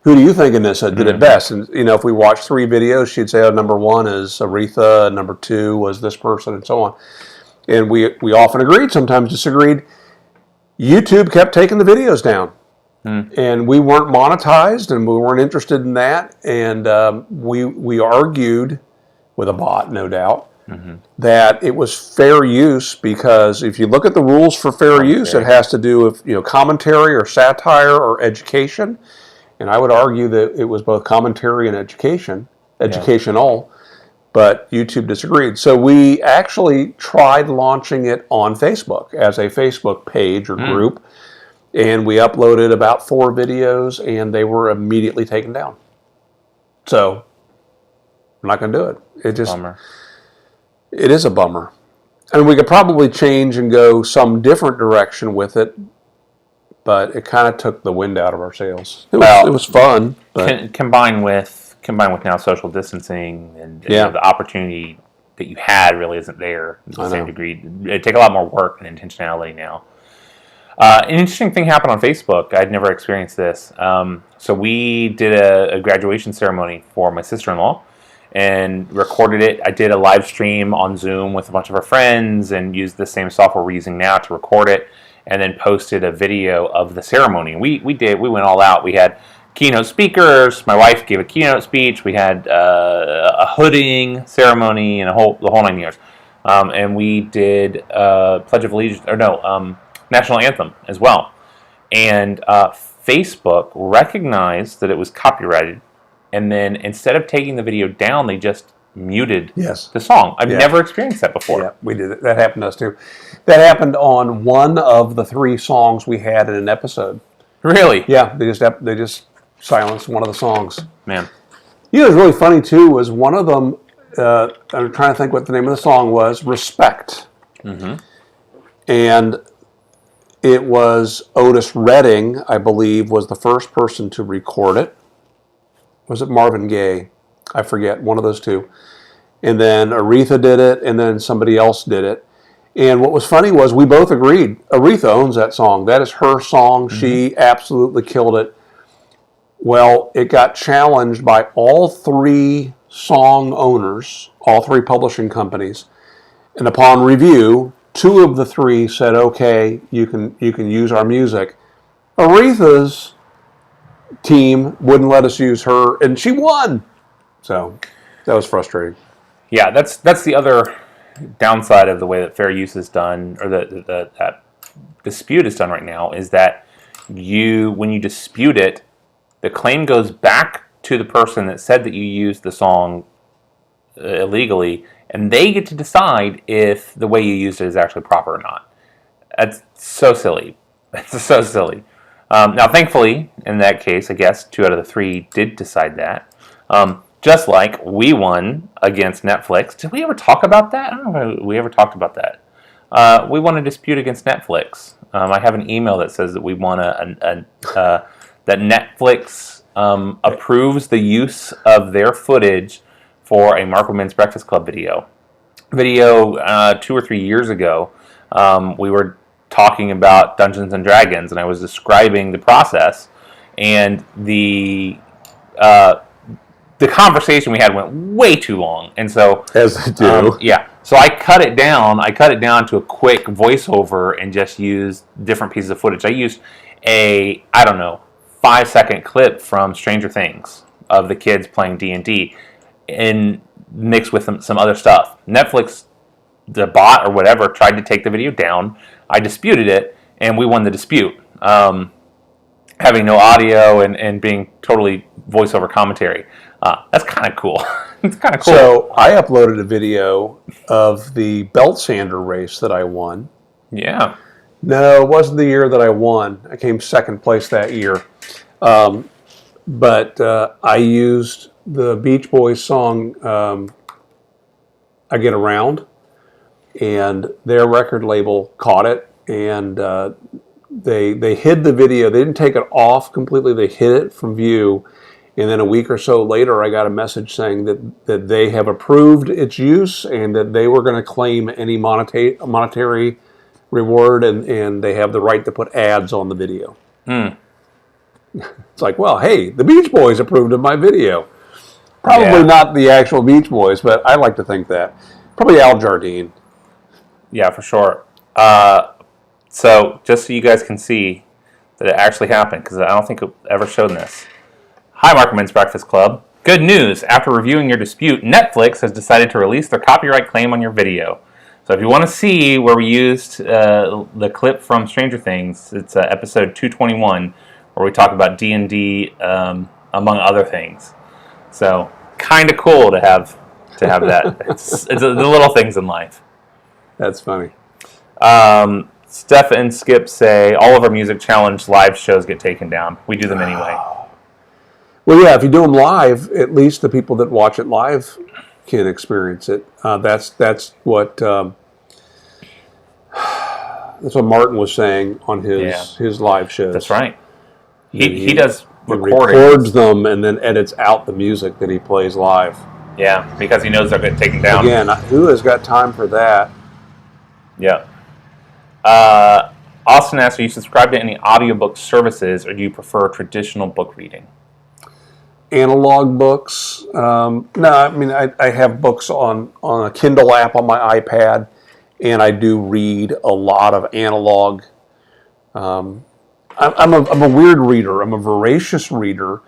Who do you think Anissa did it best? And if we watched 3 videos, she'd say, number 1 is Aretha, number 2 was this person, and so on. And we often agreed, sometimes disagreed. YouTube kept taking the videos down. And we weren't monetized, and we weren't interested in that. And we argued with a bot, no doubt, that it was fair use, because if you look at the rules for fair use, it has to do with commentary or satire or education. And I would argue that it was both commentary and educational, but YouTube disagreed. So we actually tried launching it on Facebook as a Facebook page or group, and we uploaded about 4 videos, and they were immediately taken down. So I'm not going to do it. Bummer. It is a bummer. I mean, we could probably change and go some different direction with it, but it kind of took the wind out of our sails. It was fun, but combined with now social distancing and the opportunity that you had really isn't there to the same degree. It take a lot more work and intentionality now. An interesting thing happened on Facebook. I'd never experienced this. So we did a graduation ceremony for my sister-in-law and recorded it. I did a live stream on Zoom with a bunch of our friends and used the same software we're using now to record it, and then posted a video of the ceremony. We went all out. We had keynote speakers. My wife gave a keynote speech. We had a hooding ceremony and the whole 9 yards. And we did Pledge of Allegiance, National Anthem as well. And Facebook recognized that it was copyrighted, and then instead of taking the video down, they just muted the song. I've never experienced that before. Yeah, we did it. That happened to us too. That happened on one of the 3 songs we had in an episode. Really? Yeah, they just silenced one of the songs. Man. You know, what's really funny too was one of them. I'm trying to think what the name of the song was. Respect. And it was Otis Redding, I believe, was the first person to record it. Was it Marvin Gaye? I forget, one of those two. And then Aretha did it, and then somebody else did it. And what was funny was we both agreed. Aretha owns that song. That is her song. She absolutely killed it. Well, it got challenged by all 3 song owners, all 3 publishing companies. And upon review, 2 of the 3 said, okay, you can use our music. Aretha's team wouldn't let us use her, and she won. So that was frustrating. Yeah, that's the other downside of the way that fair use is done, or that dispute is done right now, is that when you dispute it, the claim goes back to the person that said that you used the song illegally, and they get to decide if the way you used it is actually proper or not. That's so silly. It's so silly. Now, thankfully, in that case, I guess 2 out of the 3 did decide that. Just like we won against Netflix. Did we ever talk about that? I don't know if we ever talked about that. We won a dispute against Netflix. I have an email that says that we won that Netflix approves the use of their footage for a Mark Women's Breakfast Club video. 2 or 3 years ago, we were talking about Dungeons and Dragons, and I was describing the process, and the conversation we had went way too long, and so as they do, so I cut it down. I cut it down to a quick voiceover and just used different pieces of footage. I used a 5-second clip from Stranger Things of the kids playing D&D, and mixed with some other stuff. Netflix, the bot or whatever, tried to take the video down. I disputed it, and we won the dispute. Having no audio and being totally voiceover commentary. That's kind of cool. It's kind of cool. So I uploaded a video of the belt sander race that I won. Yeah. No, it wasn't the year that I won. I came second place that year. But I used the Beach Boys song, I Get Around, and their record label caught it, and they hid the video. They didn't take it off completely. They hid it from view. And then a week or so later, I got a message saying that they have approved its use and that they were going to claim any monetary reward, and they have the right to put ads on the video. It's like, well, hey, the Beach Boys approved of my video. Probably not the actual Beach Boys, but I like to think that. Probably Al Jardine. Yeah, for sure. So just so you guys can see that it actually happened, because I don't think it ever showed this. Hi, Mark and Men's Breakfast Club. Good news! After reviewing your dispute, Netflix has decided to release their copyright claim on your video. So if you want to see where we used the clip from Stranger Things, it's episode 221, where we talk about D&D, among other things. So kind of cool to have that. It's the little things in life. That's funny. Steph and Skip say all of our Music Challenge live shows get taken down. We do them anyway. Well, yeah, if you do them live, at least the people that watch it live can experience it. That's what Martin was saying on his live shows. That's right. He does recordings. Records them and then edits out the music that he plays live. Yeah, because he knows they'll get taken down. Again, who has got time for that? Yeah. Austin asks, are you subscribed to any audiobook services, or do you prefer traditional book reading? Analog books. No, I mean, I have books on a Kindle app on my iPad, and I do read a lot of analog. I'm a weird reader. I'm a voracious reader,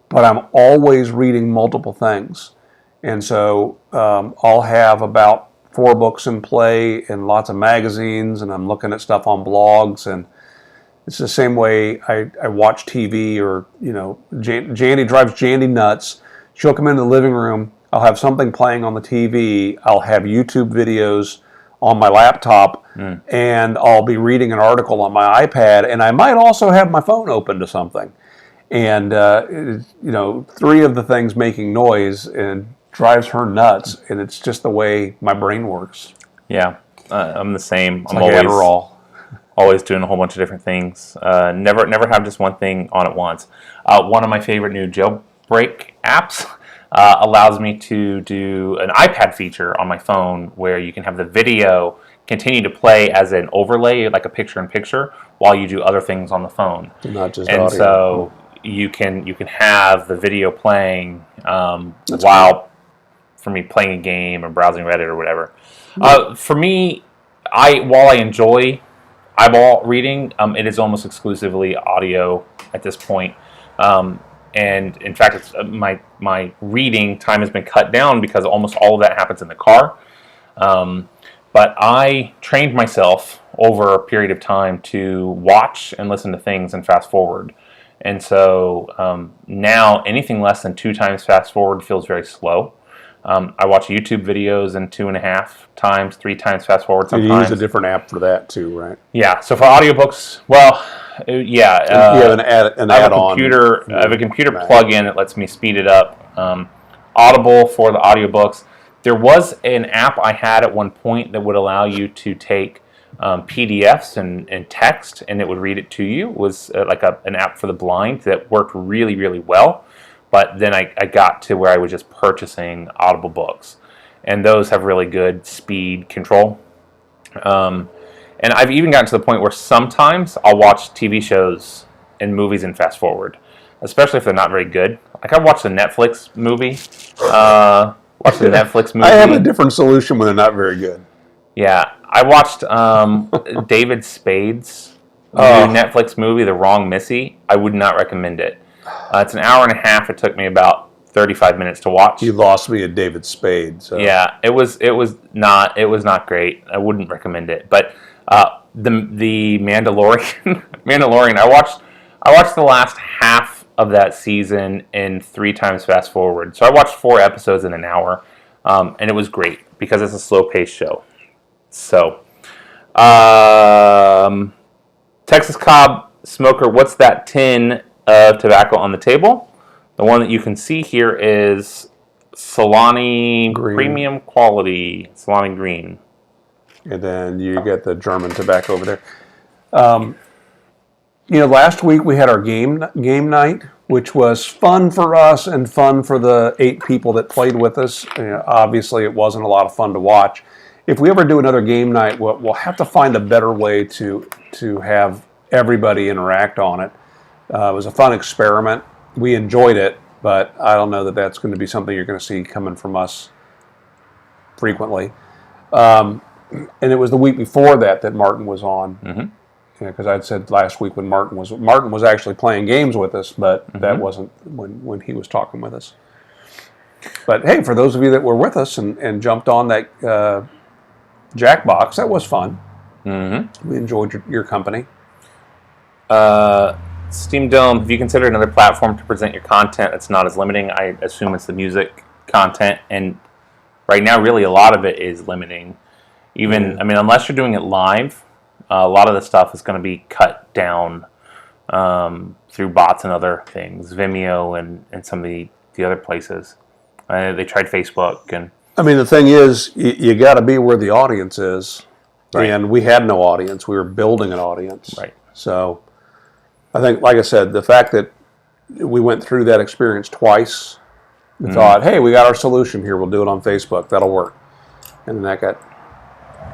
but I'm always reading multiple things. And so I'll have about 4 books in play and lots of magazines, and I'm looking at stuff on blogs, and it's the same way I watch TV, or, Jandy drives Jandy nuts. She'll come into the living room, I'll have something playing on the TV, I'll have YouTube videos on my laptop, and I'll be reading an article on my iPad, and I might also have my phone open to something. And, 3 of the things making noise and drives her nuts, and it's just the way my brain works. Yeah, I'm the same. It's like always doing a whole bunch of different things. Never have just one thing on at once. One of my favorite new jailbreak apps allows me to do an iPad feature on my phone where you can have the video continue to play as an overlay, like a picture-in-picture, while you do other things on the phone. Not just and audio. So you can have the video playing while cool. For me playing a game or browsing Reddit or whatever. For me, while I enjoy eyeball reading, it is almost exclusively audio at this point. And in fact, it's, my reading time has been cut down because almost all of that happens in the car. But I trained myself over a period of time to watch and listen to things and fast forward. And so now anything less than 2 times fast forward feels very slow. I watch YouTube videos in 2.5 times, 3 times fast forward sometimes. You use a different app for that too, right? Yeah. So for audiobooks, well, yeah. You have an add-on. I have a computer plug-in that lets me speed it up. Audible for the audiobooks. There was an app I had at one point that would allow you to take PDFs and text, and it would read it to you. It was like an app for the blind that worked really, really well. But then I got to where I was just purchasing Audible books. And those have really good speed control. And I've even gotten to the point where sometimes I'll watch TV shows and movies in fast forward, especially if they're not very good. Like I watched the Netflix movie. I have a different solution when they're not very good. Yeah. I watched David Spade's new Netflix movie, The Wrong Missy. I would not recommend it. It's an hour and a half. It took me about 35 minutes to watch. You lost me at David Spade. So. Yeah, it was not great. I wouldn't recommend it. But the Mandalorian. I watched the last half of that season in 3 times fast forward. So I watched 4 episodes in an hour, and it was great because it's a slow paced show. So, Texas Cobb Smoker. What's that tin of tobacco on the table? The one that you can see here is Solani Green. Premium Quality Solani Green. And then you get the German tobacco over there. Last week we had our game night, which was fun for us and fun for the 8 people that played with us. Obviously, it wasn't a lot of fun to watch. If we ever do another game night, we'll have to find a better way to have everybody interact on it. It was a fun experiment. We enjoyed it, but I don't know that that's going to be something you're going to see coming from us frequently. And it was the week before that Martin was on. Because I'd said last week when Martin was actually playing games with us, but that wasn't when he was talking with us. But hey, for those of you that were with us and jumped on that Jackbox, that was fun. Mm-hmm. We enjoyed your company. Steam Dome, have you considered another platform to present your content that's not as limiting? I assume it's the music content, and right now really a lot of it is limiting. Even, I mean, unless you're doing it live, a lot of the stuff is going to be cut down through bots and other things, Vimeo and some of the other places. They tried Facebook. And I mean, the thing is, you got to be where the audience is. Right. And we had no audience. We were building an audience. Right. So I think, like I said, the fact that we went through that experience twice, we thought, hey, we got our solution here. We'll do it on Facebook. That'll work. And then that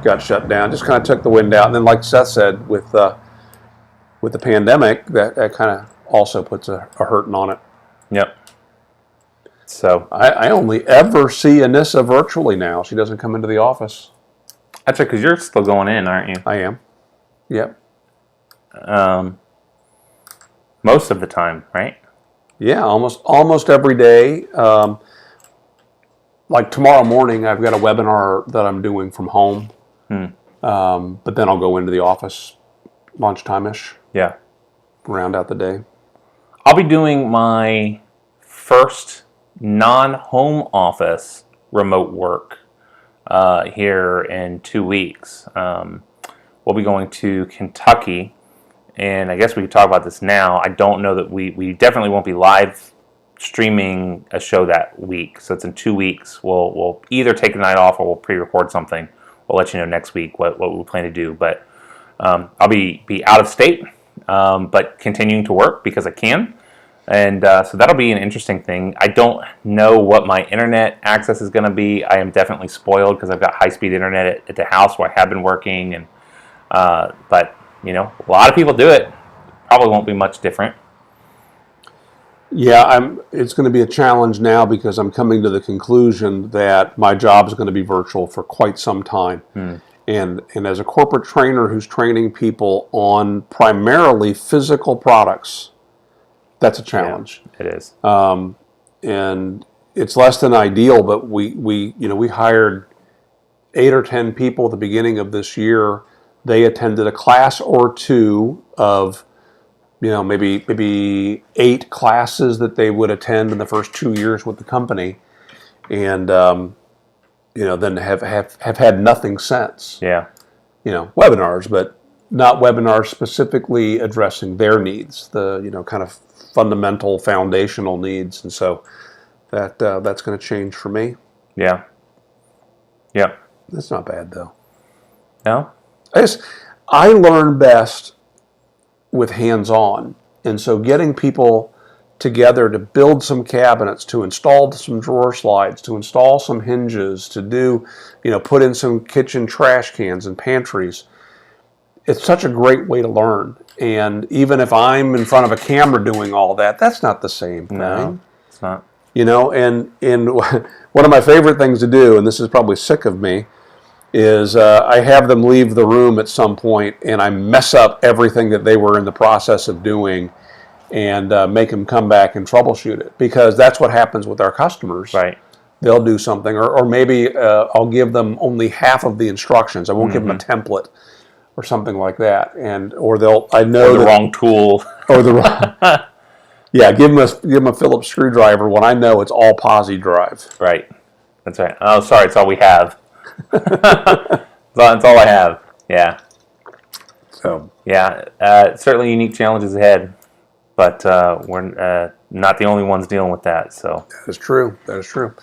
got shut down. Just kind of took the wind out. And then, like Seth said, with the pandemic, that kind of also puts a hurting on it. Yep. So I only ever see Anissa virtually now. She doesn't come into the office. That's right, because you're still going in, aren't you? I am. Yep. Most of the time, right? Yeah, almost every day. Like tomorrow morning, I've got a webinar that I'm doing from home. But then I'll go into the office lunchtime-ish. Yeah. Round out the day. I'll be doing my first non-home office remote work here in 2 weeks. We'll be going to Kentucky, and I guess we could talk about this now. I don't know that we definitely won't be live streaming a show that week, so it's in 2 weeks. We'll either take a night off or we'll pre-record something. We'll let you know next week what we plan to do, but I'll be out of state, but continuing to work because I can. And so that'll be an interesting thing. I don't know what my internet access is going to be. I am definitely spoiled because I've got high-speed internet at the house where I have been working. And but, you know, a lot of people do it. Probably won't be much different. Yeah, it's going to be a challenge now because I'm coming to the conclusion that my job is going to be virtual for quite some time. And as a corporate trainer who's training people on primarily physical products, that's a challenge. Yeah, it is. And it's less than ideal, but we hired 8 or 10 people at the beginning of this year. They attended a class or two of, maybe 8 classes that they would attend in the first 2 years with the company, and then have had nothing since. Yeah. Webinars, but not webinars specifically addressing their needs, the kind of fundamental foundational needs, and so that's going to change for me. Yeah. Yeah. That's not bad though. No. I learn best with hands-on, and so getting people together to build some cabinets, to install some drawer slides, to install some hinges, to do, put in some kitchen trash cans and pantries. It's such a great way to learn. And even if I'm in front of a camera doing all that, that's not the same thing. No, it's not. And one of my favorite things to do, and this is probably sick of me, is I have them leave the room at some point and I mess up everything that they were in the process of doing and make them come back and troubleshoot it. Because that's what happens with our customers. Right. They'll do something, or maybe I'll give them only half of the instructions. I won't give them a template or something like that, or the wrong tool, or the wrong. Yeah, give them a Phillips screwdriver when I know it's all posi drive. Right, that's right. Oh, sorry, it's all we have. That's all I have. Yeah. So yeah, certainly unique challenges ahead, but we're not the only ones dealing with that. So that is true. That is true.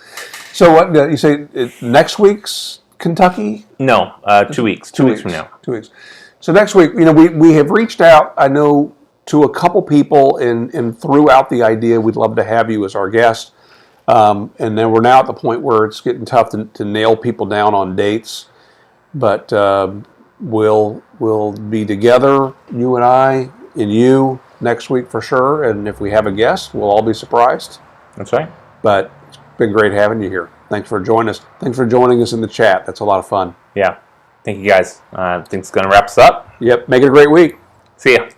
So what you say? Next week's Kentucky? No, 2 weeks. 2 weeks from now. 2 weeks. So next week, we have reached out, I know, to a couple people and threw out the idea we'd love to have you as our guest. And then we're now at the point where it's getting tough to nail people down on dates. But we'll be together, you and I and you, next week for sure. And if we have a guest, we'll all be surprised. That's right. But it's been great having you here. Thanks for joining us. Thanks for joining us in the chat. That's a lot of fun. Yeah. Thank you, guys. I think it's going to wrap us up. Yep. Make it a great week. See ya.